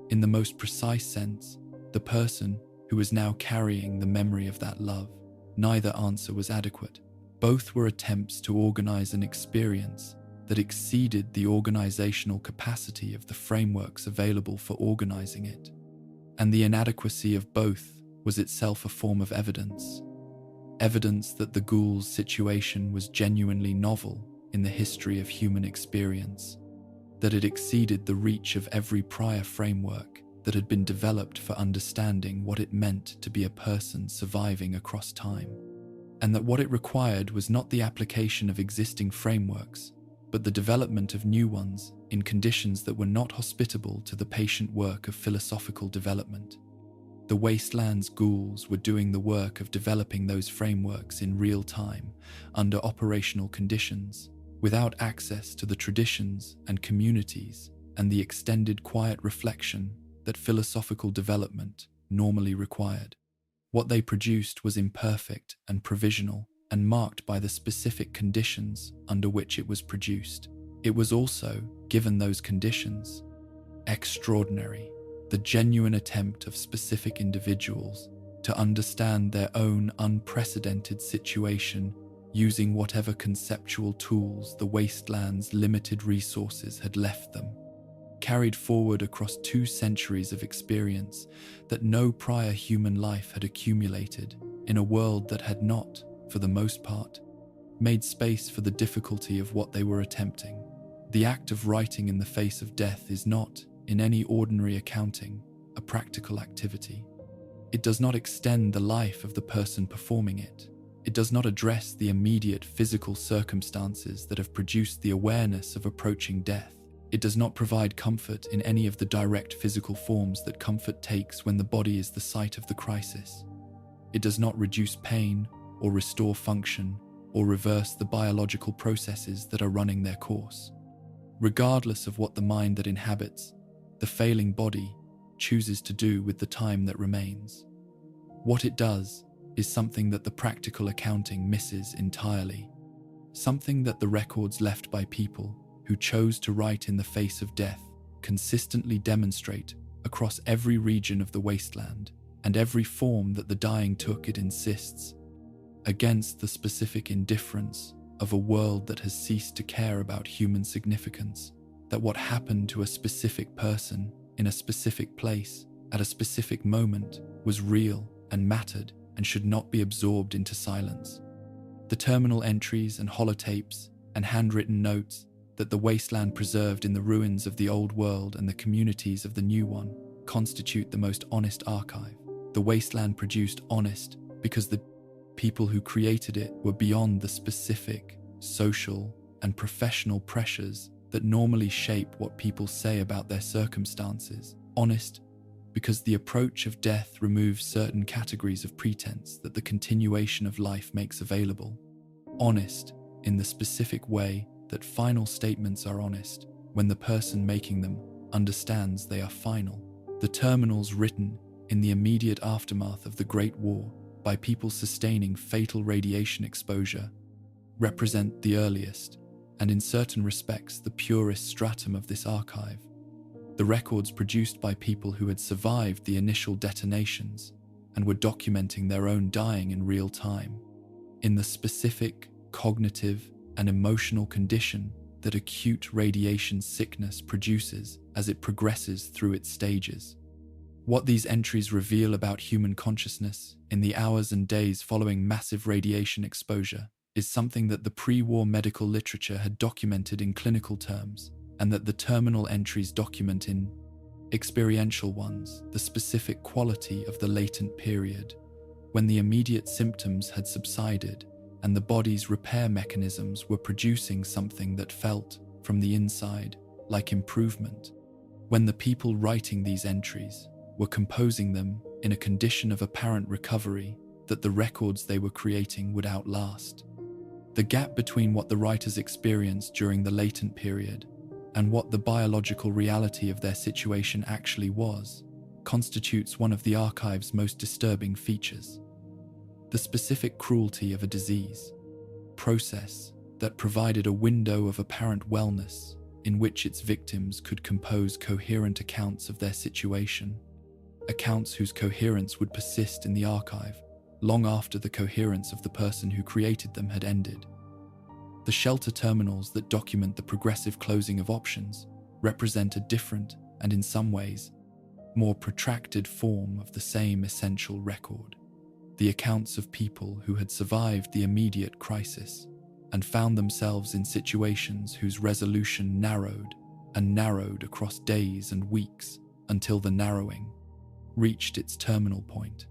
Speaker 1: in the most precise sense, the person who was now carrying the memory of that love. Neither answer was adequate. Both were attempts to organize an experience that exceeded the organizational capacity of the frameworks available for organizing it. And the inadequacy of both was itself a form of evidence. Evidence that the ghoul's situation was genuinely novel in the history of human experience, that it exceeded the reach of every prior framework that had been developed for understanding what it meant to be a person surviving across time, and that what it required was not the application of existing frameworks, but the development of new ones in conditions that were not hospitable to the patient work of philosophical development. The wasteland's ghouls were doing the work of developing those frameworks in real time, under operational conditions, without access to the traditions and communities and the extended quiet reflection that philosophical development normally required. What they produced was imperfect and provisional, and marked by the specific conditions under which it was produced. It was also, given those conditions, extraordinary, the genuine attempt of specific individuals to understand their own unprecedented situation using whatever conceptual tools the wasteland's limited resources had left them, carried forward across 2 centuries of experience that no prior human life had accumulated in a world that had not, for the most part, made space for the difficulty of what they were attempting. The act of writing in the face of death is not, in any ordinary accounting, a practical activity. It does not extend the life of the person performing it. It does not address the immediate physical circumstances that have produced the awareness of approaching death. It does not provide comfort in any of the direct physical forms that comfort takes when the body is the site of the crisis. It does not reduce pain or restore function or reverse the biological processes that are running their course. Regardless of what the mind that inhabits the failing body chooses to do with the time that remains. What it does is something that the practical accounting misses entirely, something that the records left by people who chose to write in the face of death consistently demonstrate across every region of the wasteland and every form that the dying took. It insists against the specific indifference of a world that has ceased to care about human significance, that what happened to a specific person in a specific place at a specific moment was real and mattered and should not be absorbed into silence. The terminal entries and holotapes and handwritten notes that the wasteland preserved in the ruins of the old world and the communities of the new one constitute the most honest archive. The wasteland produced honest because the people who created it were beyond the specific, social, and professional pressures that normally shape what people say about their circumstances. Honest because the approach of death removes certain categories of pretense that the continuation of life makes available. Honest in the specific way that final statements are honest when the person making them understands they are final. The terminals written in the immediate aftermath of the Great War by people sustaining fatal radiation exposure represent the earliest, and in certain respects the purest stratum of this archive. The records produced by people who had survived the initial detonations and were documenting their own dying in real time, in the specific cognitive and emotional condition that acute radiation sickness produces as it progresses through its stages. What these entries reveal about human consciousness in the hours and days following massive radiation exposure is something that the pre-war medical literature had documented in clinical terms, and that the terminal entries document in experiential ones, the specific quality of the latent period, when the immediate symptoms had subsided and the body's repair mechanisms were producing something that felt, from the inside, like improvement, when the people writing these entries were composing them in a condition of apparent recovery that the records they were creating would outlast. The gap between what the writers experienced during the latent period and what the biological reality of their situation actually was constitutes one of the archive's most disturbing features. The specific cruelty of a disease process that provided a window of apparent wellness in which its victims could compose coherent accounts of their situation, accounts whose coherence would persist in the archive long after the coherence of the person who created them had ended. The shelter terminals that document the progressive closing of options represent a different and, in some ways, more protracted form of the same essential record. The accounts of people who had survived the immediate crisis and found themselves in situations whose resolution narrowed and narrowed across days and weeks until the narrowing reached its terminal point.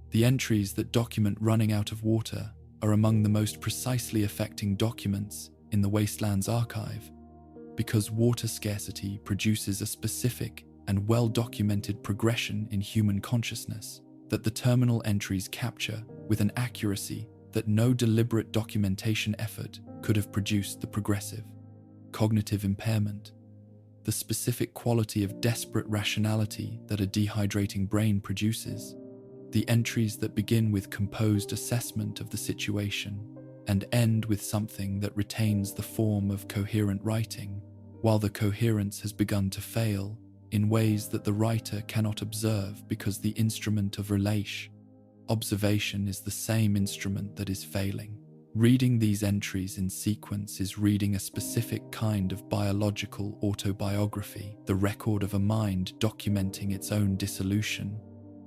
Speaker 1: The entries that document running out of water are among the most precisely affecting documents in the Wastelands archive, because water scarcity produces a specific and well-documented progression in human consciousness that the terminal entries capture with an accuracy that no deliberate documentation effort could have produced. The progressive cognitive impairment, the specific quality of desperate rationality that a dehydrating brain produces, the entries that begin with composed assessment of the situation and end with something that retains the form of coherent writing, while the coherence has begun to fail in ways that the writer cannot observe because the instrument of observation is the same instrument that is failing. Reading these entries in sequence is reading a specific kind of biological autobiography, the record of a mind documenting its own dissolution,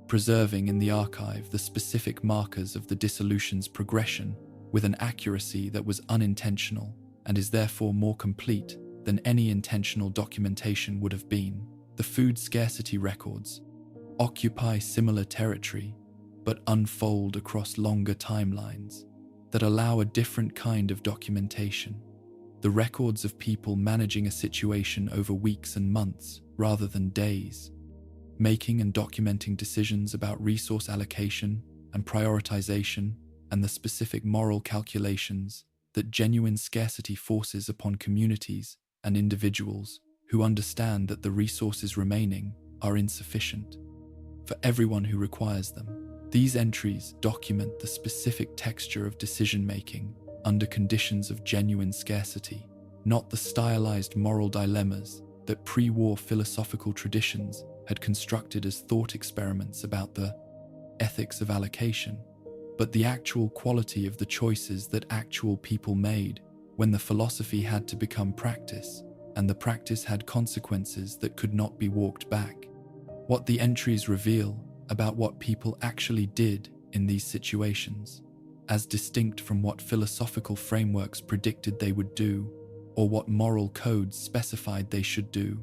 Speaker 1: preserving in the archive the specific markers of the dissolution's progression with an accuracy that was unintentional and is therefore more complete than any intentional documentation would have been. The food scarcity records occupy similar territory but unfold across longer timelines that allow a different kind of documentation. the records of people managing a situation over weeks and months rather than days, making and documenting decisions about resource allocation and prioritization and the specific moral calculations that genuine scarcity forces upon communities and individuals who understand that the resources remaining are insufficient for everyone who requires them. These entries document the specific texture of decision-making under conditions of genuine scarcity, not the stylized moral dilemmas that pre-war philosophical traditions had constructed as thought experiments about the ethics of allocation, but the actual quality of the choices that actual people made when the philosophy had to become practice, and the practice had consequences that could not be walked back. What the entries reveal about what people actually did in these situations, as distinct from what philosophical frameworks predicted they would do, or what moral codes specified they should do,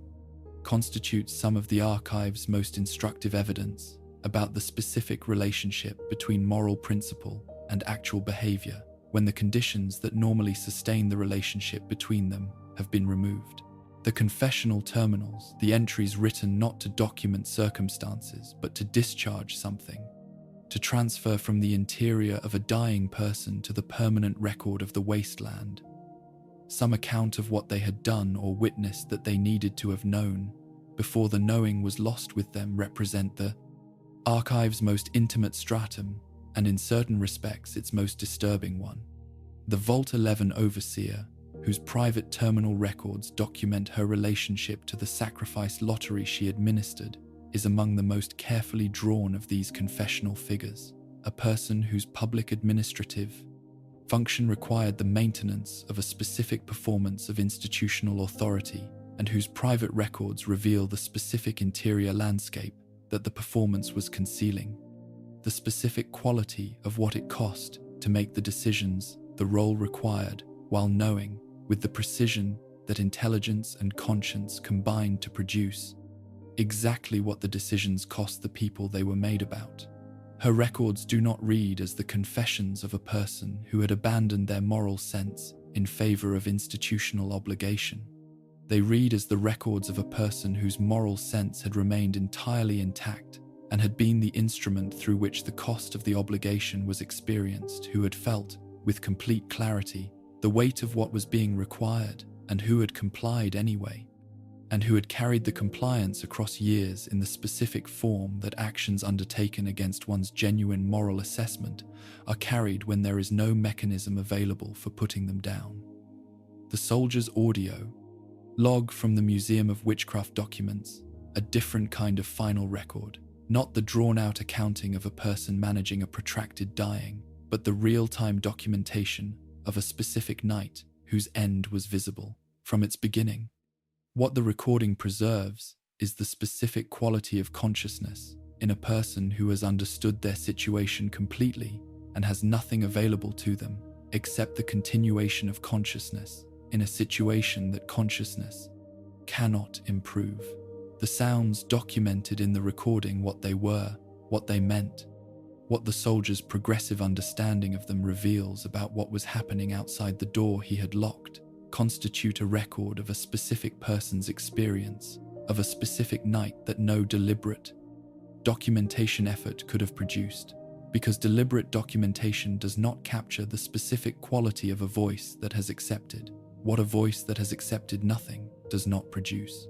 Speaker 1: constitutes some of the archive's most instructive evidence about the specific relationship between moral principle and actual behavior when the conditions that normally sustain the relationship between them have been removed. The confessional terminals, the entries written not to document circumstances but to discharge something, to transfer from the interior of a dying person to the permanent record of the wasteland, some account of what they had done or witnessed that they needed to have known before the knowing was lost with them, represent the archive's most intimate stratum, and in certain respects its most disturbing one. The Vault 11 overseer, whose private terminal records document her relationship to the sacrifice lottery she administered, is among the most carefully drawn of these confessional figures, a person whose public administrative function required the maintenance of a specific performance of institutional authority, and whose private records reveal the specific interior landscape that the performance was concealing, the specific quality of what it cost to make the decisions the role required, while knowing, with the precision that intelligence and conscience combined to produce, exactly what the decisions cost the people they were made about. Her records do not read as the confessions of a person who had abandoned their moral sense in favor of institutional obligation. They read as the records of a person whose moral sense had remained entirely intact and had been the instrument through which the cost of the obligation was experienced, who had felt, with complete clarity, the weight of what was being required, and who had complied anyway, and who had carried the compliance across years in the specific form that actions undertaken against one's genuine moral assessment are carried when there is no mechanism available for putting them down. The soldier's audio log from the Museum of Witchcraft documents a different kind of final record, not the drawn-out accounting of a person managing a protracted dying, but the real-time documentation of a specific night whose end was visible from its beginning. What the recording preserves is the specific quality of consciousness in a person who has understood their situation completely and has nothing available to them except the continuation of consciousness in a situation that consciousness cannot improve. The sounds documented in the recording what they were, what they meant, what the soldier's progressive understanding of them reveals about what was happening outside the door he had locked, constitute a record of a specific person's experience, of a specific night that no deliberate documentation effort could have produced, because deliberate documentation does not capture the specific quality of a voice that has accepted what a voice that has accepted nothing does not produce.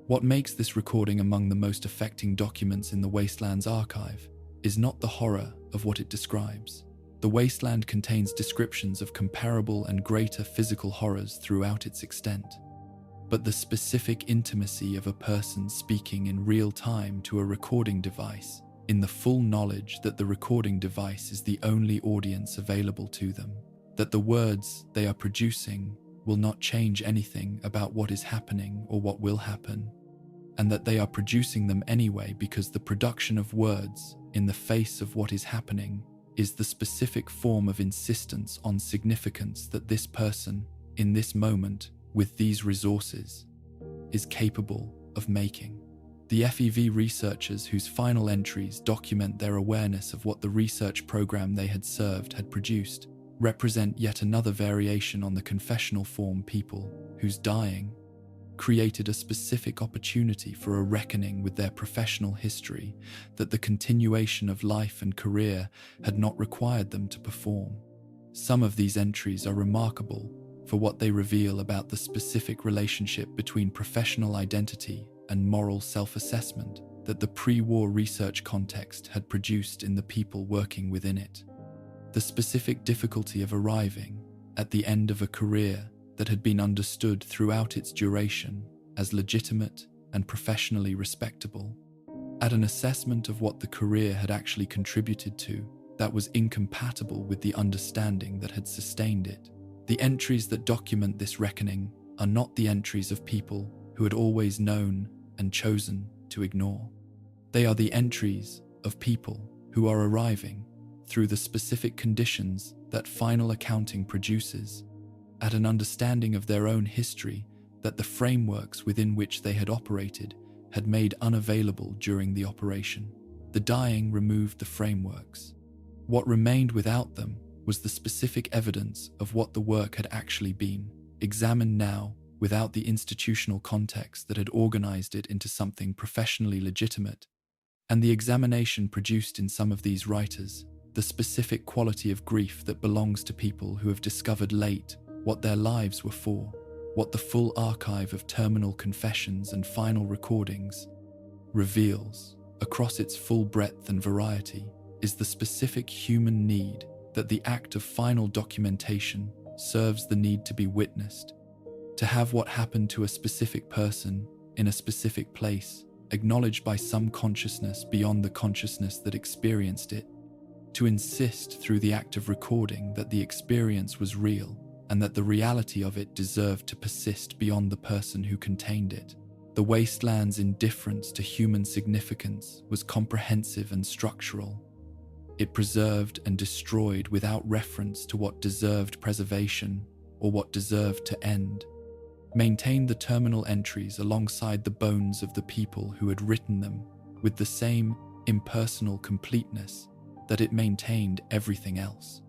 Speaker 1: What makes this recording among the most affecting documents in the Wasteland's archive is not the horror of what it describes. The wasteland contains descriptions of comparable and greater physical horrors throughout its extent, but the specific intimacy of a person speaking in real time to a recording device, in the full knowledge that the recording device is the only audience available to them, that the words they are producing will not change anything about what is happening or what will happen, and that they are producing them anyway because the production of words in the face of what is happening is the specific form of insistence on significance that this person, in this moment, with these resources, is capable of making. The FEV researchers whose final entries document their awareness of what the research program they had served had produced represent yet another variation on the confessional form people whose dying created a specific opportunity for a reckoning with their professional history that the continuation of life and career had not required them to perform. Some of these entries are remarkable for what they reveal about the specific relationship between professional identity and moral self-assessment that the pre-war research context had produced in the people working within it. The specific difficulty of arriving at the end of a career that had been understood throughout its duration as legitimate and professionally respectable, at an assessment of what the career had actually contributed to that was incompatible with the understanding that had sustained it. The entries that document this reckoning are not the entries of people who had always known and chosen to ignore. They are the entries of people who are arriving through the specific conditions that final accounting produces, at an understanding of their own history that the frameworks within which they had operated had made unavailable during the operation. The dying removed the frameworks. What remained without them was the specific evidence of what the work had actually been, examined now without the institutional context that had organized it into something professionally legitimate. And the examination produced in some of these writers the specific quality of grief that belongs to people who have discovered late what their lives were for, what the full archive of terminal confessions and final recordings reveals, across its full breadth and variety, is the specific human need that the act of final documentation serves the need to be witnessed, to have what happened to a specific person in a specific place acknowledged by some consciousness beyond the consciousness that experienced it, to insist through the act of recording that the experience was real and that the reality of it deserved to persist beyond the person who contained it. The wasteland's indifference to human significance was comprehensive and structural. It preserved and destroyed without reference to what deserved preservation or what deserved to end, maintained the terminal entries alongside the bones of the people who had written them with the same impersonal completeness that it maintained everything else.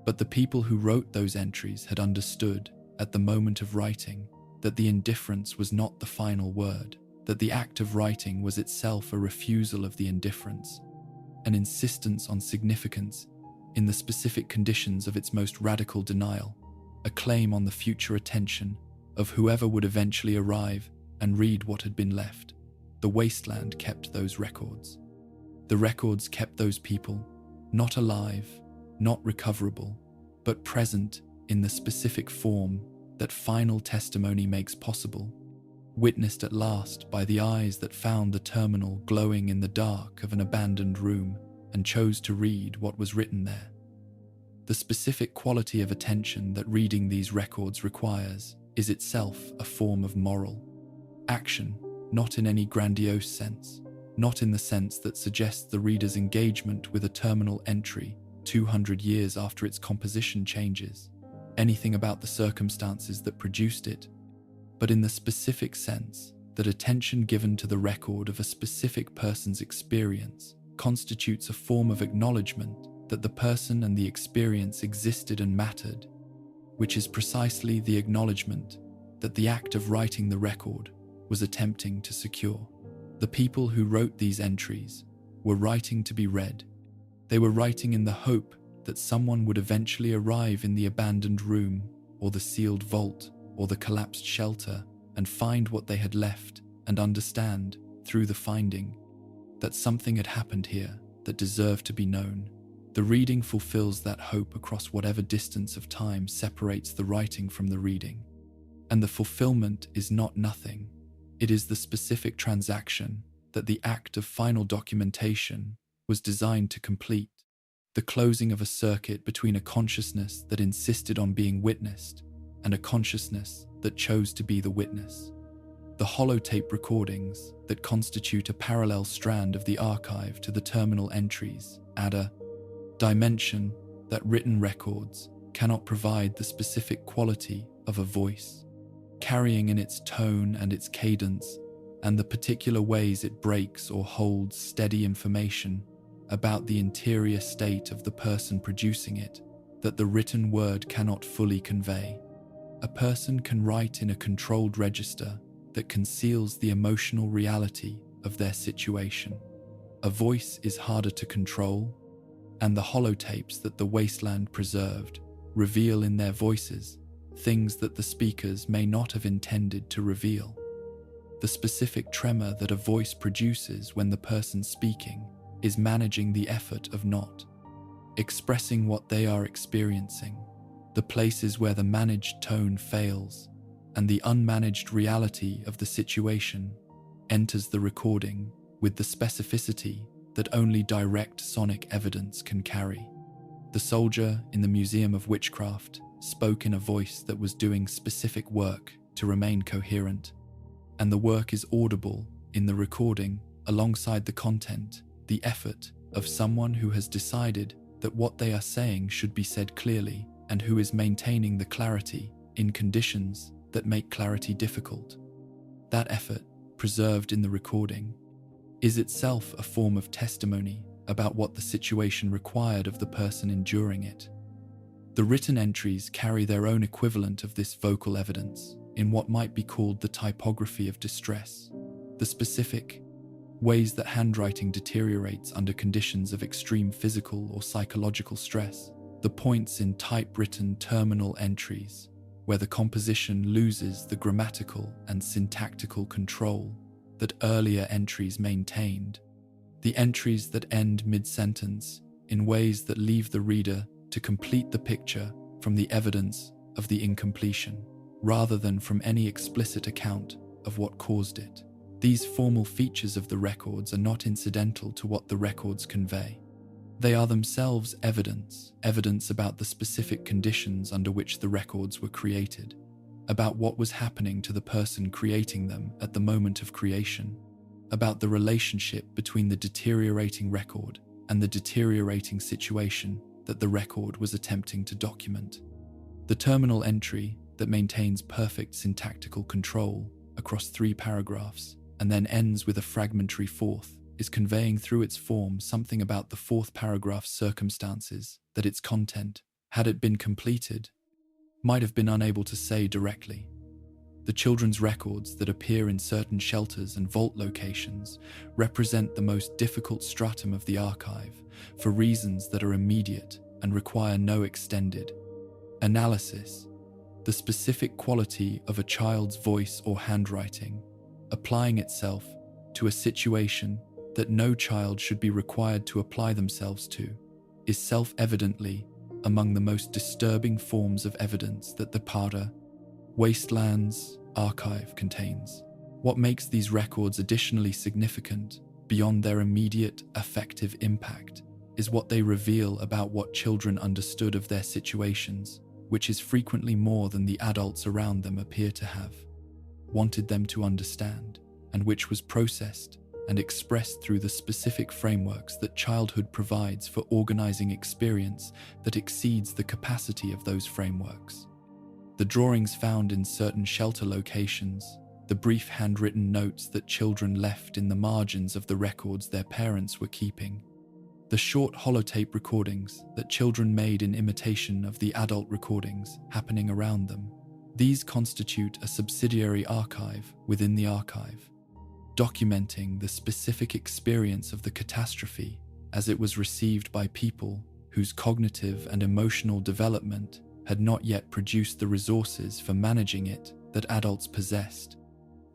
Speaker 1: But the people who wrote those entries had understood, at the moment of writing, that the indifference was not the final word, that the act of writing was itself a refusal of the indifference, an insistence on significance in the specific conditions of its most radical denial, a claim on the future attention of whoever would eventually arrive and read what had been left. The wasteland kept those records. The records kept those people, not alive, not recoverable, but present in the specific form that final testimony makes possible, witnessed at last by the eyes that found the terminal glowing in the dark of an abandoned room and chose to read what was written there. The specific quality of attention that reading these records requires is itself a form of moral action, not in any grandiose sense, not in the sense that suggests the reader's engagement with a terminal entry 200 years after its composition changes, anything about the circumstances that produced it, but in the specific sense that attention given to the record of a specific person's experience constitutes a form of acknowledgement that the person and the experience existed and mattered, which is precisely the acknowledgement that the act of writing the record was attempting to secure. The people who wrote these entries were writing to be read. They were writing in the hope that someone would eventually arrive in the abandoned room or the sealed vault or the collapsed shelter and find what they had left and understand, through the finding, that something had happened here that deserved to be known. The reading fulfills that hope across whatever distance of time separates the writing from the reading. And the fulfillment is not nothing. It is the specific transaction that the act of final documentation was designed to complete, the closing of a circuit between a consciousness that insisted on being witnessed and a consciousness that chose to be the witness. The holotape recordings that constitute a parallel strand of the archive to the terminal entries add a dimension that written records cannot provide the specific quality of a voice, carrying in its tone and its cadence and the particular ways it breaks or holds steady information about the interior state of the person producing it that the written word cannot fully convey. A person can write in a controlled register that conceals the emotional reality of their situation. A voice is harder to control, and the holotapes that the wasteland preserved reveal in their voices things that the speakers may not have intended to reveal. The specific tremor that a voice produces when the person speaking is managing the effort of not expressing what they are experiencing, the places where the managed tone fails, and the unmanaged reality of the situation enters the recording with the specificity that only direct sonic evidence can carry. The soldier in the Museum of Witchcraft spoke in a voice that was doing specific work to remain coherent, and the work is audible in the recording alongside the content, the effort of someone who has decided that what they are saying should be said clearly and who is maintaining the clarity in conditions that make clarity difficult. That effort, preserved in the recording, is itself a form of testimony about what the situation required of the person enduring it. The written entries carry their own equivalent of this vocal evidence in what might be called the typography of distress, the specific ways that handwriting deteriorates under conditions of extreme physical or psychological stress, the points in typewritten terminal entries where the composition loses the grammatical and syntactical control that earlier entries maintained, the entries that end mid-sentence in ways that leave the reader to complete the picture from the evidence of the incompletion, rather than from any explicit account of what caused it. These formal features of the records are not incidental to what the records convey. They are themselves evidence about the specific conditions under which the records were created, about what was happening to the person creating them at the moment of creation, about the relationship between the deteriorating record and the deteriorating situation that the record was attempting to document. The terminal entry that maintains perfect syntactical control across 3 paragraphs and then ends with a fragmentary fourth is conveying through its form something about the 4th paragraph's circumstances that its content, had it been completed, might have been unable to say directly. The children's records that appear in certain shelters and vault locations represent the most difficult stratum of the archive for reasons that are immediate and require no extended analysis. The specific quality of a child's voice or handwriting, applying itself to a situation that no child should be required to apply themselves to, is self-evidently among the most disturbing forms of evidence that the Para Wastelands archive contains. What makes these records additionally significant, beyond their immediate affective impact, is what they reveal about what children understood of their situations, which is frequently more than the adults around them appear to have wanted them to understand, and which was processed and expressed through the specific frameworks that childhood provides for organizing experience that exceeds the capacity of those frameworks. The drawings found in certain shelter locations, the brief handwritten notes that children left in the margins of the records their parents were keeping, the short holotape recordings that children made in imitation of the adult recordings happening around them. These constitute a subsidiary archive within the archive, documenting the specific experience of the catastrophe as it was received by people whose cognitive and emotional development had not yet produced the resources for managing it that adults possessed,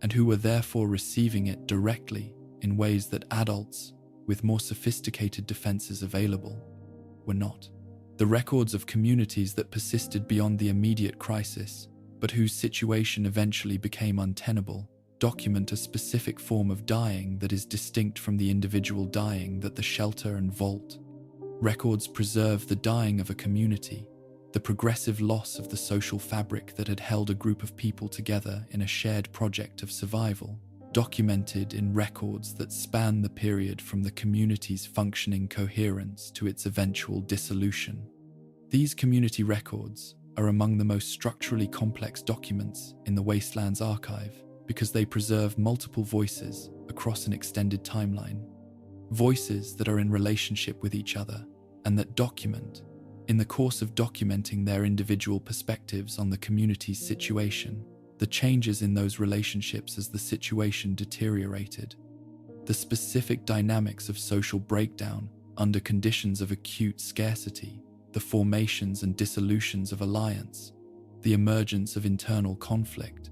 Speaker 1: and who were therefore receiving it directly in ways that adults with more sophisticated defenses available were not. The records of communities that persisted beyond the immediate crisis, but whose situation eventually became untenable, document a specific form of dying that is distinct from the individual dying that the shelter and vault records preserve. The dying of a community, the progressive loss of the social fabric that had held a group of people together in a shared project of survival, documented in records that span the period from the community's functioning coherence to its eventual dissolution. These community records are among the most structurally complex documents in the Wastelands archive because they preserve multiple voices across an extended timeline, voices that are in relationship with each other and that document, In the course of documenting their individual perspectives on the community's situation, the changes in those relationships as the situation deteriorated, the specific dynamics of social breakdown under conditions of acute scarcity, the formations and dissolutions of alliance, the emergence of internal conflict,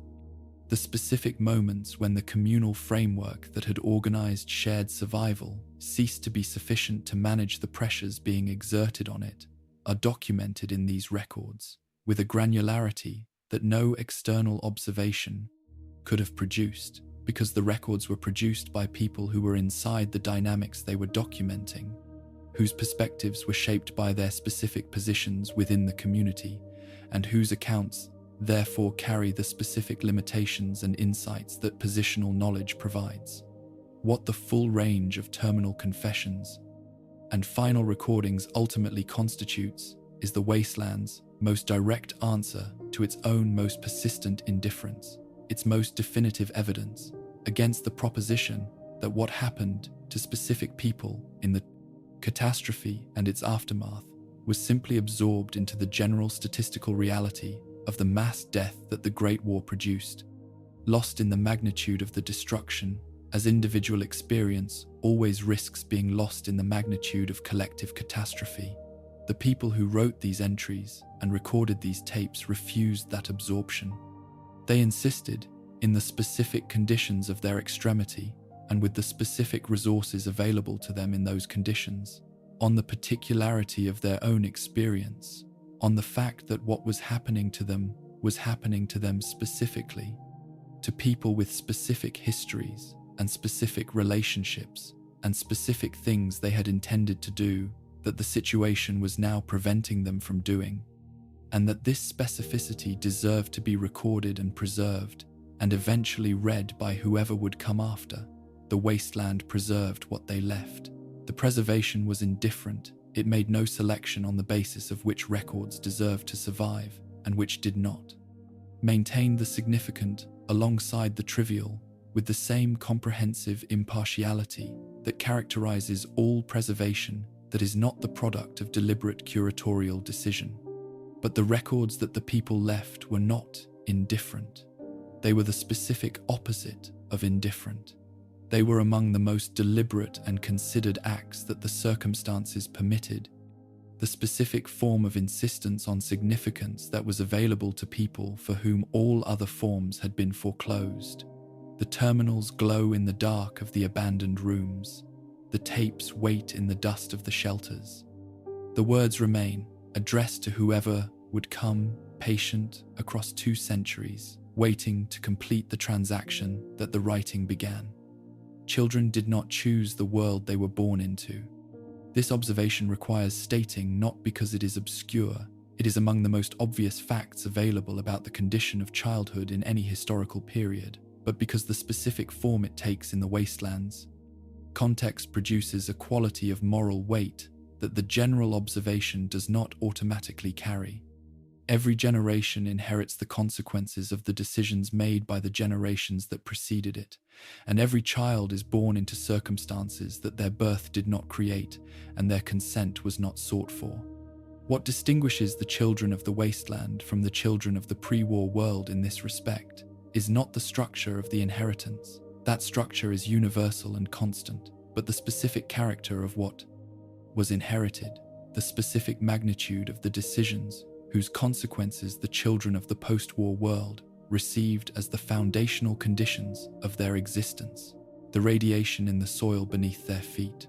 Speaker 1: the specific moments when the communal framework that had organized shared survival ceased to be sufficient to manage the pressures being exerted on it, are documented in these records with a granularity that no external observation could have produced, because the records were produced by people who were inside the dynamics they were documenting, whose perspectives were shaped by their specific positions within the community, and whose accounts therefore carry the specific limitations and insights that positional knowledge provides. What the full range of terminal confessions and final recordings ultimately constitutes is the wasteland's most direct answer to its own most persistent indifference, its most definitive evidence against the proposition that what happened to specific people in the catastrophe and its aftermath was simply absorbed into the general statistical reality of the mass death that the Great War produced, lost in the magnitude of the destruction, as individual experience always risks being lost in the magnitude of collective catastrophe. The people who wrote these entries and recorded these tapes refused that absorption. They insisted, in the specific conditions of their extremity and with the specific resources available to them in those conditions, on the particularity of their own experience, on the fact that what was happening to them was happening to them specifically, to people with specific histories and specific relationships and specific things they had intended to do that the situation was now preventing them from doing, and that this specificity deserved to be recorded and preserved and eventually read by whoever would come after. The wasteland preserved what they left. The preservation was indifferent. It made no selection on the basis of which records deserved to survive and which did not. Maintained the significant alongside the trivial with the same comprehensive impartiality that characterizes all preservation that is not the product of deliberate curatorial decision. But the records that the people left were not indifferent. They were the specific opposite of indifferent. They were among the most deliberate and considered acts that the circumstances permitted, the specific form of insistence on significance that was available to people for whom all other forms had been foreclosed. The terminals glow in the dark of the abandoned rooms. The tapes wait in the dust of the shelters. The words remain, addressed to whoever would come, patient across 2 centuries, waiting to complete the transaction that the writing began. Children did not choose the world they were born into. This observation requires stating not because it is obscure, it is among the most obvious facts available about the condition of childhood in any historical period, but because the specific form it takes in the wastelands. Context produces a quality of moral weight that the general observation does not automatically carry. Every generation inherits the consequences of the decisions made by the generations that preceded it, and every child is born into circumstances that their birth did not create and their consent was not sought for. What distinguishes the children of the wasteland from the children of the pre-war world in this respect is not the structure of the inheritance. That structure is universal and constant, but the specific character of what was inherited, the specific magnitude of the decisions whose consequences the children of the post-war world received as the foundational conditions of their existence, the radiation in the soil beneath their feet,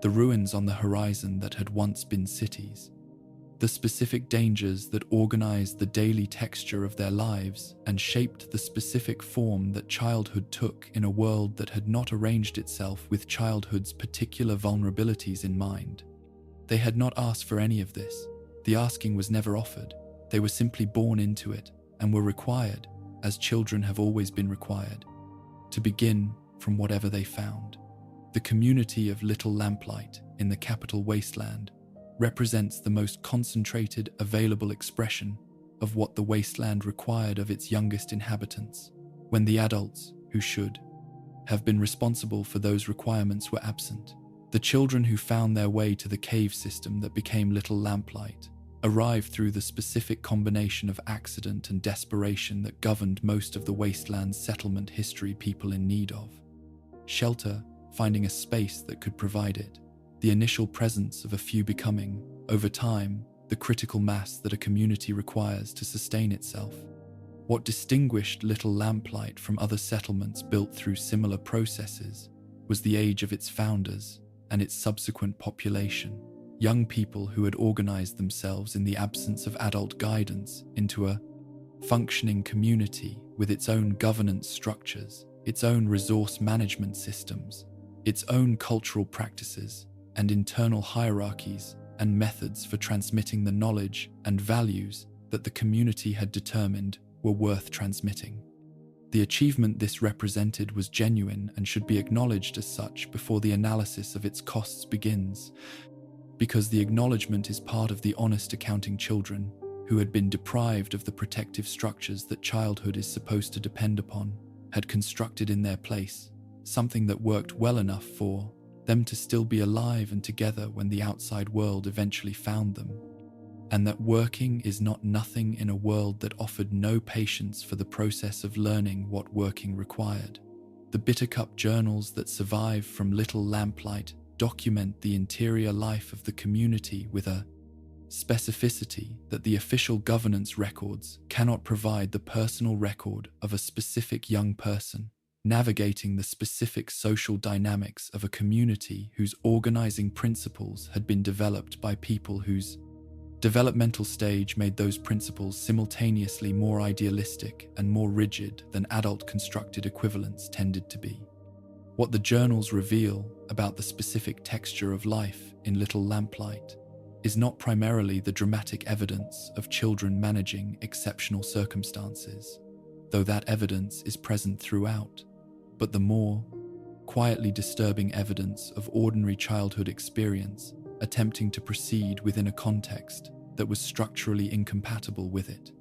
Speaker 1: the ruins on the horizon that had once been cities, the specific dangers that organized the daily texture of their lives and shaped the specific form that childhood took in a world that had not arranged itself with childhood's particular vulnerabilities in mind. They had not asked for any of this. The asking was never offered. They were simply born into it and were required, as children have always been required, to begin from whatever they found. The community of Little Lamplight in the capital wasteland represents the most concentrated available expression of what the wasteland required of its youngest inhabitants, when the adults who should have been responsible for those requirements were absent. The children who found their way to the cave system that became Little Lamplight arrived through the specific combination of accident and desperation that governed most of the wasteland's settlement history people in need of. Shelter, finding a space that could provide it. The initial presence of a few becoming, over time, the critical mass that a community requires to sustain itself. What distinguished Little Lamplight from other settlements built through similar processes was the age of its founders and its subsequent population. Young people who had organized themselves in the absence of adult guidance into a functioning community with its own governance structures, its own resource management systems, its own cultural practices and internal hierarchies and methods for transmitting the knowledge and values that the community had determined were worth transmitting. The achievement this represented was genuine and should be acknowledged as such before the analysis of its costs begins, because the acknowledgement is part of the honest accounting children who had been deprived of the protective structures that childhood is supposed to depend upon, had constructed in their place something that worked well enough for them to still be alive and together when the outside world eventually found them, and that working is not nothing in a world that offered no patience for the process of learning what working required. The Bittercup journals that survive from Little Lamplight document the interior life of the community with a specificity that the official governance records cannot provide. The personal record of a specific young person navigating the specific social dynamics of a community whose organizing principles had been developed by people whose developmental stage made those principles simultaneously more idealistic and more rigid than adult constructed equivalents tended to be. What the journals reveal about the specific texture of life in Little Lamplight is not primarily the dramatic evidence of children managing exceptional circumstances, though that evidence is present throughout, but the more quietly disturbing evidence of ordinary childhood experience attempting to proceed within a context that was structurally incompatible with it.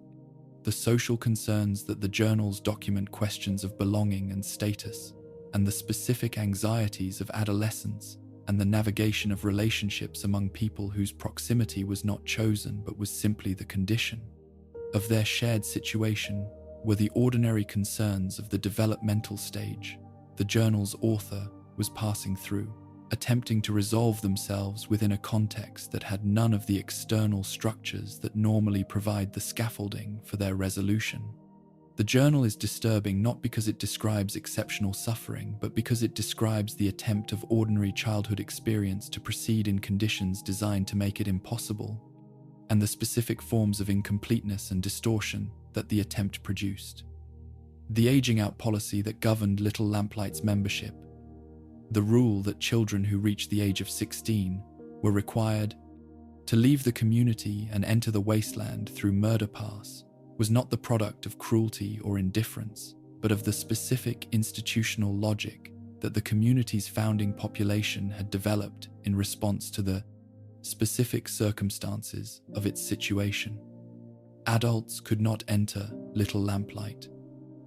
Speaker 1: The social concerns that the journals document questions of belonging and status, and the specific anxieties of adolescence, and the navigation of relationships among people whose proximity was not chosen but was simply the condition of their shared situation, were the ordinary concerns of the developmental stage the journal's author was passing through, attempting to resolve themselves within a context that had none of the external structures that normally provide the scaffolding for their resolution. The journal is disturbing not because it describes exceptional suffering, but because it describes the attempt of ordinary childhood experience to proceed in conditions designed to make it impossible, and the specific forms of incompleteness and distortion that the attempt produced. The aging out policy that governed Little Lamplight's membership, the rule that children who reached the age of 16 were required to leave the community and enter the wasteland through murder pass, was not the product of cruelty or indifference, but of the specific institutional logic that the community's founding population had developed in response to the specific circumstances of its situation. Adults could not enter Little Lamplight,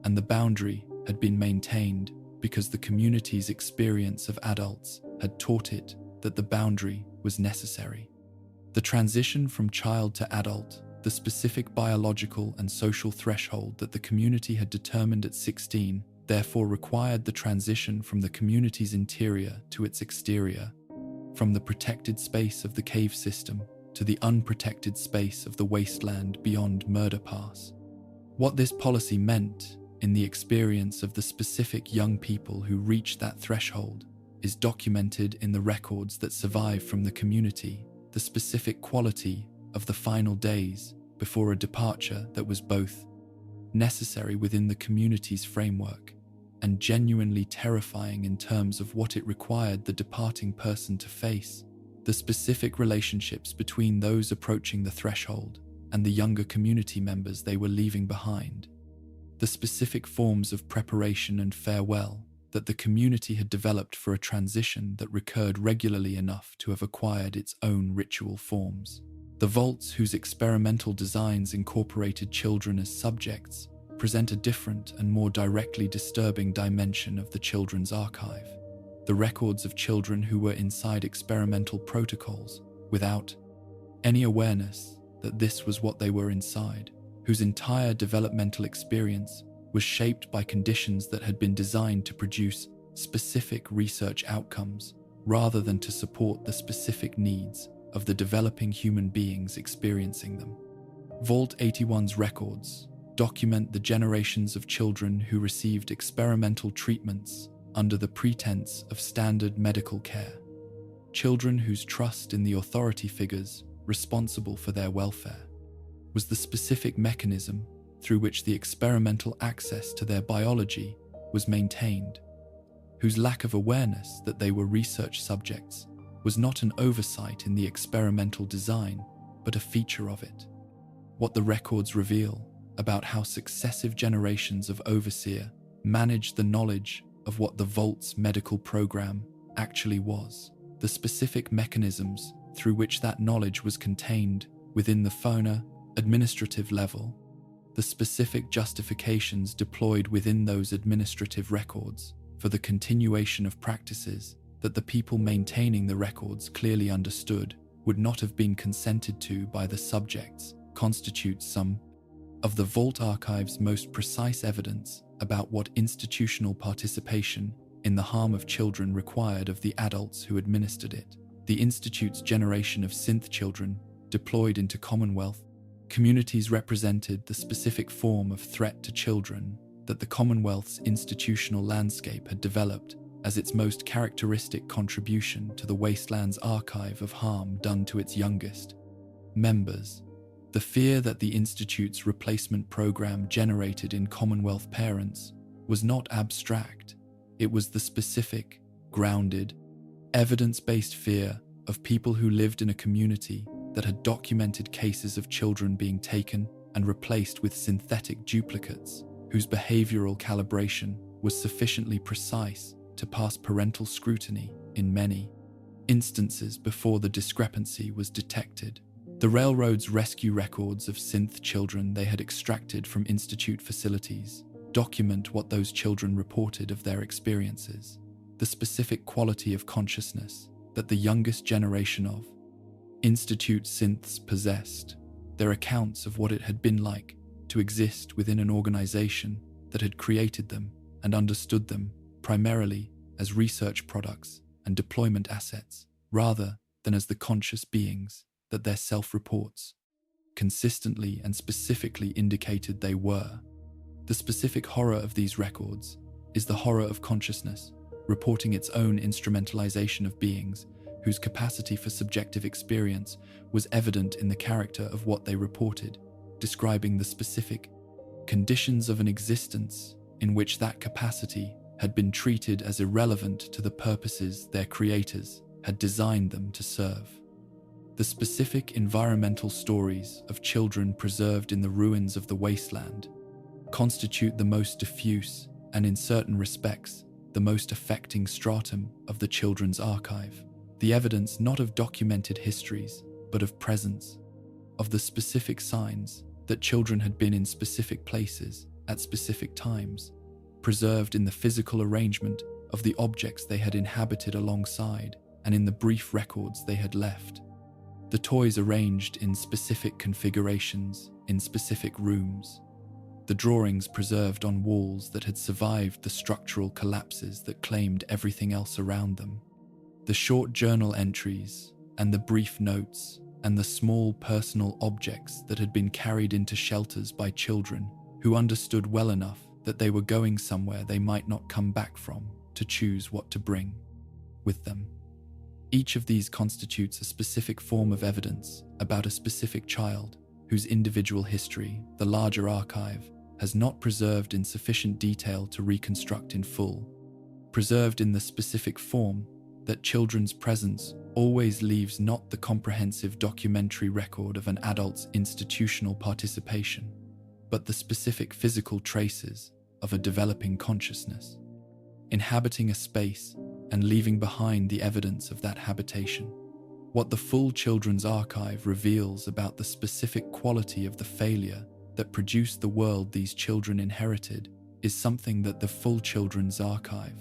Speaker 1: and the boundary had been maintained because the community's experience of adults had taught it that the boundary was necessary. The transition from child to adult, the specific biological and social threshold that the community had determined at 16, therefore required the transition from the community's interior to its exterior, from the protected space of the cave system to the unprotected space of the wasteland beyond Murder Pass. What this policy meant in the experience of the specific young people who reached that threshold is documented in the records that survive from the community, the specific quality of the final days before a departure that was both necessary within the community's framework and genuinely terrifying in terms of what it required the departing person to face, the specific relationships between those approaching the threshold and the younger community members they were leaving behind, the specific forms of preparation and farewell that the community had developed for a transition that recurred regularly enough to have acquired its own ritual forms. The vaults whose experimental designs incorporated children as subjects present a different and more directly disturbing dimension of the children's archive. the records of children who were inside experimental protocols without any awareness that this was what they were inside, whose entire developmental experience was shaped by conditions that had been designed to produce specific research outcomes rather than to support the specific needs of the developing human beings experiencing them. Vault 81's records document the generations of children who received experimental treatments under the pretense of standard medical care. Children whose trust in the authority figures responsible for their welfare was the specific mechanism through which the experimental access to their biology was maintained, whose lack of awareness that they were research subjects was not an oversight in the experimental design, but a feature of it. What the records reveal about how successive generations of overseer managed the knowledge of what the Vault's medical program actually was, the specific mechanisms through which that knowledge was contained within the fauna administrative level, the specific justifications deployed within those administrative records for the continuation of practices that the people maintaining the records clearly understood would not have been consented to by the subjects, constitutes some of the Vault Archive's most precise evidence about what institutional participation in the harm of children required of the adults who administered it. The Institute's generation of Synth children deployed into Commonwealth communities represented the specific form of threat to children that the Commonwealth's institutional landscape had developed as its most characteristic contribution to the wasteland's archive of harm done to its youngest members. The fear that the Institute's replacement program generated in Commonwealth parents was not abstract. It was the specific, grounded, evidence-based fear of people who lived in a community that had documented cases of children being taken and replaced with synthetic duplicates, whose behavioral calibration was sufficiently precise to pass parental scrutiny in many instances before the discrepancy was detected. The railroad's rescue records of Synth children they had extracted from Institute facilities document what those children reported of their experiences, the specific quality of consciousness that the youngest generation of Institute Synths possessed, their accounts of what it had been like to exist within an organization that had created them and understood them primarily as research products and deployment assets, rather than as the conscious beings that their self-reports consistently and specifically indicated they were. The specific horror of these records is the horror of consciousness, reporting its own instrumentalization of beings whose capacity for subjective experience was evident in the character of what they reported, describing the specific conditions of an existence in which that capacity had been treated as irrelevant to the purposes their creators had designed them to serve. The specific environmental stories of children preserved in the ruins of the wasteland constitute the most diffuse and, in certain respects, the most affecting stratum of the children's archive. The evidence not of documented histories, but of presence, of the specific signs that children had been in specific places at specific times, preserved in the physical arrangement of the objects they had inhabited alongside and in the brief records they had left. The toys arranged in specific configurations in specific rooms, the drawings preserved on walls that had survived the structural collapses that claimed everything else around them, the short journal entries and the brief notes and the small personal objects that had been carried into shelters by children who understood well enough that they were going somewhere they might not come back from to choose what to bring with them. Each of these constitutes a specific form of evidence about a specific child whose individual history the larger archive has not preserved in sufficient detail to reconstruct in full, preserved in the specific form that children's presence always leaves not the comprehensive documentary record of an adult's institutional participation, but the specific physical traces of a developing consciousness, inhabiting a space and leaving behind the evidence of that habitation. What the full children's archive reveals about the specific quality of the failure that produced the world these children inherited is something that the full children's archive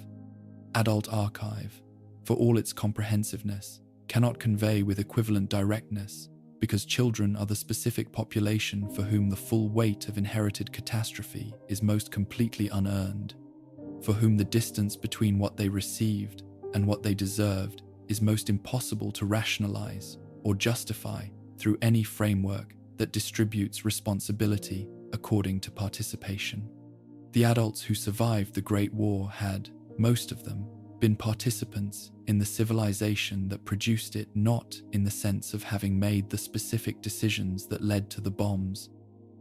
Speaker 1: adult archive, for all its comprehensiveness, cannot convey with equivalent directness, because children are the specific population for whom the full weight of inherited catastrophe is most completely unearned, for whom the distance between what they received and what they deserved is most impossible to rationalize or justify through any framework that distributes responsibility according to participation. The adults who survived the Great War had, most of them, been participants in the civilization that produced it, not in the sense of having made the specific decisions that led to the bombs,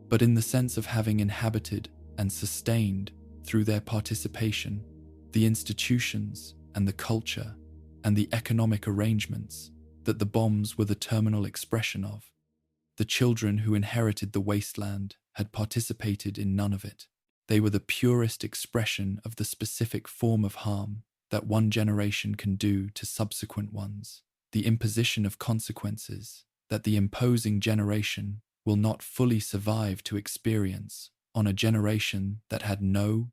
Speaker 1: but in the sense of having inhabited and sustained, through their participation, the institutions and the culture and the economic arrangements that the bombs were the terminal expression of. The children who inherited the wasteland had participated in none of it. They were the purest expression of the specific form of harm that one generation can do to subsequent ones, the imposition of consequences that the imposing generation will not fully survive to experience on a generation that had no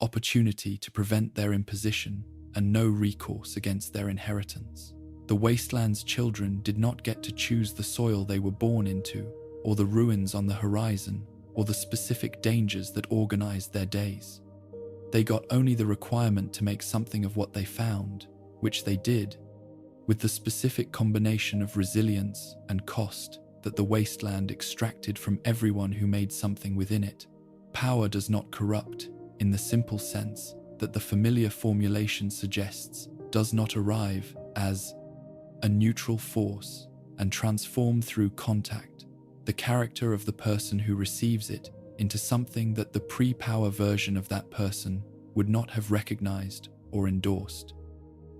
Speaker 1: opportunity to prevent their imposition and no recourse against their inheritance. The wasteland's children did not get to choose the soil they were born into, or the ruins on the horizon, or the specific dangers that organized their days. They got only the requirement to make something of what they found, which they did, with the specific combination of resilience and cost that the wasteland extracted from everyone who made something within it. Power does not corrupt, in the simple sense that the familiar formulation suggests, does not arrive as a neutral force and transform through contact the character of the person who receives it into something that the pre-power version of that person would not have recognized or endorsed.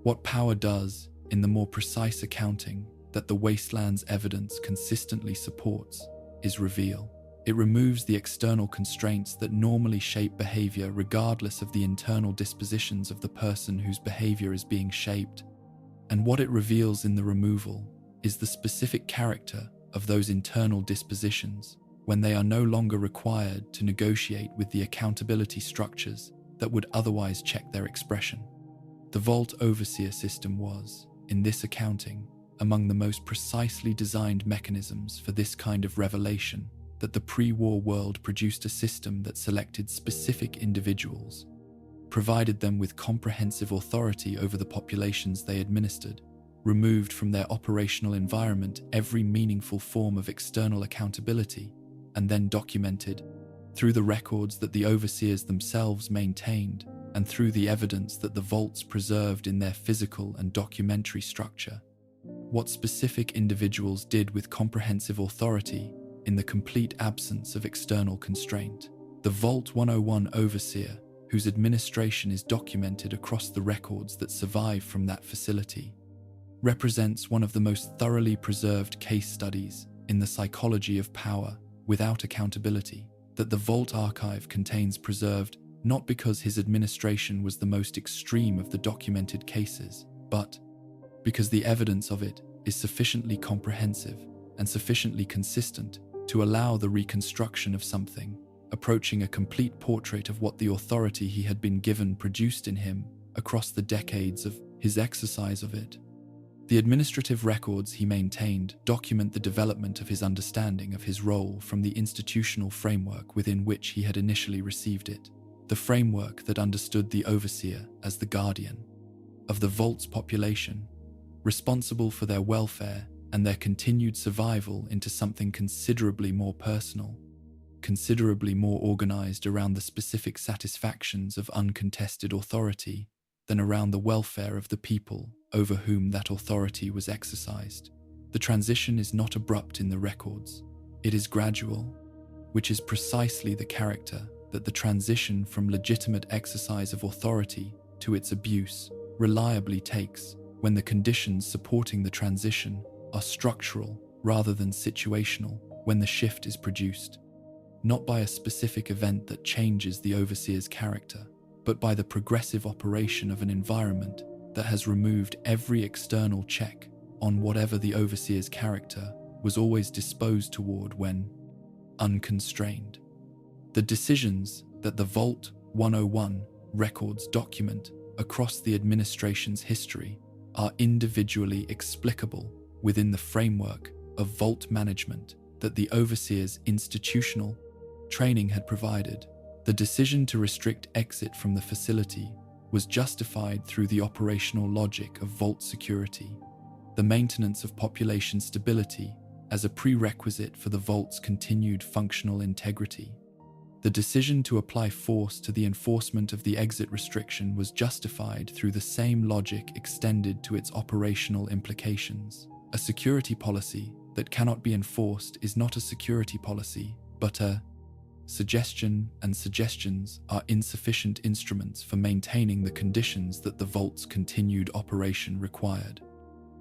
Speaker 1: What power does, in the more precise accounting that the wasteland's evidence consistently supports, is reveal. It removes the external constraints that normally shape behavior regardless of the internal dispositions of the person whose behavior is being shaped. And what it reveals in the removal is the specific character of those internal dispositions when they are no longer required to negotiate with the accountability structures that would otherwise check their expression. The Vault Overseer system was, in this accounting, among the most precisely designed mechanisms for this kind of revelation that the pre-war world produced a system that selected specific individuals, provided them with comprehensive authority over the populations they administered, removed from their operational environment every meaningful form of external accountability, and then documented, through the records that the overseers themselves maintained and through the evidence that the vaults preserved in their physical and documentary structure, what specific individuals did with comprehensive authority in the complete absence of external constraint. The Vault 101 overseer, whose administration is documented across the records that survive from that facility, represents one of the most thoroughly preserved case studies in the psychology of power without accountability that the Vault archive contains, preserved not because his administration was the most extreme of the documented cases, but because the evidence of it is sufficiently comprehensive and sufficiently consistent to allow the reconstruction of something approaching a complete portrait of what the authority he had been given produced in him across the decades of his exercise of it. The administrative records he maintained document the development of his understanding of his role from the institutional framework within which he had initially received it, the framework that understood the overseer as the guardian of the vault's population, responsible for their welfare and their continued survival into something considerably more personal, considerably more organized around the specific satisfactions of uncontested authority than around the welfare of the people over whom that authority was exercised. The transition is not abrupt in the records. It is gradual, which is precisely the character that the transition from legitimate exercise of authority to its abuse reliably takes when the conditions supporting the transition are structural rather than situational, when the shift is produced, not by a specific event that changes the overseer's character, but by the progressive operation of an environment that has removed every external check on whatever the overseer's character was always disposed toward when unconstrained. The decisions that the Vault 101 records document across the administration's history are individually explicable within the framework of vault management that the overseer's institutional training had provided. The decision to restrict exit from the facility was justified through the operational logic of vault security, the maintenance of population stability as a prerequisite for the vault's continued functional integrity. The decision to apply force to the enforcement of the exit restriction was justified through the same logic extended to its operational implications. A security policy that cannot be enforced is not a security policy, but a suggestion, and suggestions are insufficient instruments for maintaining the conditions that the vault's continued operation required.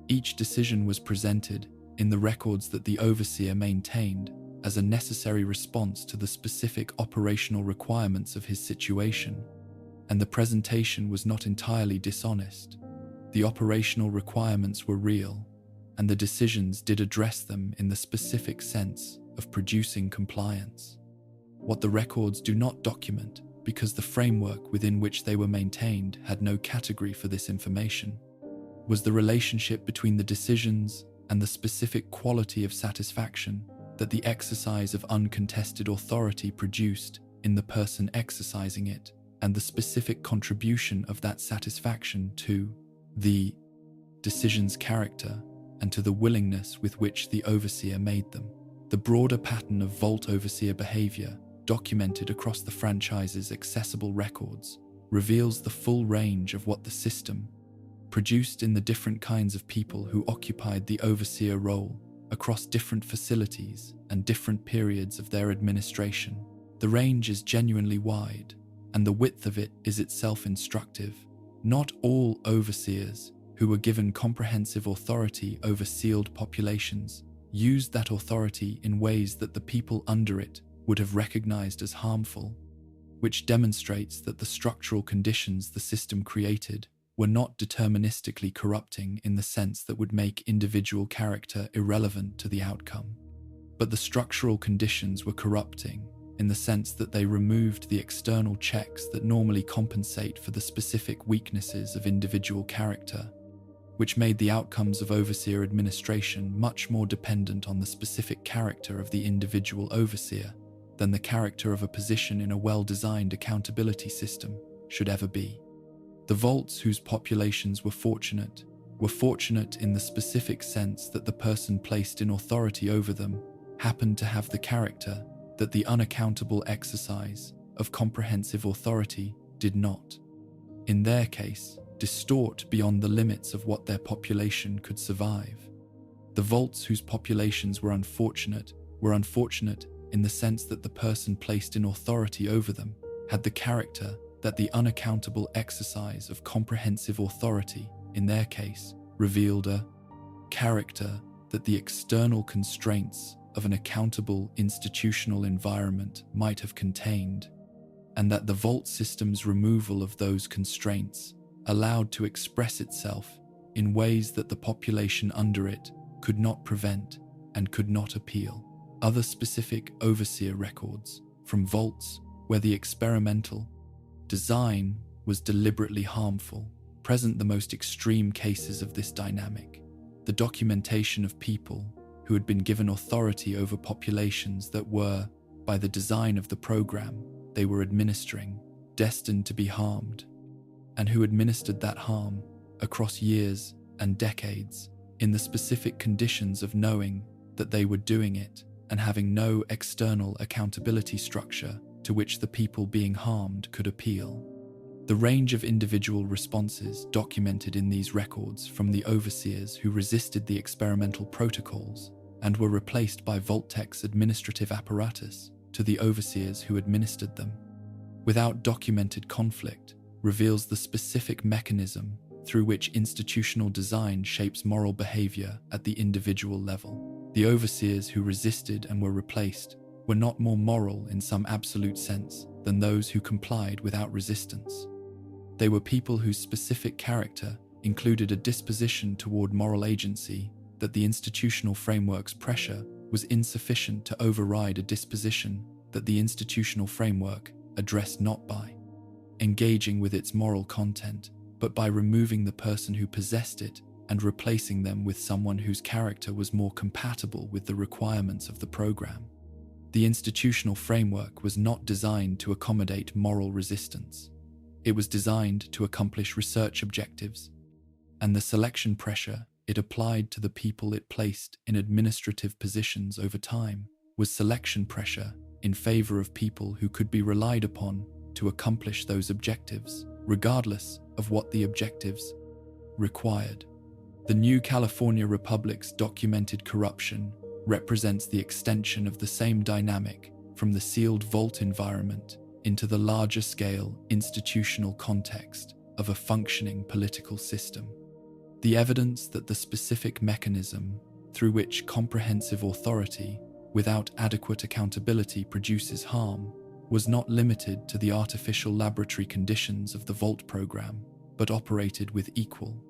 Speaker 1: Each decision was presented in the records that the overseer maintained as a necessary response to the specific operational requirements of his situation, and the presentation was not entirely dishonest. The operational requirements were real, and the decisions did address them in the specific sense of producing compliance. What the records do not document, because the framework within which they were maintained had no category for this information, was the relationship between the decisions and the specific quality of satisfaction that the exercise of uncontested authority produced in the person exercising it, and the specific contribution of that satisfaction to the decision's character and to the willingness with which the overseer made them. The broader pattern of vault overseer behavior, documented across the franchise's accessible records, reveals the full range of what the system produced in the different kinds of people who occupied the overseer role across different facilities and different periods of their administration. The range is genuinely wide, and the width of it is itself instructive. Not all overseers who were given comprehensive authority over sealed populations used that authority in ways that the people under it would have recognized as harmful, which demonstrates that the structural conditions the system created were not deterministically corrupting in the sense that would make individual character irrelevant to the outcome. But the structural conditions were corrupting in the sense that they removed the external checks that normally compensate for the specific weaknesses of individual character, which made the outcomes of overseer administration much more dependent on the specific character of the individual overseer than the character of a position in a well-designed accountability system should ever be. The vaults whose populations were fortunate in the specific sense that the person placed in authority over them happened to have the character that the unaccountable exercise of comprehensive authority did not, in their case, distort beyond the limits of what their population could survive. The vaults whose populations were unfortunate in the sense that the person placed in authority over them had the character that the unaccountable exercise of comprehensive authority, in their case, revealed a character that the external constraints of an accountable institutional environment might have contained, and that the vault system's removal of those constraints allowed to express itself in ways that the population under it could not prevent and could not appeal. Other specific overseer records from vaults where the experimental design was deliberately harmful present the most extreme cases of this dynamic. The documentation of people who had been given authority over populations that were, by the design of the program they were administering, destined to be harmed, and who administered that harm across years and decades in the specific conditions of knowing that they were doing it and having no external accountability structure to which the people being harmed could appeal. The range of individual responses documented in these records from the overseers who resisted the experimental protocols and were replaced by Vault-Tec's administrative apparatus to the overseers who administered them, without documented conflict, reveals the specific mechanism through which institutional design shapes moral behavior at the individual level. The overseers who resisted and were replaced were not more moral in some absolute sense than those who complied without resistance. They were people whose specific character included a disposition toward moral agency that the institutional framework's pressure was insufficient to override a disposition that the institutional framework addressed not by engaging with its moral content, but by removing the person who possessed it and replacing them with someone whose character was more compatible with the requirements of the program. The institutional framework was not designed to accommodate moral resistance. It was designed to accomplish research objectives, and the selection pressure it applied to the people it placed in administrative positions over time was selection pressure in favor of people who could be relied upon to accomplish those objectives, regardless of what the objectives required. The new California Republic's documented corruption represents the extension of the same dynamic from the sealed vault environment into the larger-scale institutional context of a functioning political system. The evidence that the specific mechanism through which comprehensive authority without adequate accountability produces harm was not limited to the artificial laboratory conditions of the Vault program, but operated with equal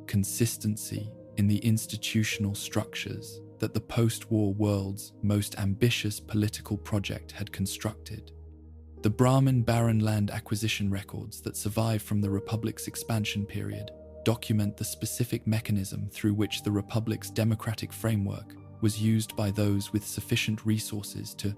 Speaker 1: consistency in the institutional structures that the post-war world's most ambitious political project had constructed. The Brahmin Barren land acquisition records that survive from the Republic's expansion period document the specific mechanism through which the Republic's democratic framework was used by those with sufficient resources to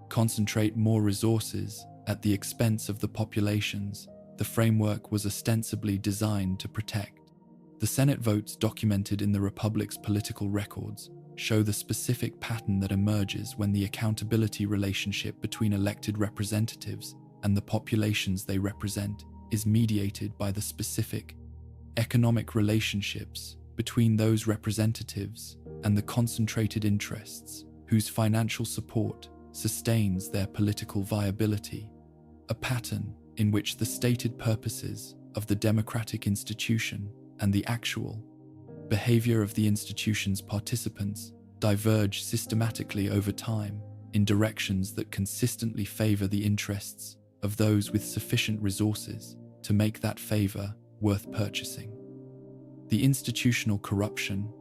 Speaker 1: concentrate more resources at the expense of the populations the framework was ostensibly designed to protect. The Senate votes documented in the Republic's political records show the specific pattern that emerges when the accountability relationship between elected representatives and the populations they represent is mediated by the specific economic relationships between those representatives and the concentrated interests whose financial support sustains their political viability, a pattern in which the stated purposes of the democratic institution and the actual behavior of the institution's participants diverge systematically over time in directions that consistently favor the interests of those with sufficient resources to make that favor worth purchasing. The institutional corruption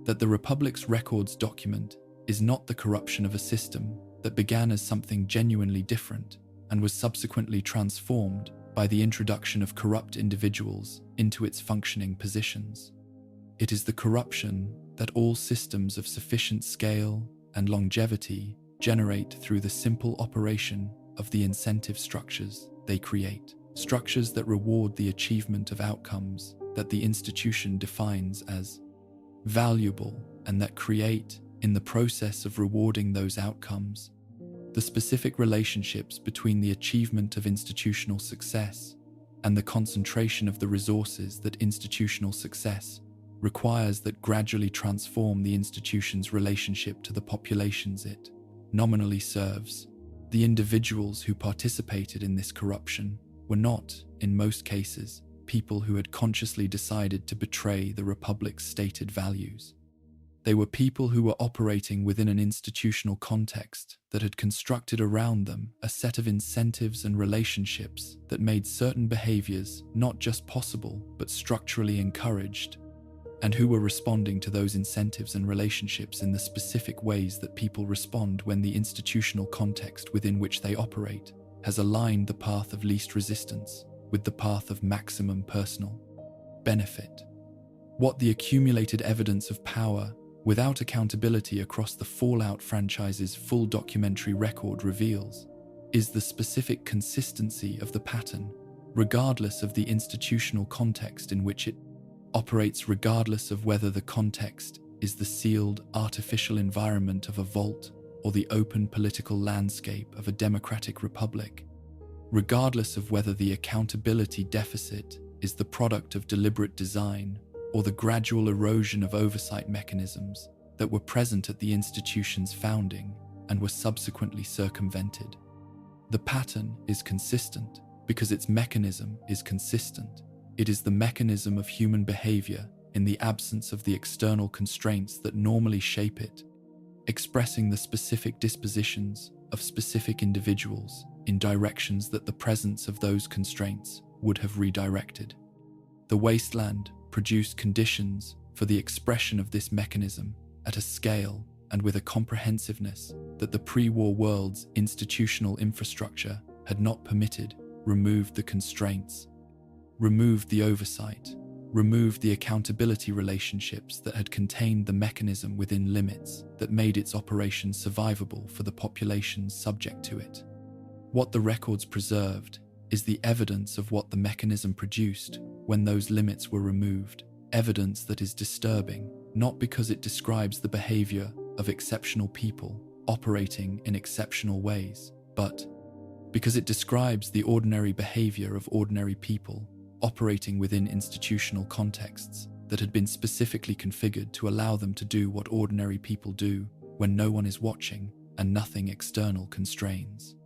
Speaker 1: that the Republic's records document is not the corruption of a system that began as something genuinely different and was subsequently transformed by the introduction of corrupt individuals into its functioning positions. It is the corruption that all systems of sufficient scale and longevity generate through the simple operation of the incentive structures they create, structures that reward the achievement of outcomes that the institution defines as valuable and that create, in the process of rewarding those outcomes, the specific relationships between the achievement of institutional success and the concentration of the resources that institutional success requires that gradually transform the institution's relationship to the populations it nominally serves. The individuals who participated in this corruption were not, in most cases, people who had consciously decided to betray the Republic's stated values. They were people who were operating within an institutional context that had constructed around them a set of incentives and relationships that made certain behaviors not just possible but structurally encouraged, and who were responding to those incentives and relationships in the specific ways that people respond when the institutional context within which they operate has aligned the path of least resistance with the path of maximum personal benefit. What the accumulated evidence of power without accountability across the Fallout franchise's full documentary record reveals is the specific consistency of the pattern, regardless of the institutional context in which it operates, regardless of whether the context is the sealed, artificial environment of a vault or the open political landscape of a democratic republic, regardless of whether the accountability deficit is the product of deliberate design or the gradual erosion of oversight mechanisms that were present at the institution's founding and were subsequently circumvented. The pattern is consistent because its mechanism is consistent. It is the mechanism of human behavior in the absence of the external constraints that normally shape it, expressing the specific dispositions of specific individuals in directions that the presence of those constraints would have redirected. The wasteland produced conditions for the expression of this mechanism at a scale and with a comprehensiveness that the pre-war world's institutional infrastructure had not permitted, removed the constraints removed the oversight, removed the accountability relationships that had contained the mechanism within limits that made its operation survivable for the populations subject to it. What the records preserved is the evidence of what the mechanism produced when those limits were removed, evidence that is disturbing, not because it describes the behavior of exceptional people operating in exceptional ways, but because it describes the ordinary behavior of ordinary people operating within institutional contexts that had been specifically configured to allow them to do what ordinary people do when no one is watching and nothing external constrains.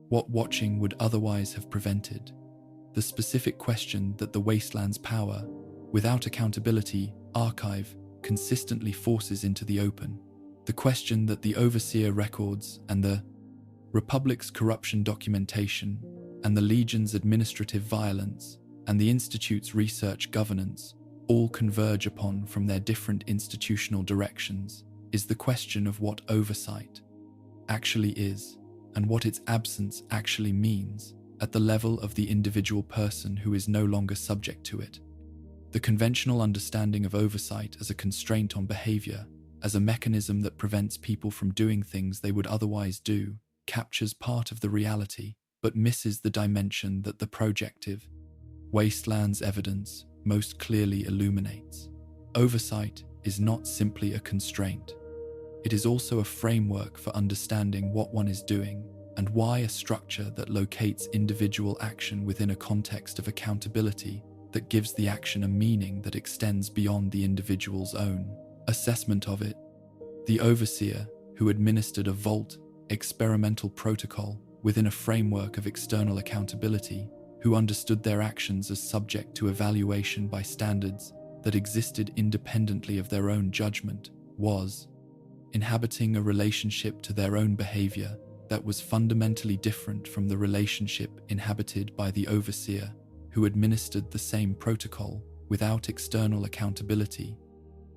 Speaker 1: What watching would otherwise have prevented. The specific question that the wasteland's power, without accountability, archive, consistently forces into the open. The question that the overseer records and the Republic's corruption documentation and the Legion's administrative violence and the Institute's research governance all converge upon from their different institutional directions is the question of what oversight actually is and what its absence actually means at the level of the individual person who is no longer subject to it. The conventional understanding of oversight as a constraint on behavior, as a mechanism that prevents people from doing things they would otherwise do, captures part of the reality, but misses the dimension that the projective wasteland's evidence most clearly illuminates. Oversight is not simply a constraint. It is also a framework for understanding what one is doing and why a structure that locates individual action within a context of accountability that gives the action a meaning that extends beyond the individual's own assessment of it. The overseer, who administered a Vault experimental protocol within a framework of external accountability, who understood their actions as subject to evaluation by standards that existed independently of their own judgment, was inhabiting a relationship to their own behavior that was fundamentally different from the relationship inhabited by the overseer, who administered the same protocol without external accountability,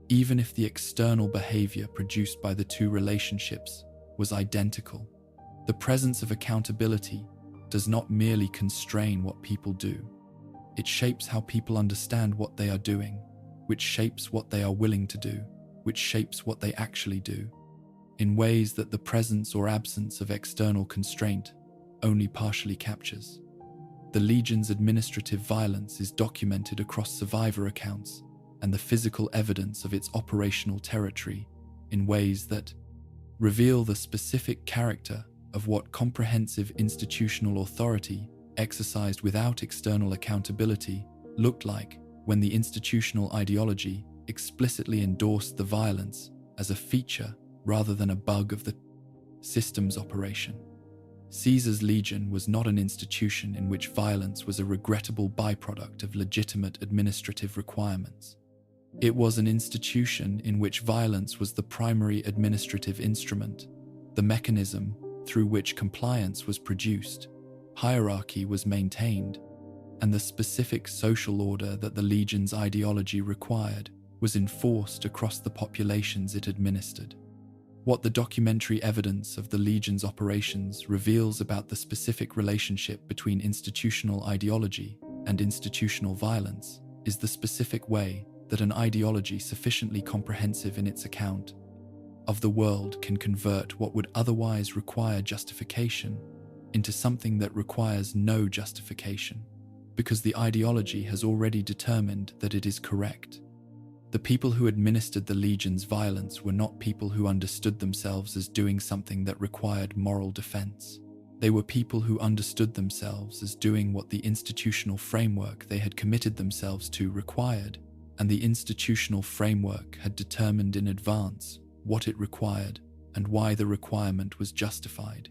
Speaker 1: even if the external behavior produced by the two relationships was identical. The presence of accountability does not merely constrain what people do. It shapes how people understand what they are doing, which shapes what they are willing to do, which shapes what they actually do, in ways that the presence or absence of external constraint only partially captures. The Legion's administrative violence is documented across survivor accounts and the physical evidence of its operational territory in ways that reveal the specific character of what comprehensive institutional authority exercised without external accountability looked like when the institutional ideology explicitly endorsed the violence as a feature rather than a bug of the system's operation. Caesar's Legion was not an institution in which violence was a regrettable byproduct of legitimate administrative requirements. It was an institution in which violence was the primary administrative instrument, the mechanism through which compliance was produced, hierarchy was maintained, and the specific social order that the Legion's ideology required was enforced across the populations it administered. What the documentary evidence of the Legion's operations reveals about the specific relationship between institutional ideology and institutional violence is the specific way that an ideology sufficiently comprehensive in its account of the world can convert what would otherwise require justification into something that requires no justification, because the ideology has already determined that it is correct. The people who administered the Legion's violence were not people who understood themselves as doing something that required moral defense. They were people who understood themselves as doing what the institutional framework they had committed themselves to required, and the institutional framework had determined in advance what it required and why the requirement was justified.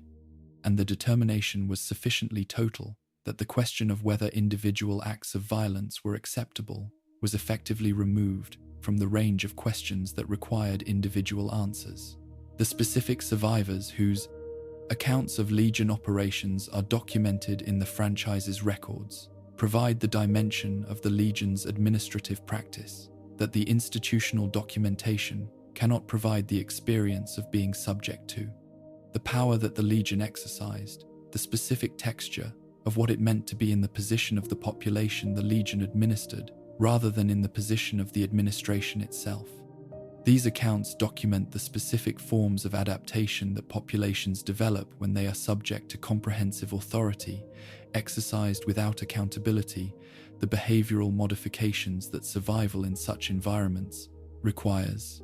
Speaker 1: And the determination was sufficiently total that the question of whether individual acts of violence were acceptable was effectively removed from the range of questions that required individual answers. The specific survivors whose accounts of Legion operations are documented in the franchise's records provide the dimension of the Legion's administrative practice that the institutional documentation cannot provide the experience of being subject to. The power that the Legion exercised, the specific texture of what it meant to be in the position of the population the Legion administered, rather than in the position of the administration itself. These accounts document the specific forms of adaptation that populations develop when they are subject to comprehensive authority, exercised without accountability, the behavioral modifications that survival in such environments requires.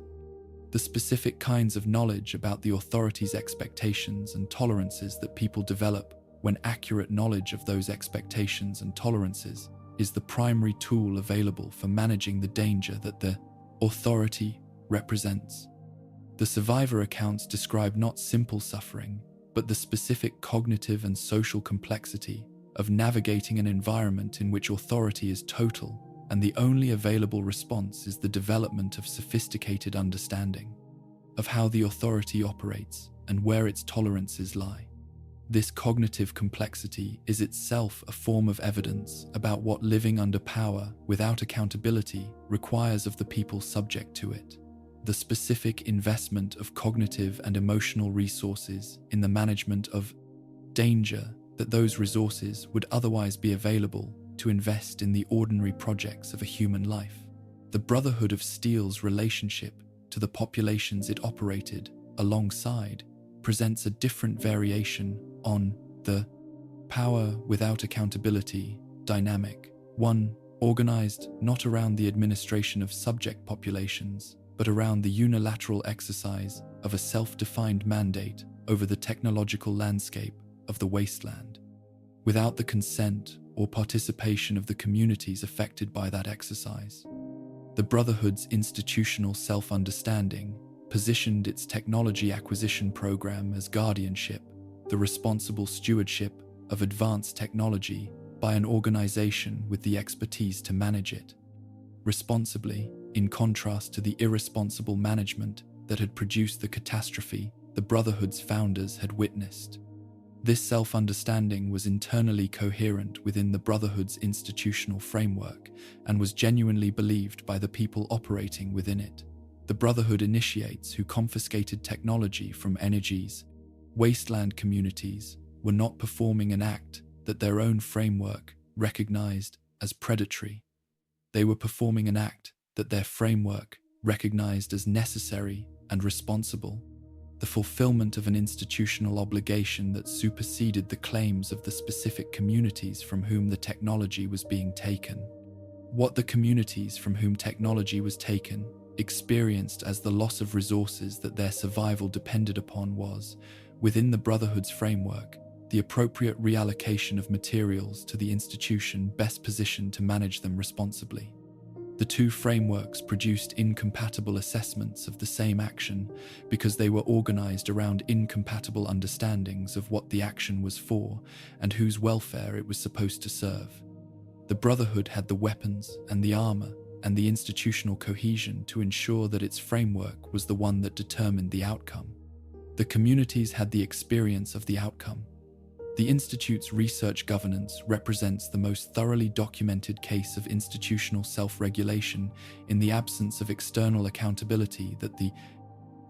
Speaker 1: The specific kinds of knowledge about the authority's expectations and tolerances that people develop when accurate knowledge of those expectations and tolerances is the primary tool available for managing the danger that the authority represents. The survivor accounts describe not simple suffering, but the specific cognitive and social complexity of navigating an environment in which authority is total, and the only available response is the development of sophisticated understanding of how the authority operates and where its tolerances lie. This cognitive complexity is itself a form of evidence about what living under power without accountability requires of the people subject to it. The specific investment of cognitive and emotional resources in the management of danger that those resources would otherwise be available to invest in the ordinary projects of a human life. The Brotherhood of Steel's relationship to the populations it operated alongside presents a different variation on the power without accountability dynamic, one organized not around the administration of subject populations, but around the unilateral exercise of a self-defined mandate over the technological landscape of the wasteland, without the consent or participation of the communities affected by that exercise. The Brotherhood's institutional self-understanding positioned its technology acquisition program as guardianship, the responsible stewardship of advanced technology by an organization with the expertise to manage it responsibly, in contrast to the irresponsible management that had produced the catastrophe the Brotherhood's founders had witnessed. This self-understanding was internally coherent within the Brotherhood's institutional framework and was genuinely believed by the people operating within it. The Brotherhood initiates who confiscated technology from energies, wasteland communities were not performing an act that their own framework recognized as predatory. They were performing an act that their framework recognized as necessary and responsible, the fulfillment of an institutional obligation that superseded the claims of the specific communities from whom the technology was being taken. What the communities from whom technology was taken experienced as the loss of resources that their survival depended upon was, within the Brotherhood's framework, the appropriate reallocation of materials to the institution best positioned to manage them responsibly. The two frameworks produced incompatible assessments of the same action because they were organized around incompatible understandings of what the action was for and whose welfare it was supposed to serve. The Brotherhood had the weapons and the armor and the institutional cohesion to ensure that its framework was the one that determined the outcome. The communities had the experience of the outcome. The Institute's research governance represents the most thoroughly documented case of institutional self-regulation in the absence of external accountability that the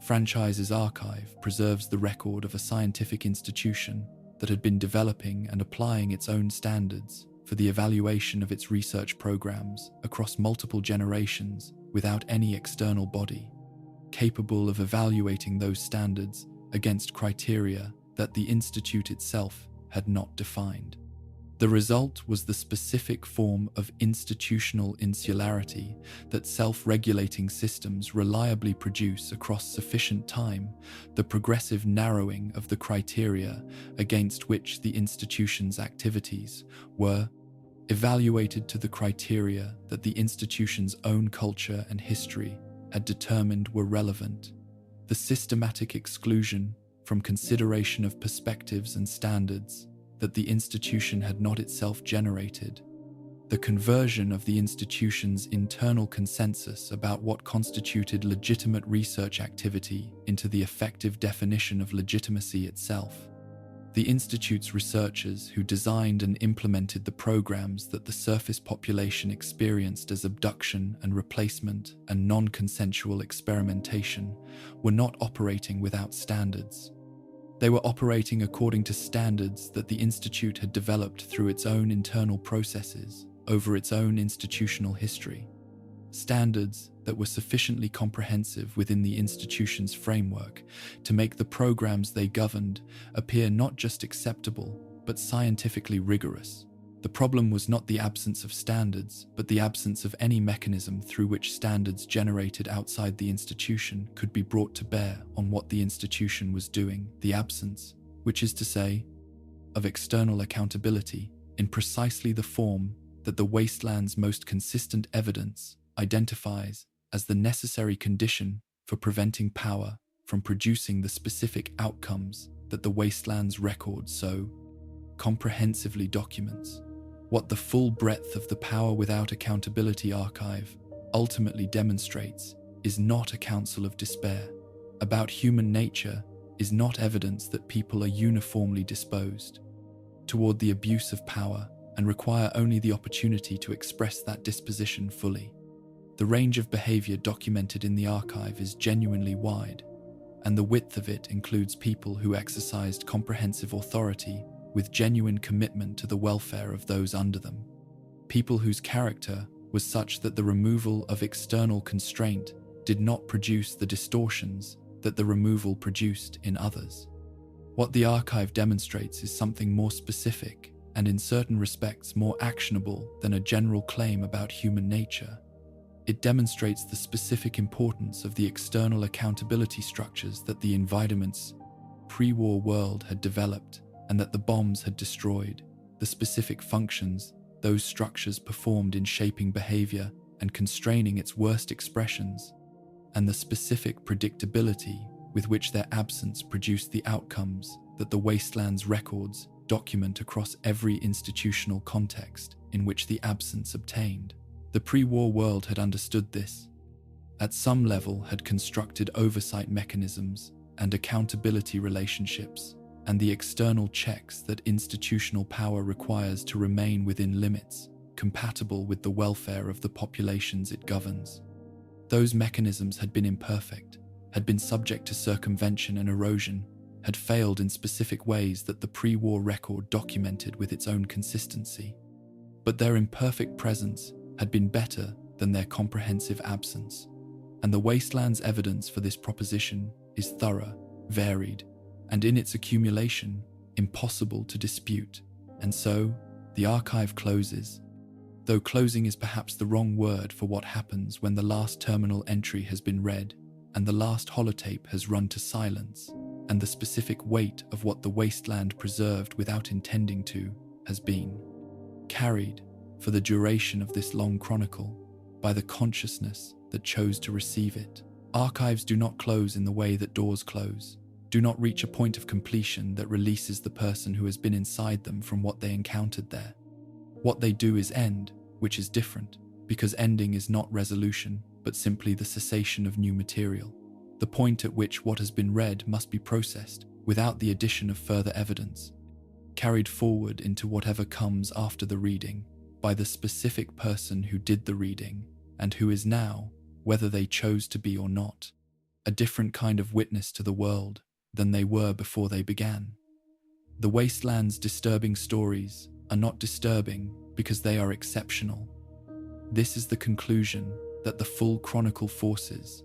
Speaker 1: franchise's archive preserves the record of a scientific institution that had been developing and applying its own standards for the evaluation of its research programs across multiple generations without any external body, capable of evaluating those standards against criteria that the Institute itself had not defined. The result was the specific form of institutional insularity that self-regulating systems reliably produce across sufficient time, the progressive narrowing of the criteria against which the institution's activities were evaluated to the criteria that the institution's own culture and history had determined were relevant. The systematic exclusion from consideration of perspectives and standards that the institution had not itself generated, the conversion of the institution's internal consensus about what constituted legitimate research activity into the effective definition of legitimacy itself. The Institute's researchers who designed and implemented the programs that the surface population experienced as abduction and replacement and non-consensual experimentation were not operating without standards. They were operating according to standards that the Institute had developed through its own internal processes over its own institutional history. Standards that were sufficiently comprehensive within the institution's framework to make the programs they governed appear not just acceptable, but scientifically rigorous. The problem was not the absence of standards, but the absence of any mechanism through which standards generated outside the institution could be brought to bear on what the institution was doing. The absence, which is to say, of external accountability in precisely the form that the wasteland's most consistent evidence identifies as the necessary condition for preventing power from producing the specific outcomes that the wasteland's record so comprehensively documents. What the full breadth of the Power Without Accountability archive ultimately demonstrates is not a counsel of despair. About human nature is not evidence that people are uniformly disposed toward the abuse of power and require only the opportunity to express that disposition fully. The range of behavior documented in the archive is genuinely wide, and the width of it includes people who exercised comprehensive authority with genuine commitment to the welfare of those under them. People whose character was such that the removal of external constraint did not produce the distortions that the removal produced in others. What the archive demonstrates is something more specific and in certain respects more actionable than a general claim about human nature. It demonstrates the specific importance of the external accountability structures that the environment's pre-war world had developed and that the bombs had destroyed, the specific functions those structures performed in shaping behavior and constraining its worst expressions, and the specific predictability with which their absence produced the outcomes that the wasteland's records document across every institutional context in which the absence obtained. The pre-war world had understood this, at some level had constructed oversight mechanisms and accountability relationships, and the external checks that institutional power requires to remain within limits compatible with the welfare of the populations it governs. Those mechanisms had been imperfect, had been subject to circumvention and erosion, had failed in specific ways that the pre-war record documented with its own consistency. But their imperfect presence had been better than their comprehensive absence, and the wasteland's evidence for this proposition is thorough, varied, and in its accumulation, impossible to dispute. And so, the archive closes, though closing is perhaps the wrong word for what happens when the last terminal entry has been read, and the last holotape has run to silence, and the specific weight of what the wasteland preserved without intending to has been carried, for the duration of this long chronicle, by the consciousness that chose to receive it. Archives do not close in the way that doors close, do not reach a point of completion that releases the person who has been inside them from what they encountered there. What they do is end, which is different, because ending is not resolution, but simply the cessation of new material, the point at which what has been read must be processed, without the addition of further evidence, carried forward into whatever comes after the reading, by the specific person who did the reading, and who is now, whether they chose to be or not, a different kind of witness to the world than they were before they began. The wasteland's disturbing stories are not disturbing because they are exceptional. This is the conclusion that the full chronicle forces,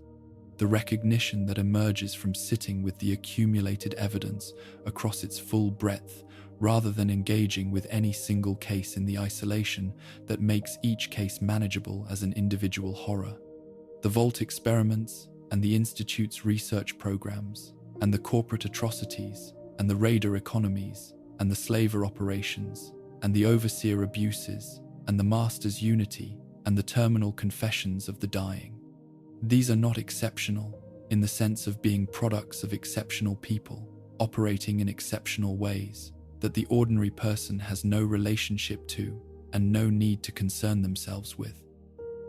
Speaker 1: the recognition that emerges from sitting with the accumulated evidence across its full breadth, rather than engaging with any single case in the isolation that makes each case manageable as an individual horror. The Vault experiments and the Institute's research programs, and the corporate atrocities, and the raider economies, and the slaver operations, and the overseer abuses, and the master's unity, and the terminal confessions of the dying. These are not exceptional in the sense of being products of exceptional people, operating in exceptional ways, that the ordinary person has no relationship to, and no need to concern themselves with.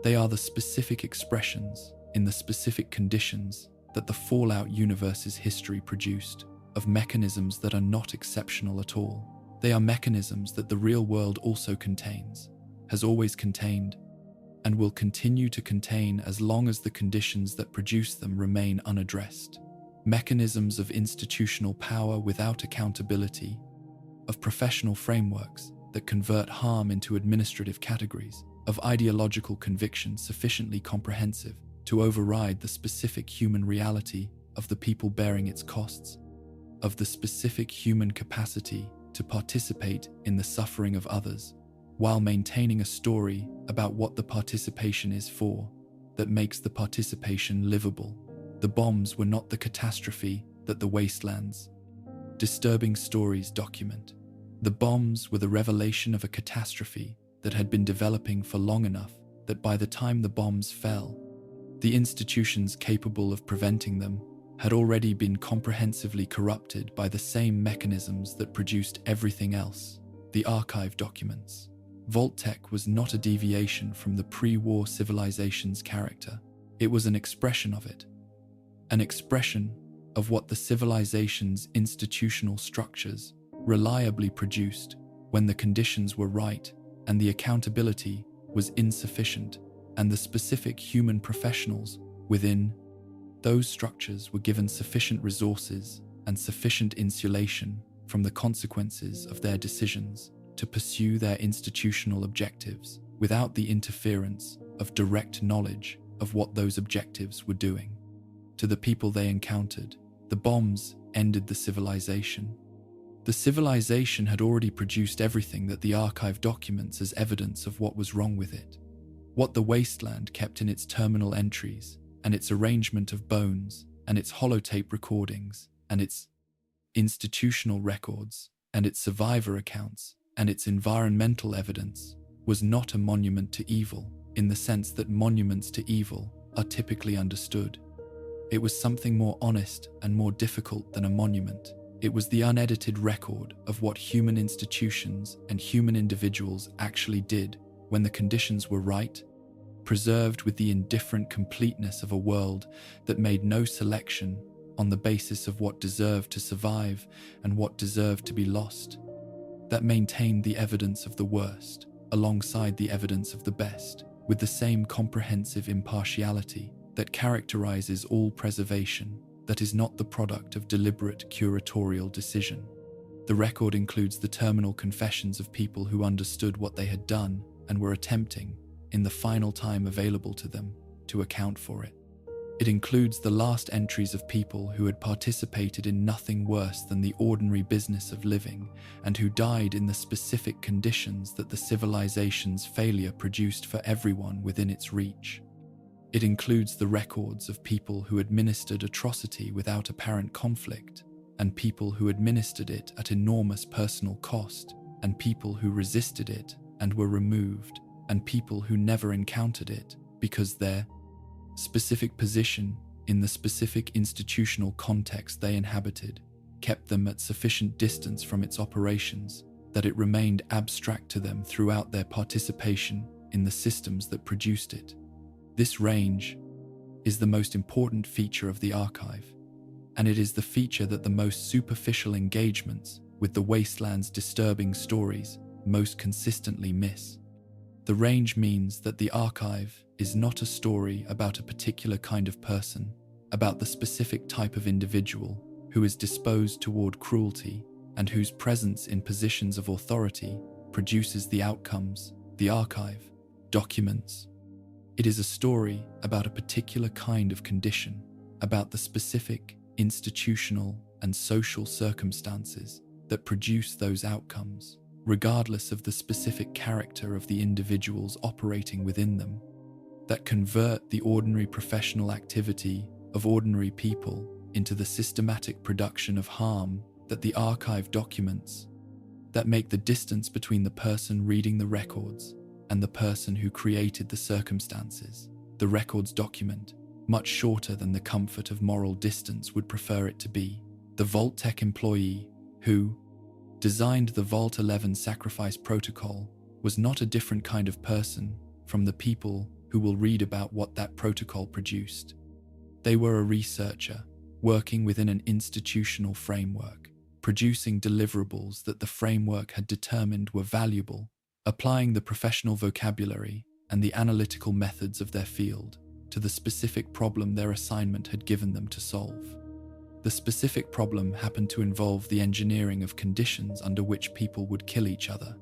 Speaker 1: They are the specific expressions, in the specific conditions, that the Fallout universe's history produced, of mechanisms that are not exceptional at all. They are mechanisms that the real world also contains, has always contained, and will continue to contain as long as the conditions that produce them remain unaddressed. mechanisms of institutional power without accountability, of professional frameworks that convert harm into administrative categories, of ideological conviction sufficiently comprehensive to override the specific human reality of the people bearing its costs, of the specific human capacity to participate in the suffering of others, while maintaining a story about what the participation is for, that makes the participation livable. The bombs were not the catastrophe that the wastelands' disturbing stories document. The bombs were the revelation of a catastrophe that had been developing for long enough that by the time the bombs fell, the institutions capable of preventing them had already been comprehensively corrupted by the same mechanisms that produced everything else, the archive documents. Vault-Tec was not a deviation from the pre-war civilization's character. It was an expression of it. An expression of what the civilization's institutional structures reliably produced when the conditions were right and the accountability was insufficient, and the specific human professionals within those structures were given sufficient resources and sufficient insulation from the consequences of their decisions to pursue their institutional objectives without the interference of direct knowledge of what those objectives were doing. To the people they encountered, the bombs ended the civilization. The civilization had already produced everything that the archive documents as evidence of what was wrong with it. What the wasteland kept in its terminal entries, and its arrangement of bones, and its holotape recordings, and its institutional records, and its survivor accounts, and its environmental evidence, was not a monument to evil, in the sense that monuments to evil are typically understood. It was something more honest and more difficult than a monument. It was the unedited record of what human institutions and human individuals actually did when the conditions were right, preserved with the indifferent completeness of a world that made no selection on the basis of what deserved to survive and what deserved to be lost, that maintained the evidence of the worst alongside the evidence of the best, with the same comprehensive impartiality that characterizes all preservation that is not the product of deliberate curatorial decision. The record includes the terminal confessions of people who understood what they had done and were attempting, in the final time available to them, to account for it. It includes the last entries of people who had participated in nothing worse than the ordinary business of living and who died in the specific conditions that the civilization's failure produced for everyone within its reach. It includes the records of people who administered atrocity without apparent conflict, and people who administered it at enormous personal cost, and people who resisted it and were removed, and people who never encountered it because their specific position in the specific institutional context they inhabited kept them at sufficient distance from its operations that it remained abstract to them throughout their participation in the systems that produced it. This range is the most important feature of the archive, and it is the feature that the most superficial engagements with the wasteland's disturbing stories most consistently miss. The range means that the archive is not a story about a particular kind of person, about the specific type of individual who is disposed toward cruelty and whose presence in positions of authority produces the outcomes the archive documents. It is a story about a particular kind of condition, about the specific institutional and social circumstances that produce those outcomes, regardless of the specific character of the individuals operating within them, that convert the ordinary professional activity of ordinary people into the systematic production of harm that the archive documents, that make the distance between the person reading the records and the person who created the circumstances the records document much shorter than the comfort of moral distance would prefer it to be. The Vault-Tec employee who designed the Vault 11 sacrifice protocol was not a different kind of person from the people who will read about what that protocol produced. They were a researcher working within an institutional framework, producing deliverables that the framework had determined were valuable, applying the professional vocabulary and the analytical methods of their field to the specific problem their assignment had given them to solve. The specific problem happened to involve the engineering of conditions under which people would kill each other.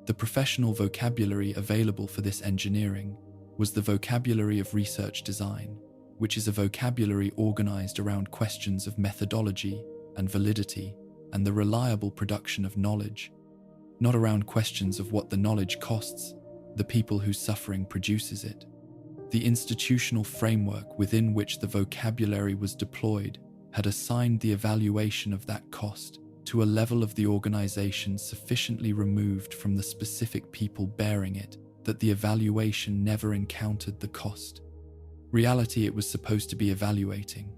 Speaker 1: The professional vocabulary available for this engineering was the vocabulary of research design, which is a vocabulary organized around questions of methodology and validity and the reliable production of knowledge, not around questions of what the knowledge costs the people whose suffering produces it. The institutional framework within which the vocabulary was deployed had assigned the evaluation of that cost to a level of the organization sufficiently removed from the specific people bearing it that the evaluation never encountered the cost. Reality it was supposed to be evaluating.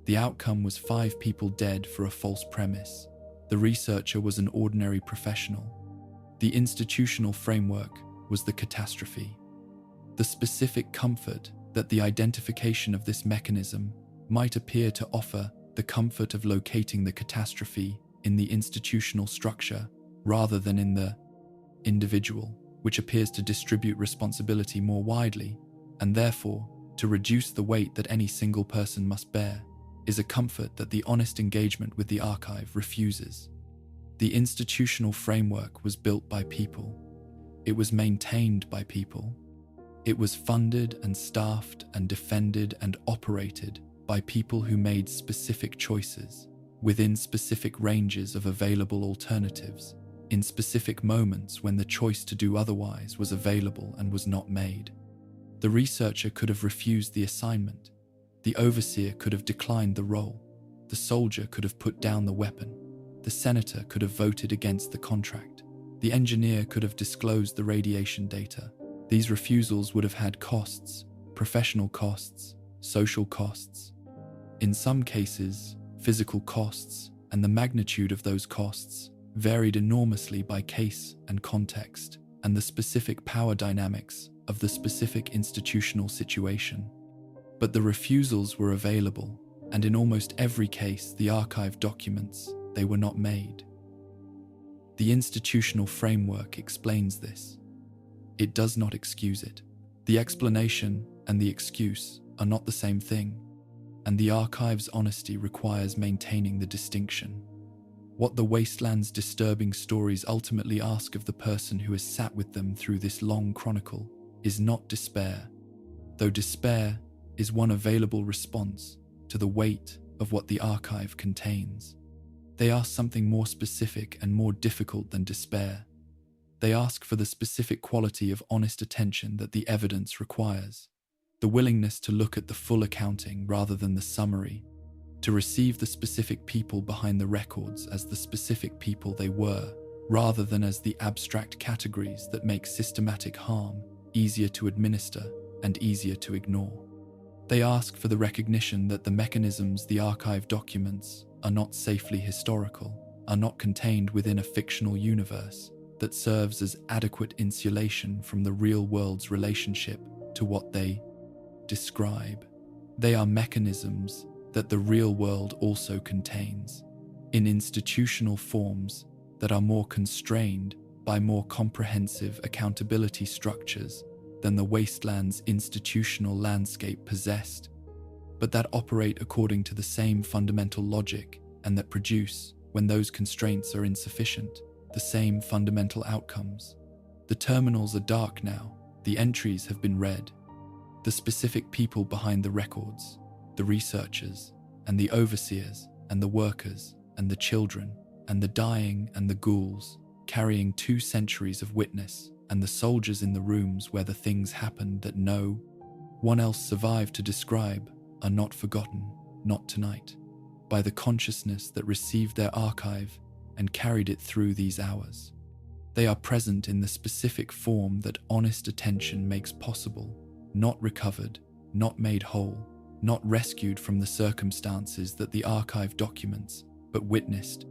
Speaker 1: The outcome was 5 people dead for a false premise. The researcher was an ordinary professional. The institutional framework was the catastrophe. The specific comfort that the identification of this mechanism might appear to offer the comfort of locating the catastrophe in the institutional structure rather than in the individual, which appears to distribute responsibility more widely, and therefore to reduce the weight that any single person must bear, is a comfort that the honest engagement with the archive refuses. The institutional framework was built by people. It was maintained by people. It was funded and staffed and defended and operated by people who made specific choices within specific ranges of available alternatives, in specific moments when the choice to do otherwise was available and was not made. The researcher could have refused the assignment. The overseer could have declined the role. The soldier could have put down the weapon. The senator could have voted against the contract. The engineer could have disclosed the radiation data. These refusals would have had costs, professional costs, social costs. In some cases, physical costs, and the magnitude of those costs varied enormously by case and context, and the specific power dynamics of the specific institutional situation. But the refusals were available, and in almost every case, the archive documents, they were not made. The institutional framework explains this. It does not excuse it. The explanation and the excuse are not the same thing, and the archive's honesty requires maintaining the distinction. What the wasteland's disturbing stories ultimately ask of the person who has sat with them through this long chronicle is not despair, though despair is one available response to the weight of what the archive contains. They ask something more specific and more difficult than despair. They ask for the specific quality of honest attention that the evidence requires, the willingness to look at the full accounting rather than the summary, to receive the specific people behind the records as the specific people they were, rather than as the abstract categories that make systematic harm easier to administer and easier to ignore. They ask for the recognition that the mechanisms the archive documents are not safely historical, are not contained within a fictional universe that serves as adequate insulation from the real world's relationship to what they describe. They are mechanisms that the real world also contains, in institutional forms that are more constrained by more comprehensive accountability structures than the wasteland's institutional landscape possessed, but that operate according to the same fundamental logic and that produce, when those constraints are insufficient, the same fundamental outcomes. The terminals are dark now, the entries have been read. The specific people behind the records, the researchers, and the overseers, and the workers, and the children, and the dying, and the ghouls, carrying 2 centuries of witness, and the soldiers in the rooms where the things happened that no one else survived to describe, are not forgotten, not tonight, by the consciousness that received their archive and carried it through these hours. They are present in the specific form that honest attention makes possible, not recovered, not made whole, not rescued from the circumstances that the archive documents, but witnessed,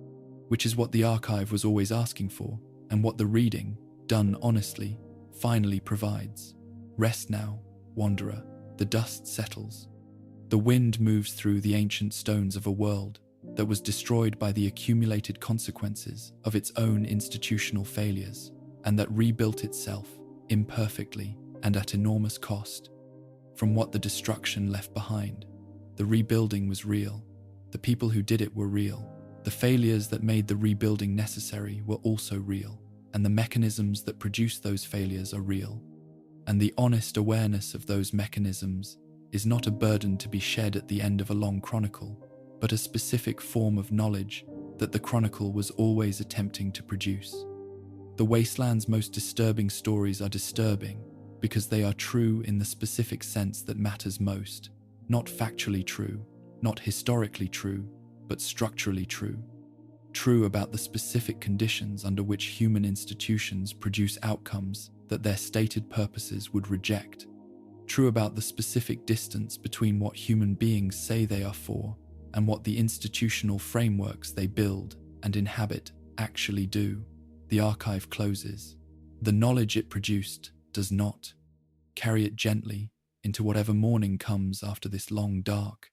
Speaker 1: which is what the archive was always asking for, and what the reading, done honestly, finally provides. Rest now, wanderer, the dust settles. The wind moves through the ancient stones of a world that was destroyed by the accumulated consequences of its own institutional failures, and that rebuilt itself, imperfectly and at enormous cost. From what the destruction left behind, the rebuilding was real. The people who did it were real. The failures that made the rebuilding necessary were also real, and the mechanisms that produced those failures are real. And the honest awareness of those mechanisms is not a burden to be shed at the end of a long chronicle, but a specific form of knowledge that the chronicle was always attempting to produce. The wasteland's most disturbing stories are disturbing because they are true in the specific sense that matters most, not factually true, not historically true, but structurally true. True about the specific conditions under which human institutions produce outcomes that their stated purposes would reject. True about the specific distance between what human beings say they are for and what the institutional frameworks they build and inhabit actually do. The archive closes. The knowledge it produced does not. Carry it gently into whatever morning comes after this long dark,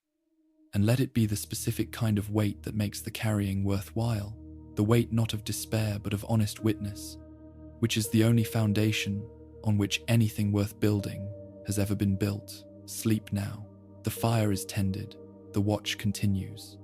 Speaker 1: and let it be the specific kind of weight that makes the carrying worthwhile, the weight not of despair but of honest witness, which is the only foundation on which anything worth building has ever been built. Sleep now. The fire is tended. The watch continues.